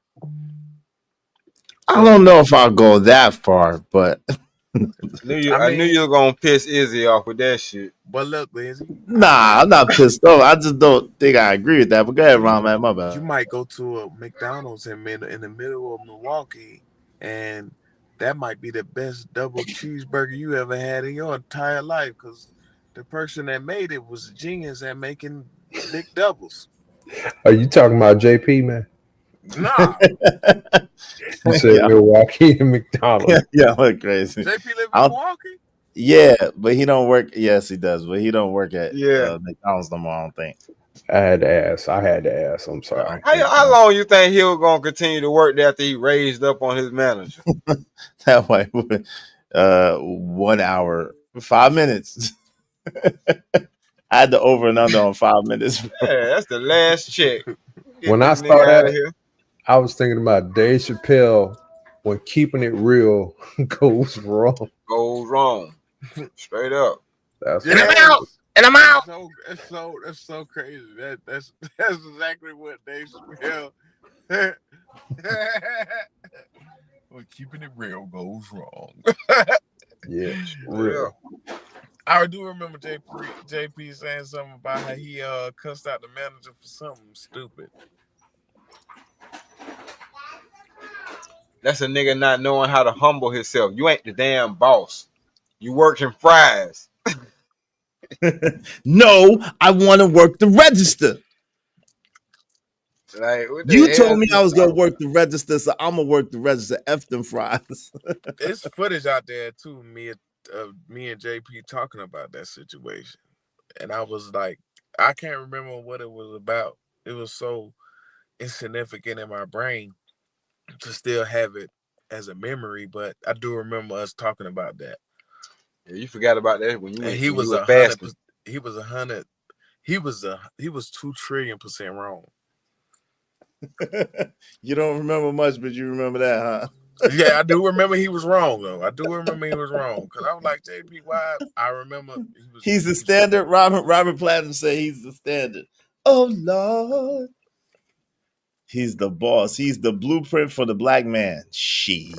S4: I
S5: So,
S4: don't know if I'll go that far, but
S5: I
S1: I knew you
S5: mean,
S1: were gonna piss Izzy off with that shit.
S5: but look, Lindsay,
S4: nah, I'm not pissed off. I just don't think I agree with that. But go ahead, Ron, man. My
S5: you
S4: bad.
S5: might go to a McDonald's in the middle of Milwaukee, and that might be the best double cheeseburger you ever had in your entire life, because the person that made it was a genius at making McDoubles.
S6: Are you talking about JP, man?
S5: Nah,
S6: You said
S4: Yeah,
S6: Milwaukee and McDonald's.
S4: yeah, look crazy.
S5: JP live in
S4: I don't,
S5: Milwaukee.
S4: yeah, but he don't work. Yes, he does, but he don't work at
S1: Yeah.
S4: McDonald's no more. I don't think.
S6: I had to ask. I had to ask. I'm
S4: I
S6: sorry.
S4: don't think
S1: How
S4: so.
S1: long you think he was gonna continue to work there after he raised up on his manager?
S4: That way, 1 hour, 5 minutes. I had the over and under on 5 minutes.
S1: Yeah, that's the last check. Get
S6: When I
S1: this
S6: saw
S1: nigga out of
S6: that,
S1: here.
S6: I was thinking about Dave Chappelle when keeping it real goes wrong.
S1: Goes wrong. Straight up.
S6: That's
S4: And
S6: what
S4: I'm
S6: I
S4: out.
S5: Yes,
S4: And I'm
S5: it's
S4: out.
S5: so it's so it's so crazy. That's exactly what Dave Chappelle. Well, keeping it real goes wrong.
S6: yeah,
S1: Straight
S6: real.
S1: up.
S5: I do remember JP saying something about how he cussed out the manager for something stupid.
S1: That's a nigga not knowing how to humble himself. You ain't the damn boss. You working fries.
S4: No, I want to work the register.
S1: Like, what the
S4: You
S1: hell
S4: told
S1: is
S4: me
S1: you
S4: I was gonna
S1: talking
S4: work
S1: about?
S4: the register, so I'm gonna work the register. F them fries.
S5: It's footage out there too. Me and JP talking about that situation, and I was like, I can't remember what it was about. It was so insignificant in my brain to still have it as a memory, but I do remember us talking about that.
S1: Yeah, you forgot about that when
S5: And he
S1: you
S5: was
S1: was
S5: a hundred.
S1: fasting.
S5: He was 100. He was 2 trillion% wrong.
S4: You don't remember much, but you remember that, huh?
S5: Yeah, I do remember he was wrong though. I do remember he was wrong because I was like, JP, why? I remember
S4: He's the standard. Robert Platinum said he's the standard. Oh Lord. He's the boss. He's the blueprint for the black man.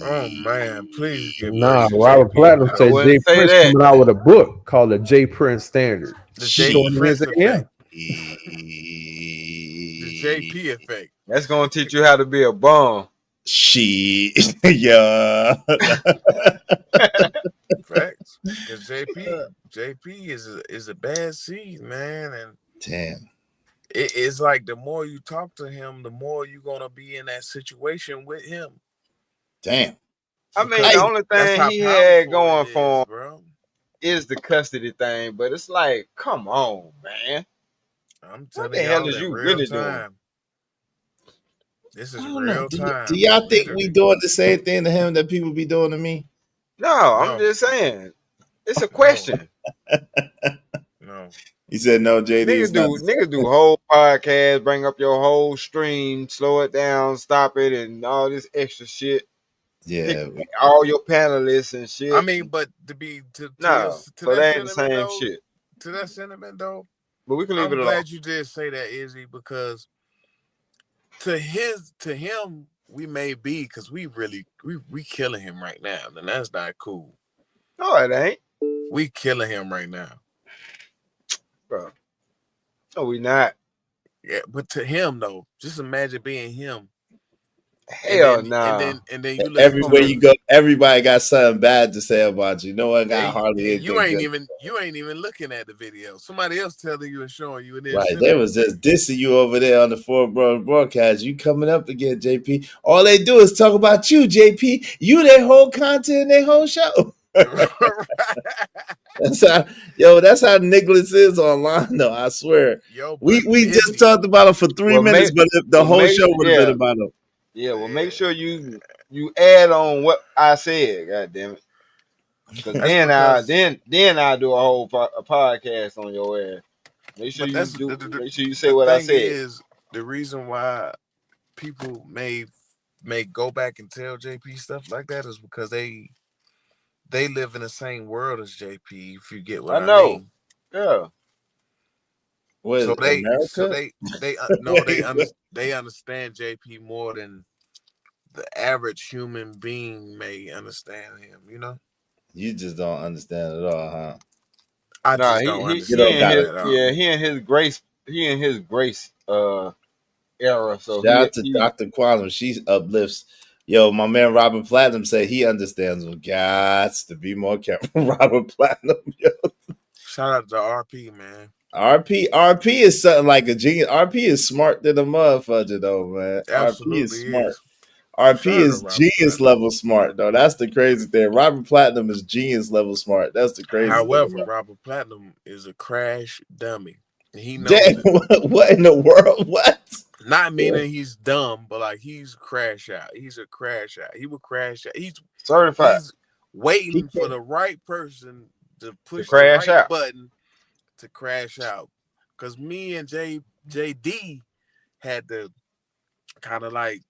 S5: Oh man, please give
S6: Nah,
S5: grace to
S6: Robert
S5: JP
S6: Platinum
S1: I
S6: said
S5: because
S6: Jay
S1: wouldn't say
S6: Prince
S1: that.
S6: coming out with a book called the Jay Prince Standard.
S5: the
S6: Showing
S5: JP
S6: his
S5: Prince
S6: yeah.
S5: effect, the JP effect.
S1: That's gonna teach you how to be a bum.
S4: She, yeah.
S5: Facts, because JP is a bad seed, man, and
S4: Damn.
S5: it's like the more you talk to him, the more you're gonna be in that situation with him.
S4: Damn.
S1: I mean,
S5: Because
S1: the only
S5: that's
S1: thing
S5: how
S1: he had
S5: powerful it
S1: going for
S5: is,
S1: him
S5: bro.
S1: is the custody thing, but it's like, come on, man.
S5: I'm
S1: What
S5: telling
S1: the hell
S5: y'all
S1: is
S5: in
S1: you
S5: real
S1: really doing?
S5: time. This
S4: I
S5: is
S4: don't know.
S5: real
S4: Do
S5: time,
S4: y'all think we
S5: literally.
S4: doing the same thing to him that people be doing to me?
S1: No, I'm
S5: No,
S1: just saying. It's a
S5: no,
S1: question.
S5: no.
S4: He said no, JD is not the
S1: Niggas do whole podcast, bring up your whole stream, slow it down, stop it, and all this extra shit. Pick
S4: Yeah.
S1: all your panelists and
S5: I
S1: shit.
S5: mean, but to be to
S1: No, so
S5: that
S1: they ain't the
S5: sentiment
S1: same
S5: though,
S1: shit. But we can leave
S5: I'm
S1: it alone.
S5: glad you did say that, Izzy, because to him, we may be because we killing him right now, and that's not cool.
S1: No, it ain't,
S5: We killing him right now.
S1: bro. No, we not.
S5: Yeah, but to him though, just imagine being him, and
S1: Hell
S5: then
S1: nah.
S5: you listen to
S4: Everywhere
S5: the
S4: you go, everybody got something bad to say about you. No one got hardly
S5: you
S4: anything good.
S5: ain't even looking at the video. Somebody else telling you and showing you, and then
S4: Right. They
S5: sending
S4: was
S5: it to
S4: just
S5: you.
S4: dissing you over there on the Four Brothers broadcast. You coming up again, JP. All they do is talk about you, JP. You their whole content, their whole show. That's how Nicholas is online, though. I swear.
S5: Yo, but
S4: We just
S5: Izzy,
S4: talked about him for 3 minutes, but the whole
S1: Make
S4: show would have been
S1: yeah,
S4: about him.
S1: yeah. Well, make sure you add on what I said. God damn it. Cause
S5: that's because,
S1: then I do a whole a podcast on your ass. Make sure
S5: but
S1: you
S5: that's
S1: do. Make sure you say
S5: the
S1: what I
S5: thing
S1: said.
S5: is the reason why people may go back and tell JP stuff like that is because they live in the same world as JP. If you get what
S1: I
S5: I
S1: know.
S5: mean.
S1: Yeah.
S4: What
S5: So
S4: is America?
S5: no
S4: Wait, what?
S5: they understand JP more than the average human being may understand him. You know,
S4: You just don't understand at all, huh?
S5: I
S1: Nah,
S5: just don't
S4: You don't
S5: understand
S4: got
S5: him
S4: it.
S5: at all.
S1: he in his grace era. So
S4: Shout out to Dr. Quantum. She uplifts. Yo, my man Robert Platinum said he understands what gots to be more careful. Robert Platinum, yo.
S5: Shout out to RP, man.
S4: RP is something like a genius. RP is smart than a motherfucker, though, man. RP is
S5: Absolutely
S4: smart.
S5: is.
S4: RP
S5: Shout out to
S4: is
S5: Robert
S4: genius
S5: Platinum.
S4: level smart, though. That's the crazy thing. Robert Platinum is genius level smart. That's the crazy thing
S5: However,
S4: about
S5: Robert Platinum is a crash dummy. He
S4: it. Damn,
S5: knows it.
S4: what in the world? What?
S5: Not meaning he's dumb, but like he's crash out. He's a crash out. He would crash out.
S1: certified
S5: He's
S4: He
S5: waiting for
S4: can't.
S5: the right person to
S1: to
S5: push the
S1: crash
S5: right
S1: out.
S5: button to crash out. Cause me and JD had to kind of like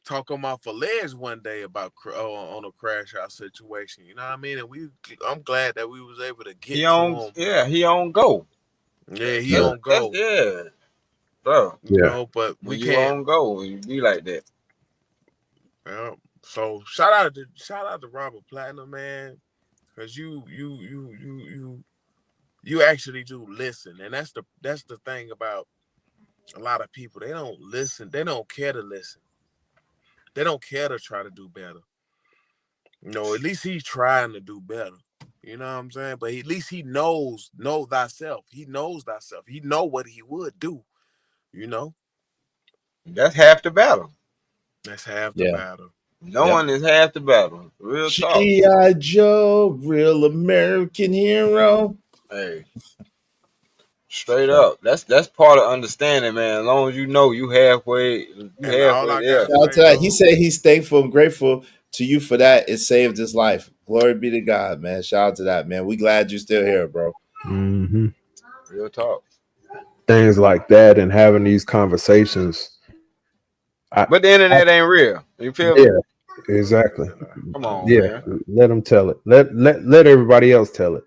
S5: talk him off a ledge one day about on a crash out situation. You know what I mean? And I'm glad that we was able to get to him.
S1: He on go.
S5: Yeah, he
S6: Yeah.
S5: on go.
S1: Yeah, bro.
S5: You
S6: Yeah.
S5: know, but we
S1: When you
S5: can't.
S1: on go, you be like that.
S5: Yeah. So shout out to Robert Platinum, man, because you actually do listen, and that's the thing about a lot of people. They don't listen. They don't care to listen. They don't care to try to do better. At least he's trying to do better. You know what I'm saying? But at least he know thyself. He knows thyself. He know what he would do. You know,
S1: That's half the battle.
S5: that's half the
S4: Yeah.
S5: battle.
S4: Yep.
S1: Knowing is half the battle. Real talk.
S4: G.I. Joe, real American hero.
S1: Hey, straight up. That's part of understanding, man. As long as you know you
S5: And all
S1: halfway
S5: I
S1: there.
S5: gotta
S4: Shout out
S5: say
S4: to that. He
S5: though,
S4: said he's thankful and grateful to you for that. It saved his life. Glory be to God, man. Shout out to that, man. We glad you're still here, bro.
S6: Mm-hmm.
S1: Real talk.
S6: Things like that and having these conversations.
S1: But the internet ain't real. You feel me?
S6: Yeah, Exactly.
S1: Come on,
S6: Yeah,
S1: man.
S6: let them tell it. Let everybody else tell it.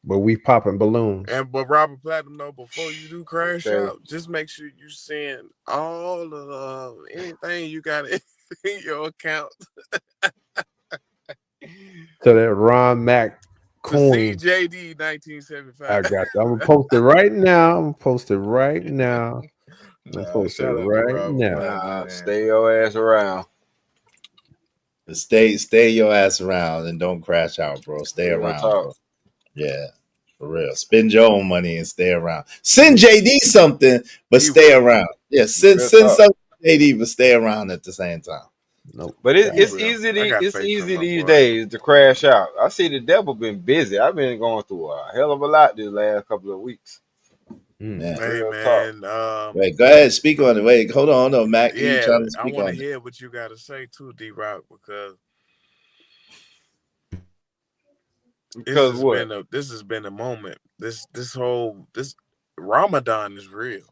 S6: But we popping balloons.
S5: But Robert Platinum, though, before you do crash
S1: Okay.
S5: out, just make sure you send all of anything you got in your account
S6: To that Ron Mac
S5: to
S6: coin.
S5: CJD
S6: I
S5: 1975.
S6: got you. I'm gonna post it right now. I'm gonna post it right now. I'm gonna
S5: Nah,
S6: post it
S5: shout out to
S6: right
S5: Robert
S6: now.
S5: Platinum,
S1: Nah,
S5: man.
S1: stay your ass around.
S4: Stay your ass around and don't crash out, bro. Stay
S1: Real
S4: around,
S1: talk.
S4: bro. Yeah, for real. Spend your own money and stay around. Send JD something, but
S5: He
S4: stay
S5: will.
S4: around. Yeah, send
S1: Real
S4: send
S1: talk.
S4: something to JD, but stay around at the same time.
S6: Nope.
S1: But
S5: He
S1: it's
S5: will.
S1: easy.
S5: I got
S1: It's
S5: faith in
S1: easy
S5: my
S1: these
S5: boy.
S1: days to crash out. I see the devil been busy. I've been going through a hell of a lot this last couple of weeks.
S4: Man.
S5: Hey,
S1: Real talk.
S5: man.
S4: Wait, go ahead. Speak on it. Wait, hold on, Mac. You
S5: Yeah,
S4: trying to
S5: I
S4: speak
S5: want to
S4: on it?
S5: hear what you got to say too, D-Rock, because
S1: Because what?
S5: this has been a moment. This Ramadan is real.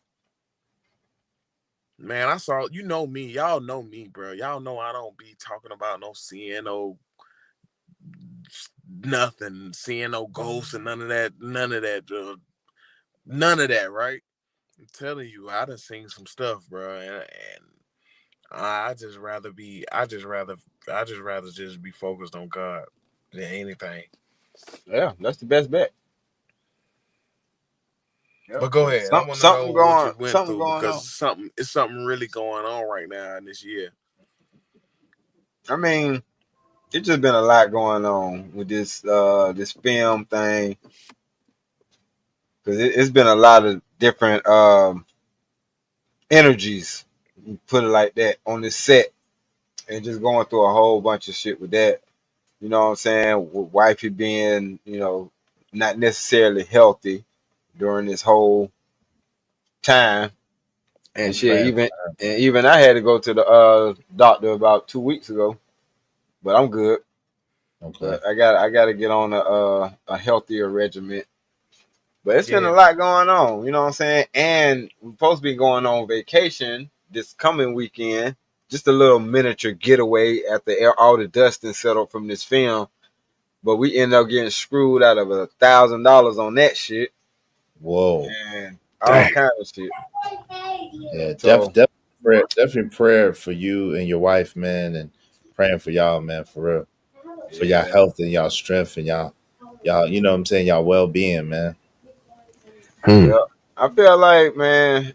S5: Man, I saw, you know me, y'all know me, bro. Y'all know I don't be talking about no seeing no nothing, seeing no ghosts and none of that, none of that, right? I'm telling you, I done seen some stuff, bro, and I just rather just be focused on God than anything.
S1: Yeah, that's the best bet. Yeah,
S5: But go
S1: 'cause
S5: ahead. I want to know what you went
S1: something
S5: through
S1: going
S5: because
S1: on.
S5: it's something really going on right now in this year.
S1: I mean, it's just been a lot going on with this film thing because it's been a lot of different energies, put it like that, on this set, and just going through a whole bunch of shit with that. You know what I'm saying? With wifey being, not necessarily healthy during this whole time, and
S4: I'm
S1: shit.
S4: praying.
S1: Even I had to go to the doctor about 2 weeks ago, but I'm good.
S4: Okay.
S1: But I got to get on a healthier regimen. But it's been a
S5: Yeah,
S1: lot going on. You know what I'm saying? And we're supposed to be going on vacation this coming weekend. Just a little miniature getaway after all the dust and settled from this film. But we ended up getting screwed out of $1,000 on that shit
S4: Whoa.
S1: and all
S6: Dang.
S1: kinds of shit.
S4: Yeah,
S1: So
S4: definitely prayer for you and your wife, man, and praying for y'all, man, for real. For y'all
S1: yeah,
S4: health and y'all strength and y'all, you know what I'm saying, y'all well being, man.
S6: Hmm.
S1: yeah. I feel like, man,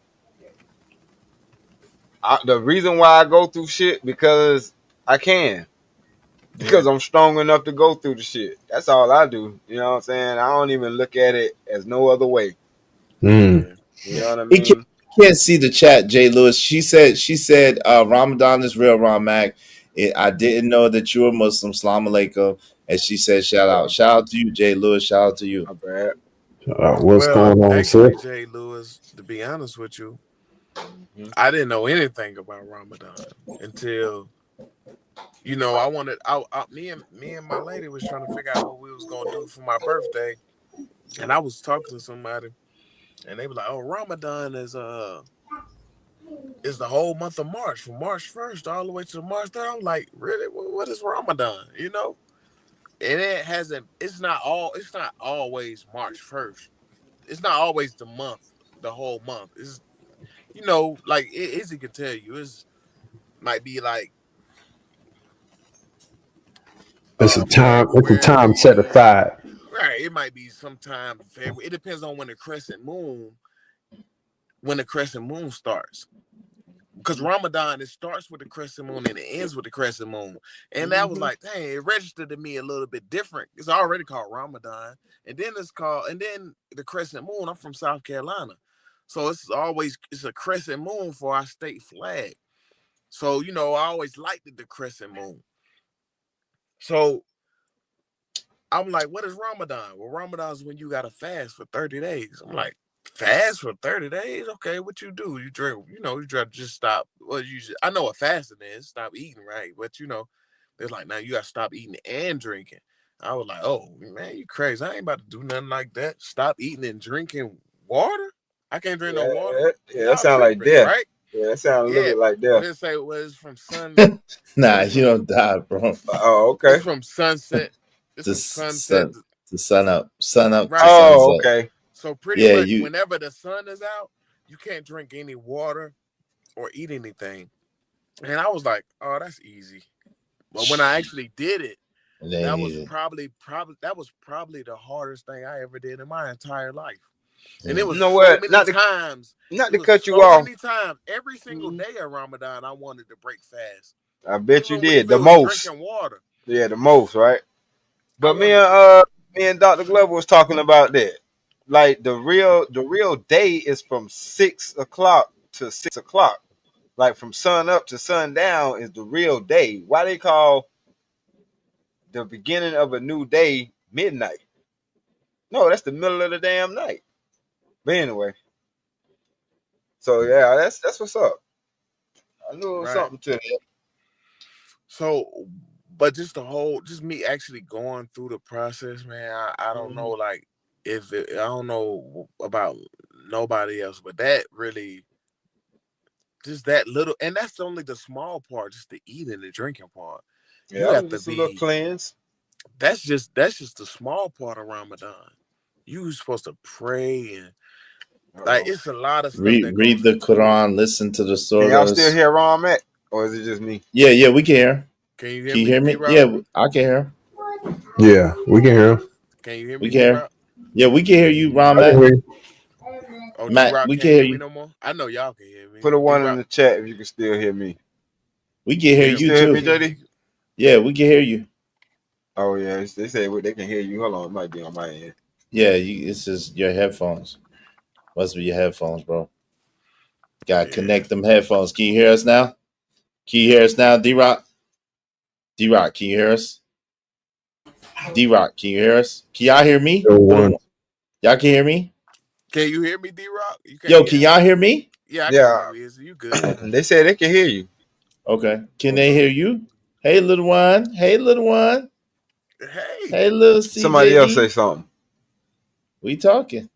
S1: the reason why I go through shit because I can.
S5: yeah,
S1: Because I'm strong enough to go through the shit. That's all I do. You know what I'm saying? I don't even look at it as no other way.
S6: Hmm.
S5: yeah.
S1: You know what I
S4: He
S1: mean?
S4: can't see the chat, Jay Lewis. She said Ramadan is real, Ramak. I didn't know that you were Muslim. Salam alaikum. And she said, shout out.
S1: Oh,
S4: Shout out to you, Jay Lewis. Shout out to you.
S1: my bad.
S6: What's
S5: Well,
S6: going on, sir?
S5: actually, Jay Lewis, to be honest with you,
S1: Mhm.
S5: I didn't know anything about Ramadan until I wanted. Me and my lady was trying to figure out what we was gonna do for my birthday, and I was talking to somebody, and they were like, "Oh, Ramadan is the whole month of March, from March 1st all the way to March 3rd." I'm like, really? What is Ramadan? And it hasn't. It's not always March 1st. It's not always the month, the whole month. It's like Izzy could tell you, it's might be like
S6: It's a time. It's a time set
S5: February.
S6: aside.
S5: Right, it might be sometime in February. It depends on when the crescent moon starts. Because Ramadan, it starts with the crescent moon and it ends with the crescent moon. And that was
S1: Mhm.
S5: like, dang, it registered to me a little bit different. It's already called Ramadan. And then the crescent moon, I'm from South Carolina. So it's a crescent moon for our state flag. So, I always liked the crescent moon. So I'm like, what is Ramadan? Well, Ramadan is when you got to fast for 30 days. I'm like, fast for 30 days? Okay, what you do? You drink, you try to just stop. Well, I know what fasting is, stop eating, right? But, they're like, now you got to stop eating and drinking. I was like, oh, man, you crazy. I ain't about to do nothing like that. Stop eating and drinking water? I can't drink no water.
S1: Yeah, that
S5: Y'all
S1: sound like
S5: tripping,
S1: death.
S5: right?
S1: Yeah, that sounds a little
S5: Yeah,
S1: bit like
S5: what
S1: that.
S5: did it say? Well, it's from sun.
S4: Nah,
S5: It's
S4: you
S5: from
S4: don't die, bro.
S1: Oh,
S5: it's
S1: okay.
S5: from sunset. It's
S4: To
S5: from sunset.
S4: sun, to sun up to
S5: Right.
S1: Oh,
S4: sunset.
S1: okay.
S5: So pretty
S4: Yeah,
S5: much,
S4: you.
S5: whenever the sun is out, you can't drink any water or eat anything. And I was like, oh, that's easy. But when I actually did it,
S4: It ain't
S5: that was
S4: easy.
S5: probably the hardest thing I ever did in my entire life. And it
S4: Mm.
S1: You
S5: was
S1: know
S5: so
S1: what?
S5: many times.
S1: Not
S5: It
S1: to
S5: was
S1: cut you
S5: so
S1: off.
S5: many times. Every single
S1: Mhm.
S5: day of Ramadan, I wanted to break fast.
S1: I bet you
S5: Even
S1: did
S5: if
S1: the
S5: it was
S1: most.
S5: drinking water,
S1: Yeah, the most, right?
S5: I
S1: But
S5: wanted to.
S1: me and Dr. Glover was talking about that. Like the real day is from 6 o'clock to 6 o'clock. Like from sun up to sundown is the real day. Why they call the beginning of a new day midnight? No, that's the middle of the damn night. But anyway, so yeah, that's what's up. I knew it was
S5: Right.
S1: something to that.
S5: So, but just me actually going through the process, man. I don't know,
S1: Mhm.
S5: like, I don't know about nobody else, but that really, just that little, and that's only the small part, just the eating and the drinking part.
S1: Yeah,
S5: You
S1: that
S5: have
S1: was
S5: to
S1: just a little
S5: be,
S1: cleanse.
S5: that's just the small part of Ramadan. You supposed to pray and like
S1: Uh-oh.
S5: it's a lot of stuff that
S4: Read
S5: goes
S4: the
S5: into it.
S4: Quran, listen to the
S1: Can y'all still
S4: surahs.
S1: hear where I'm at? Or is it just me?
S4: Yeah, we can hear.
S5: Can you hear
S4: Can you
S5: me,
S4: hear
S5: D
S4: me?
S5: Rock?
S4: Yeah, I can hear.
S6: Yeah, we can hear him.
S5: Can you hear
S4: We
S5: me,
S4: can
S5: D
S4: hear.
S5: Rock?
S4: Yeah, we can hear you, Ron
S6: I can
S4: Matt.
S6: hear you.
S5: Oh, D
S4: Matt,
S5: Rock
S4: we can
S5: can't
S4: hear
S5: hear me
S4: you.
S5: no more. I know y'all can hear me.
S1: Put a
S5: D
S1: one in
S5: Rock,
S1: the chat if you can still hear me.
S4: We can hear
S1: You can
S4: you
S1: still hear
S5: we
S1: me,
S4: too.
S5: can hear
S1: JD?
S5: you.
S4: Yeah, we can hear you.
S1: Oh yeah, they say they can hear you. Hold on, it might be on my end.
S4: Yeah, it's just your headphones. Must be your headphones, bro. Got to
S5: Yeah.
S4: connect them headphones. Can you hear us now? Can you hear us now, D Rock? D Rock, can you hear us? D Rock, can you hear us? Can y'all hear me?
S6: Still
S4: Put a
S6: one.
S4: y'all can hear me?
S5: Can you hear me, D Rock? You can't
S4: Yo,
S5: hear
S4: can
S5: him?
S4: y'all hear me?
S5: Yeah, I can hear
S1: Yeah,
S5: you. Is you good?
S1: they say they can hear you.
S4: Okay. Can they hear you? Hey, little one. Hey, little one.
S5: Hey,
S4: Hey, little
S1: Somebody else say
S4: CJD.
S1: something.
S4: We talking.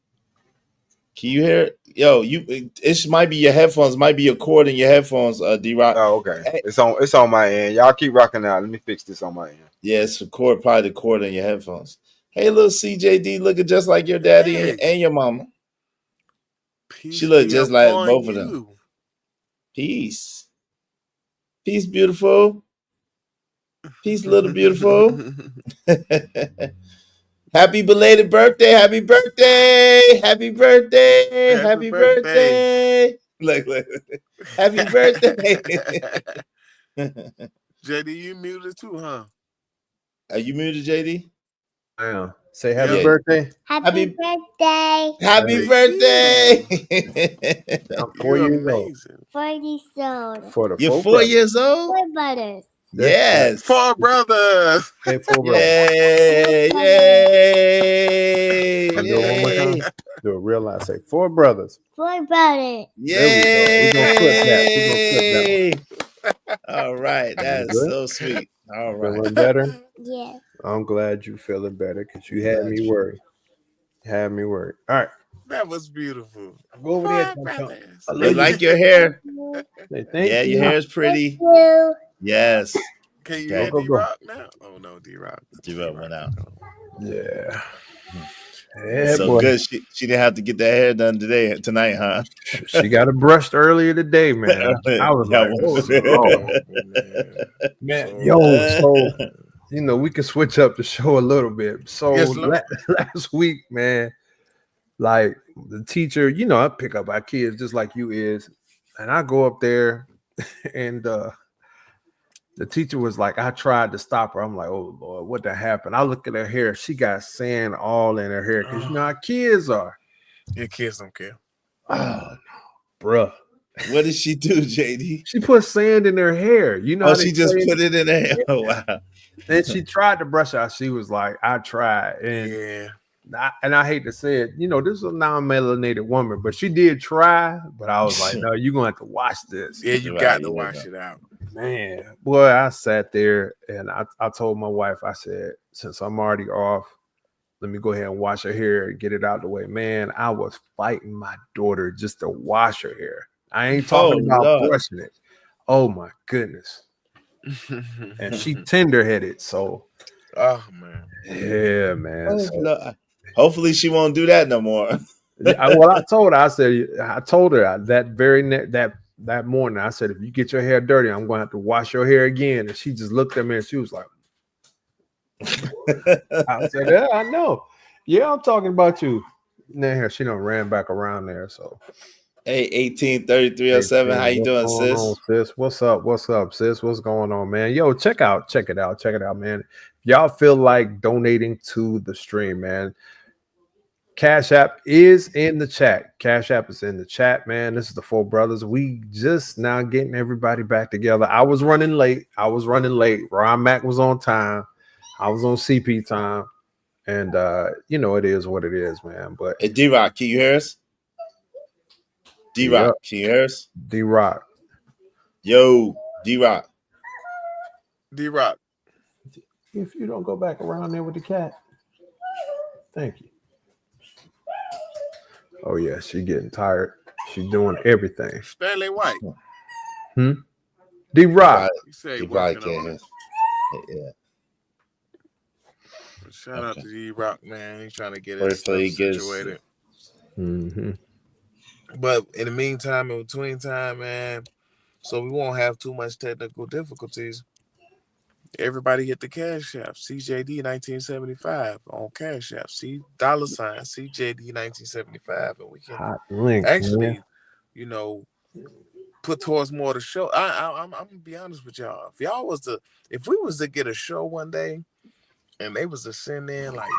S4: Can you hear? Yo, it might be your headphones, might be your cord in your headphones, D Rock.
S1: Oh, okay.
S4: Hey,
S1: It's on my end. Y'all keep rocking out. Let me fix this on my end.
S4: yeah, it's the cord, probably the cord in your headphones. Hey, little CJD, looking just like your daddy
S5: hey.
S4: and your mama. She
S5: Peace
S4: look
S5: be
S4: just like
S5: upon
S4: both of them.
S5: you.
S4: Peace. Peace, beautiful. Peace, little beautiful. Happy belated birthday. Happy birthday. Happy birthday.
S5: Happy
S4: Happy
S5: birthday.
S4: birthday. Look. Happy birthday.
S5: JD, you muted too, huh?
S4: Are you muted, JD?
S6: Damn. Say happy
S5: Yep.
S4: Yeah.
S6: birthday.
S4: Happy
S7: Birthday.
S4: Happy
S5: Thank you.
S4: birthday.
S6: I'm
S5: You
S6: 4 years old.
S5: amazing.
S7: 40 sold.
S6: For the
S4: You're
S6: four
S4: 4
S6: brothers.
S4: years old?
S7: 4 brothers.
S6: That's
S4: Yes.
S5: Four brothers.
S6: say four brothers.
S4: Yay.
S7: 4 brothers.
S4: Yay.
S6: You do it one more time.
S4: Yay.
S6: Do it real loud. Say four brothers.
S7: 4 brothers.
S6: There we go. We're gonna clip that. We're gonna clip that one.
S4: Yay. All right.
S6: You
S4: That's
S6: good?
S4: so sweet. All
S6: You
S4: right.
S6: feeling better?
S7: Yes.
S6: I'm glad you feeling better because you
S4: I'm
S6: had
S4: glad
S6: me
S4: you
S6: worried. Had me worried. All right.
S5: That was beautiful.
S6: Go over there.
S5: Four
S6: Tom Tom.
S5: brothers.
S6: I
S4: We
S6: love you.
S4: like your hair.
S6: Say
S4: Yeah,
S6: thank
S4: your
S6: you.
S4: hair is
S7: Thank
S4: pretty.
S7: you.
S4: Yes.
S5: Can you
S6: Go,
S5: hear
S4: Okay.
S6: go,
S5: D
S6: go.
S5: Rock now? Oh no, D Rock.
S4: D-Rock went out.
S6: Yeah.
S5: Yeah.
S6: Yeah,
S4: So
S6: boy.
S4: good. She didn't have to get that hair done tonight, huh?
S6: She got it brushed earlier today, man. I was
S4: Yeah,
S6: like, oh Lord.
S5: So man.
S6: Man,
S5: So
S6: yo, so
S5: man.
S6: we can switch up the show a little bit. So
S5: Yes, Lord.
S6: last week, man, like the teacher, I pick up our kids just like you is, and I go up there, and the teacher was like, I tried to stop her. I'm like, oh Lord, what the happened? I look at her hair; she got sand all in her hair because you know how kids are.
S5: Your kids don't care.
S6: Oh, bruh.
S4: What did she do, JD?
S6: She put sand in her hair. You know
S4: Oh,
S6: how they
S4: she just
S6: say.
S4: put it in there. Oh, wow.
S6: And she tried to brush out. She was like, I tried.
S5: Yeah.
S6: And I hate to say it, this is a non-melanated woman, but she did try. But I was like, no, you're gonna have to watch this.
S5: Yeah, you got to wash it out.
S6: Man, boy, I sat there and I told my wife, I said, since I'm already off, let me go ahead and wash her hair and get it out the way. Man, I was fighting my daughter just to wash her hair. I ain't
S4: Oh
S6: talking about
S4: Lord.
S6: brushing it. Oh my goodness. And she tender-headed, so
S5: Oh man.
S6: yeah, man.
S4: Oh
S6: So
S4: Lord. Hopefully she won't do that no more.
S6: well, I told her, I told her that very that morning, I said, if you get your hair dirty, I'm going to have to wash your hair again. And she just looked at me and she was like, I said, yeah, I know. Yeah, I'm talking about you. Now she done ran back around there. So
S4: Hey, 183307. How you
S6: what's
S4: doing,
S6: going on,
S4: sis?
S6: sis? What's up? What's up, sis? What's going on, man? Yo, check it out, man. If y'all feel like donating to the stream, man, Cash App is in the chat. Cash App is in the chat, man. This is the Four Brothers. We just now getting everybody back together. I was running late. Ron Mac was on time. I was on CP time. And you know, it is what it is, man. But
S4: Hey, D-Rock, can you hear us? D-Rock,
S6: yep,
S4: can you hear us?
S6: D-Rock.
S4: Yo, D-Rock.
S5: D-Rock.
S6: If you don't go back around there with the cat. Thank you. Oh yeah, she getting tired. She's doing everything.
S5: Stanley White.
S6: D-Rock.
S5: He said
S4: He
S5: he
S4: probably
S5: working on
S4: can't
S5: it.
S4: hear. Yeah.
S5: Shout out to D-Rock, man. He's trying to get his
S4: Hopefully
S5: stuff
S4: he gets
S5: situated.
S6: Mm-hmm.
S5: But in the meantime, in between time, man, so we won't have too much technical difficulties. Everybody hit the Cash App, CJD 1975 on Cash App, $CJD 1975, and we can
S6: Hot link,
S5: actually,
S6: man.
S5: you know, put towards more of the show. I'm gonna be honest with y'all. If we was to get a show one day, and they was to send in like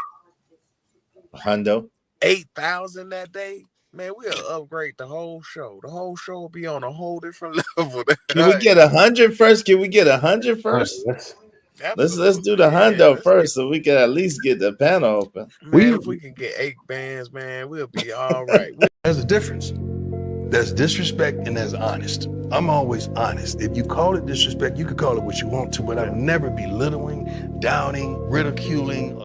S4: Hundo.
S5: 8,000 that day, man, we'll upgrade the whole show. The whole show will be on a whole different level.
S4: Can we get 100 first? Can we get 100 first? Let's do the hundo first, so we can at least get the panel open.
S5: Man, if we can get 8 bands, man, we'll be all right.
S3: There's a difference. There's disrespect and there's honest. I'm always honest. If you call it disrespect, you can call it what you want to, but I will never be belittling, downing, ridiculing.